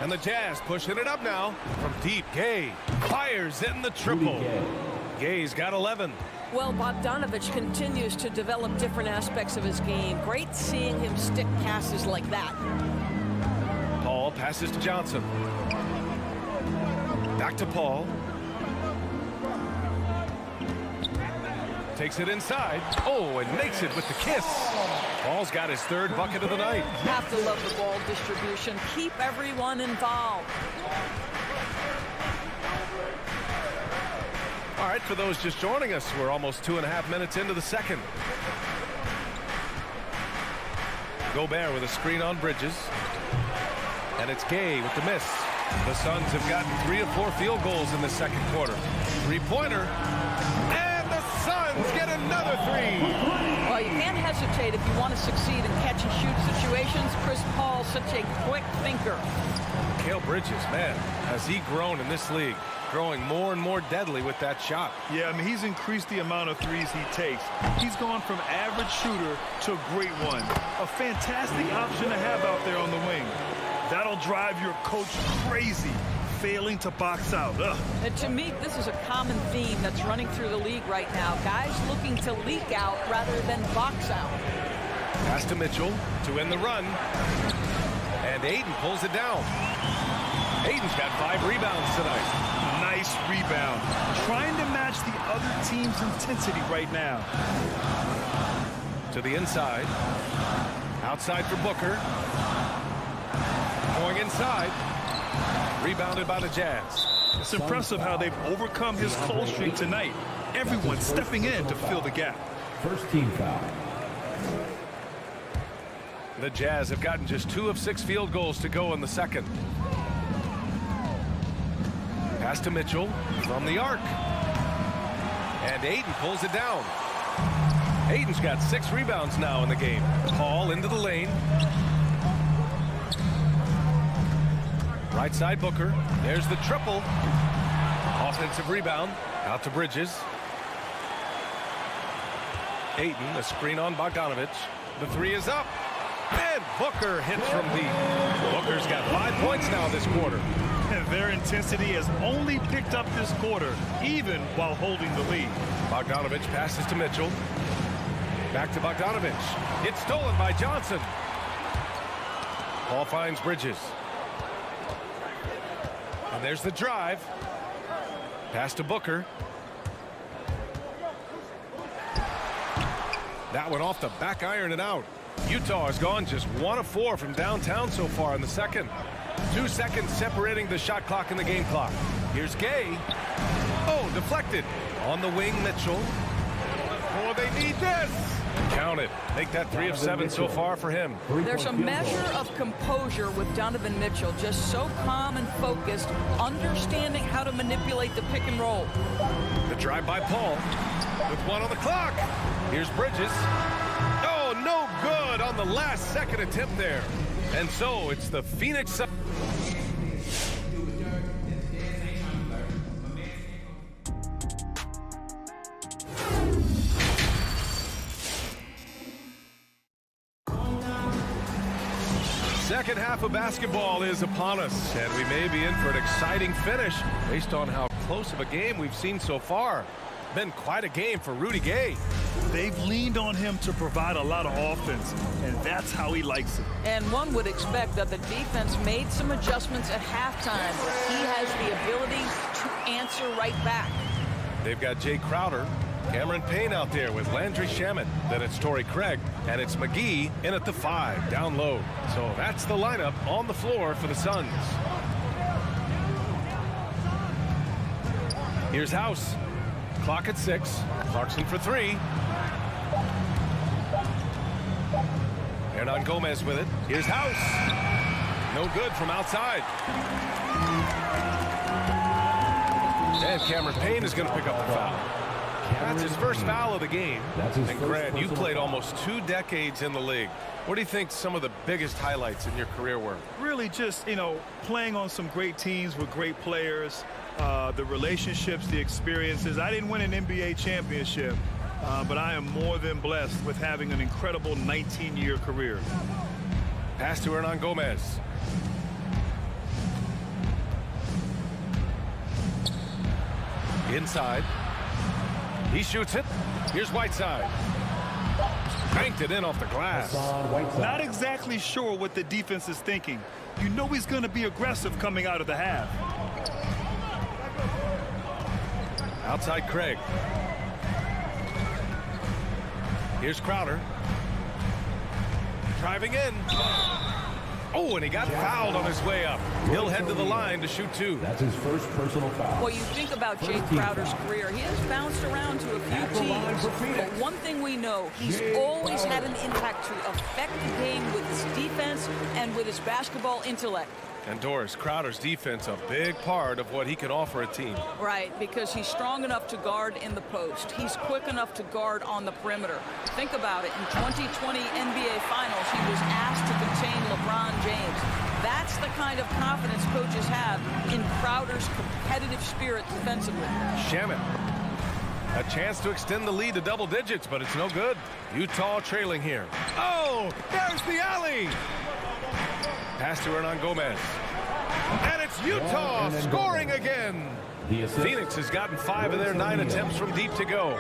And the Jazz pushing it up now. From deep, Gay fires in the triple. Gay's got 11. Well, Bogdanovic continues to develop different aspects of his game. Great seeing him stick passes like that. Paul passes to Johnson. Back to Paul. Takes it inside. Oh, and makes it with the kiss. Paul's got his 3rd bucket of the night. Have to love the ball distribution. Keep everyone involved. All right, for those just joining us, we're almost 2.5 minutes into the second. Gobert with a screen on Bridges. And it's Gay with the miss. The Suns have gotten 3 of 4 field goals in the second quarter. 3-pointer. And the Suns get another 3. Well, you can't hesitate if you want to succeed in catch-and-shoot situations. Chris Paul's such a quick thinker. Mikal Bridges, man, has he grown in this league? Growing more and more deadly with that shot. Yeah, I mean, he's increased the amount of threes he takes. He's gone from average shooter to a great one. A fantastic option to have out there on the wing. That'll drive your coach crazy, failing to box out. And to me, this is a common theme that's running through the league right now. Guys looking to leak out rather than box out. Pass to Mitchell to end the run. And Ayton pulls it down. Ayton's got 5 rebounds tonight. Nice rebound. Trying to match the other team's intensity right now. To the inside. Outside for Booker. Going inside. Rebounded by the Jazz. It's impressive how they've overcome his cold streak tonight. Everyone stepping in to fill the gap. First team foul. The Jazz have gotten just 2 of 6 field goals to go in the second. Pass to Mitchell from the arc. And Ayton pulls it down. Ayton's got 6 rebounds now in the game. Paul into the lane. Right side Booker. There's the triple. Offensive rebound. Out to Bridges. Ayton, a screen on Bogdanovic. The 3 is up. And Booker hits from deep. Booker's got got 5 points now this quarter. And their intensity has only picked up this quarter, even while holding the lead. Bogdanovich passes to Mitchell. Back to Bogdanovich. It's stolen by Johnson. Paul finds Bridges. And there's the drive. Pass to Booker. That one off the back iron and out. Utah has gone just 1 of 4 from downtown so far in the second. 2 seconds separating the shot clock and the game clock. Here's Gay. Oh, deflected. On the wing, Mitchell. Oh, they need this. Count it. Make that 3 of 7 so far for him. There's a measure of composure with Donovan Mitchell, just so calm and focused, understanding how to manipulate the pick and roll. The drive by Paul with 1 on the clock. Here's Bridges. Oh, no good on the last second attempt there. And so it's the Phoenix. Second half of basketball is upon us, and we may be in for an exciting finish based on how close of a game we've seen so far. Been quite a game for Rudy Gay. They've leaned on him to provide a lot of offense, and that's how he likes it. And one would expect that the defense made some adjustments at halftime, but he has the ability to answer right back. They've got Jay Crowder, Cameron Payne out there with Landry Shamet. Then it's Torrey Craig, and it's McGee in at the 5, down low. So that's the lineup on the floor for the Suns. Here's House. Clock at 6. Clarkson for 3. Hernan Gomez with it. Here's House. No good from outside. And Cameron Payne is going to pick up the foul. That's his first foul of the game. And Grant, you played almost 2 decades in the league. What do you think some of the biggest highlights in your career were? Really just, playing on some great teams with great players, the relationships, the experiences. I didn't win an NBA championship, but I am more than blessed with having an incredible 19-year career. Pass to Hernan Gomez. Inside. He shoots it. Here's Whiteside. Banked it in off the glass. Not exactly sure what the defense is thinking. You know he's going to be aggressive coming out of the half. Outside Craig. Here's Crowder. Driving in. Oh, and he got fouled on his way up. He'll head to the line to shoot 2. That's his first personal foul. Well, you think about Jay Crowder's career. He has bounced around to a few teams. But one thing we know, he's always had an impact to affect the game with his defense and with his basketball intellect. And Doris, Crowder's defense, a big part of what he can offer a team. Right, because he's strong enough to guard in the post. He's quick enough to guard on the perimeter. Think about it. In 2020 NBA Finals, he was asked to contain LeBron James. That's the kind of confidence coaches have in Crowder's competitive spirit defensively. Shamet. A chance to extend the lead to double digits, but it's no good. Utah trailing here. Oh, there's the alley. Pass to Hernan Gomez. And it's Utah scoring again. Phoenix has gotten 5 of their 9 attempts from deep to go.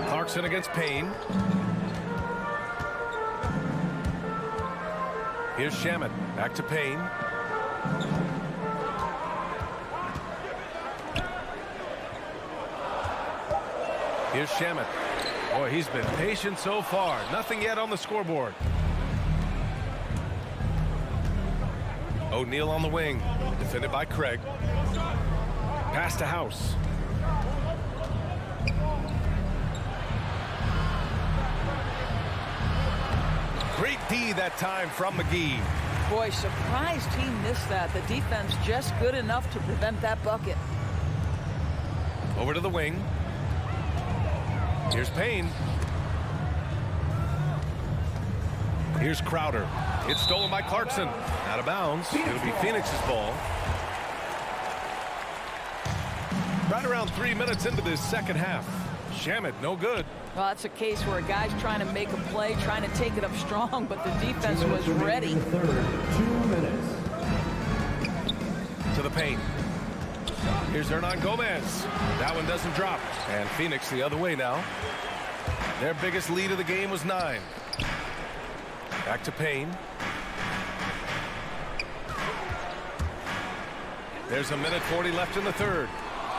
Clarkson against Payne. Here's Shamet. Back to Payne. Here's Shamet. Boy, he's been patient so far. Nothing yet on the scoreboard. O'Neal on the wing. Defended by Craig. Pass to House. Great D that time from McGee. Boy, surprised he missed that. The defense just good enough to prevent that bucket. Over to the wing. Here's Payne. Here's Crowder. It's stolen by Clarkson. Out of bounds. It'll be Phoenix's ball. Right around 3 minutes into this second half. Shamet, no good. Well, that's a case where a guy's trying to make a play, trying to take it up strong, but the defense was ready. Third, 2 minutes. To the paint. Here's Hernan Gomez. That one doesn't drop. And Phoenix the other way now. Their biggest lead of the game was 9. Back to Payne. There's a minute 40 left in the third.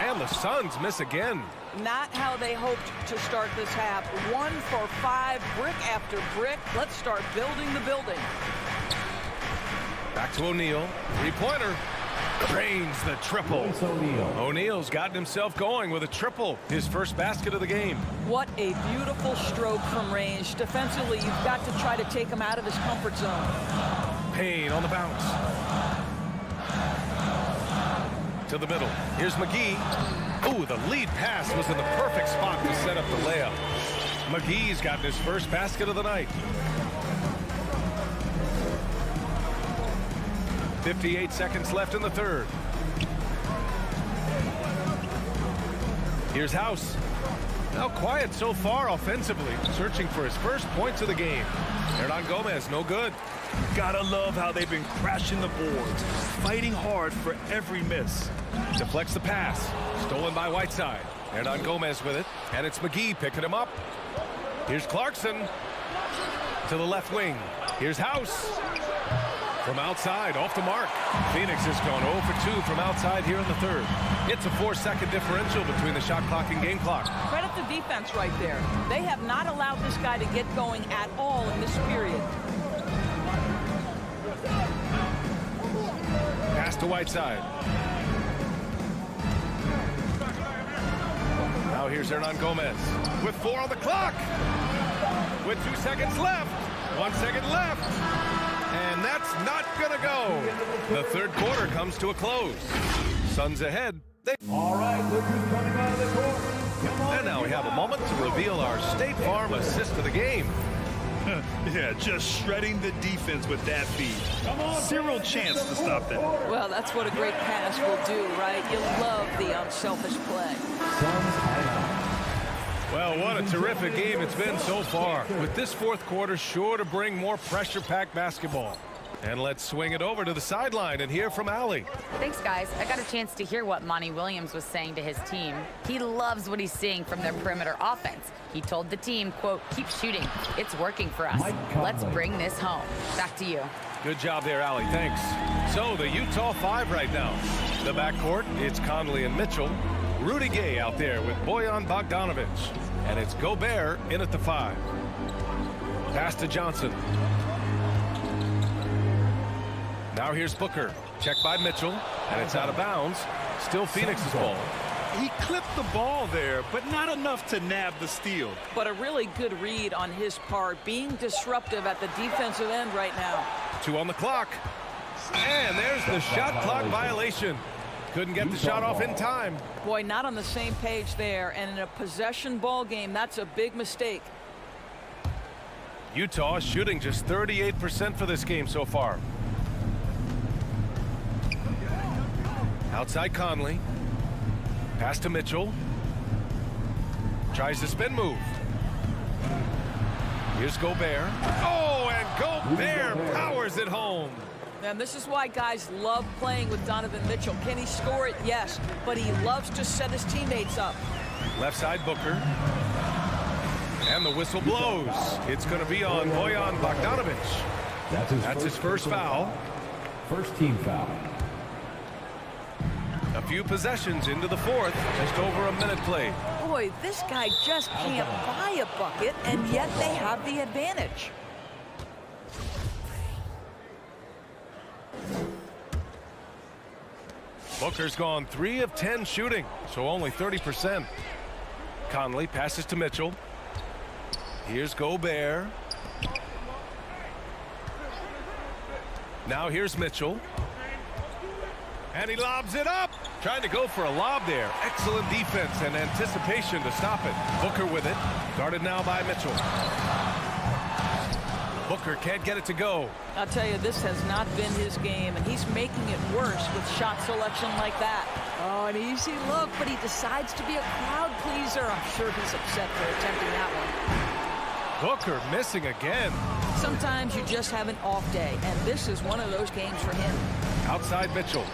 And the Suns miss again. Not how they hoped to start this half. 1 for 5, brick after brick. Let's start building the building. Back to O'Neal. Three-pointer. Drains the triple. O'Neal's gotten himself going with a triple. His first basket of the game. What a beautiful stroke from range. Defensively, you've got to try to take him out of his comfort zone. Payne on the bounce. To the middle. Here's McGee. Ooh, the lead pass was in the perfect spot to set up the layup. McGee's gotten his first basket of the night. 58 seconds left in the third. Here's House. Now quiet so far offensively, searching for his first points of the game. Hernan Gomez, no good. Gotta love how they've been crashing the boards, fighting hard for every miss. Deflects the pass. Stolen by Whiteside. Hernan Gomez with it. And it's McGee picking him up. Here's Clarkson. To the left wing. Here's House. From outside, off the mark. Phoenix has gone 0 for 2 from outside here in the third. It's a 4-second differential between the shot clock and game clock. Credit the defense right there. They have not allowed this guy to get going at all in this period. Pass to Whiteside. Now here's Hernan Gomez with 4 on the clock. With 2 seconds left. 1 second left. And that's not going to go. The third quarter comes to a close. Suns ahead. All right, look who's coming out of the court. And now we have a moment to reveal our State Farm assist of the game. Yeah, just shredding the defense with that feed. Zero chance to stop that. Well, that's what a great pass will do, right? You love the unselfish play. Well, what a terrific game it's been so far. With this fourth quarter sure to bring more pressure-packed basketball. And let's swing it over to the sideline and hear from Allie. Thanks, guys. I got a chance to hear what Monty Williams was saying to his team. He loves what he's seeing from their perimeter offense. He told the team, quote, keep shooting. It's working for us. Let's bring this home. Back to you. Good job there, Allie. Thanks. So the Utah 5 right now. The backcourt, it's Conley and Mitchell. Rudy Gay out there with Bojan Bogdanovic. And it's Gobert in at the 5. Pass to Johnson. Now here's Booker. Checked by Mitchell. And it's out of bounds. Still Phoenix's ball. He clipped the ball there, but not enough to nab the steal. But a really good read on his part, being disruptive at the defensive end right now. 2 on the clock. And there's the shot clock violation. Couldn't get the shot off in time. Boy, not on the same page there. And in a possession ball game, that's a big mistake. Utah shooting just 38% for this game so far. Outside Conley. Pass to Mitchell. Tries the spin move. Here's Gobert. Oh, and Gobert powers it home. And this is why guys love playing with Donovan Mitchell. Can he score it? Yes. But he loves to set his teammates up. Left side Booker. And the whistle blows. It's going to be on Bojan Bogdanovic. That's his first foul. First team foul. A few possessions into the fourth. Just over a minute played. Boy, this guy just can't buy a bucket, and yet they have the advantage. Booker's gone 3 of 10 shooting, so only 30%. Conley passes to Mitchell. Here's Gobert. Now here's Mitchell. And he lobs it up. Trying to go for a lob there. Excellent defense and anticipation to stop it. Booker with it. Guarded now by Mitchell. Booker can't get it to go. I'll tell you, this has not been his game, and he's making it worse with shot selection like that. Oh, an easy look, but he decides to be a crowd pleaser. I'm sure he's upset for attempting that one. Booker missing again. Sometimes you just have an off day, and this is one of those games for him. Outside Mitchell.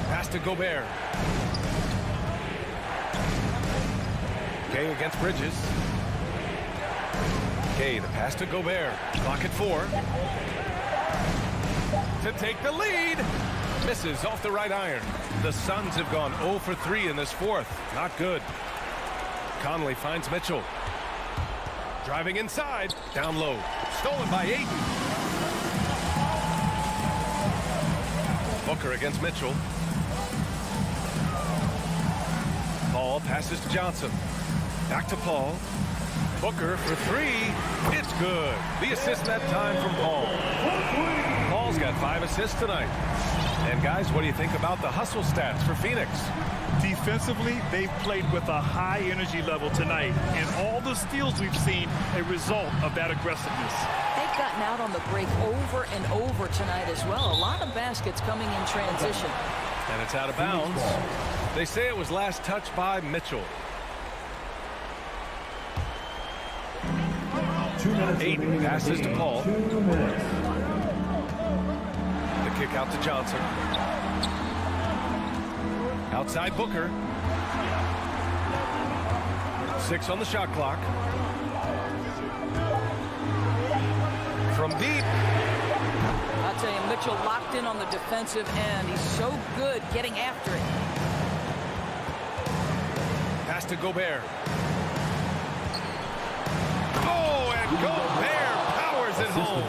Pass to Gobert. Gay against Bridges. Gay, the pass to Gobert. Clock at 4. To take the lead. Misses off the right iron. The Suns have gone 0 for 3 in this fourth. Not good. Conley finds Mitchell. Driving inside. Down low. Stolen by Ayton. Booker against Mitchell. Paul passes to Johnson. Back to Paul. Booker for 3. It's good. The assist that time from Paul. Paul's got 5 assists tonight. And guys, what do you think about the hustle stats for Phoenix? Defensively, they've played with a high energy level tonight. And all the steals we've seen, a result of that aggressiveness. They've gotten out on the break over and over tonight as well. A lot of baskets coming in transition. And it's out of bounds. They say it was last touched by Mitchell. 2 minutes. Ayton passes to Paul. 2 minutes. The kick out to Johnson. Outside Booker. 6 on the shot clock. From deep. I'll tell you, Mitchell locked in on the defensive end. He's so good getting after it. Pass to Gobert. Oh, and Gobert powers it home.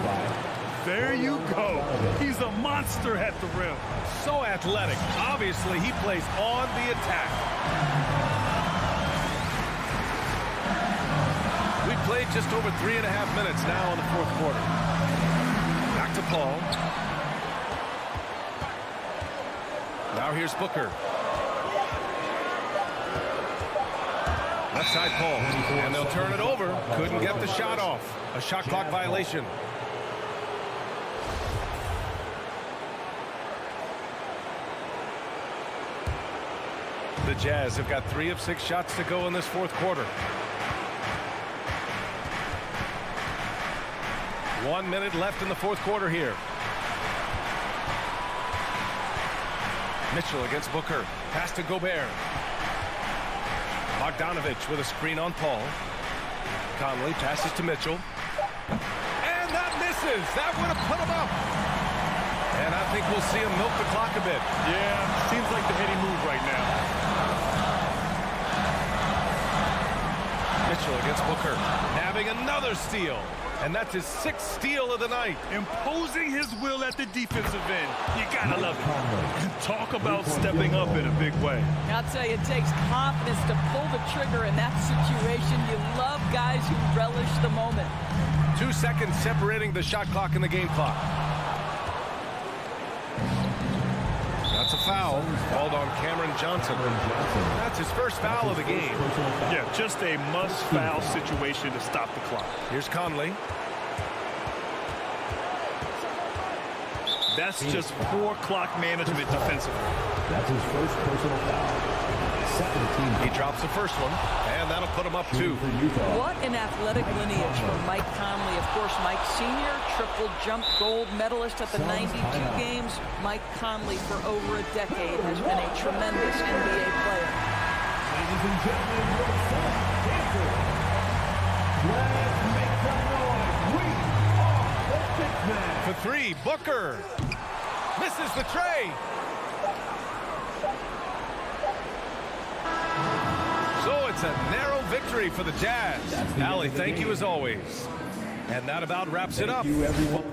There you go. He's a monster at the rim. So athletic. Obviously, he plays on the attack. We've played just over 3.5 minutes now in the fourth quarter. Back to Paul. Now here's Booker. Left side Paul. And they'll turn it over. Couldn't get the shot off. A shot clock violation. The Jazz have got 3 of 6 shots to go in this fourth quarter. 1 minute left in the fourth quarter here. Mitchell against Booker. Pass to Gobert. Bogdanovich with a screen on Paul. Conley passes to Mitchell. And that misses. That would have put him up. And I think we'll see him milk the clock a bit. Yeah, seems like the heady move right now. Mitchell against Booker. Nabbing another steal. And that's his 6th steal of the night. Imposing his will at the defensive end. You gotta love it. Talk about stepping up in a big way. I'll tell you, it takes confidence to pull the trigger in that situation. You love guys who relish the moment. 2 seconds separating the shot clock and the game clock. That's a foul called on Cameron Johnson. That's his first foul of the game. Yeah, just a must-foul situation to stop the clock. Here's Conley. That's just poor clock management defensively. That's his first personal foul. Second team. He drops the first one, and that'll put him up 2. What an athletic lineage from Mike Conley. Of course, Mike Sr., triple jump gold medalist at the 92 games. Mike Conley, for over a decade, has been a tremendous NBA player. Ladies and gentlemen, your second dancer. Let's make some noise. We are the Six Men. For 3, Booker. Misses the tray. So it's a narrow victory for the Jazz. Allie, thank you as always. And that about wraps it up. Thank you, everyone.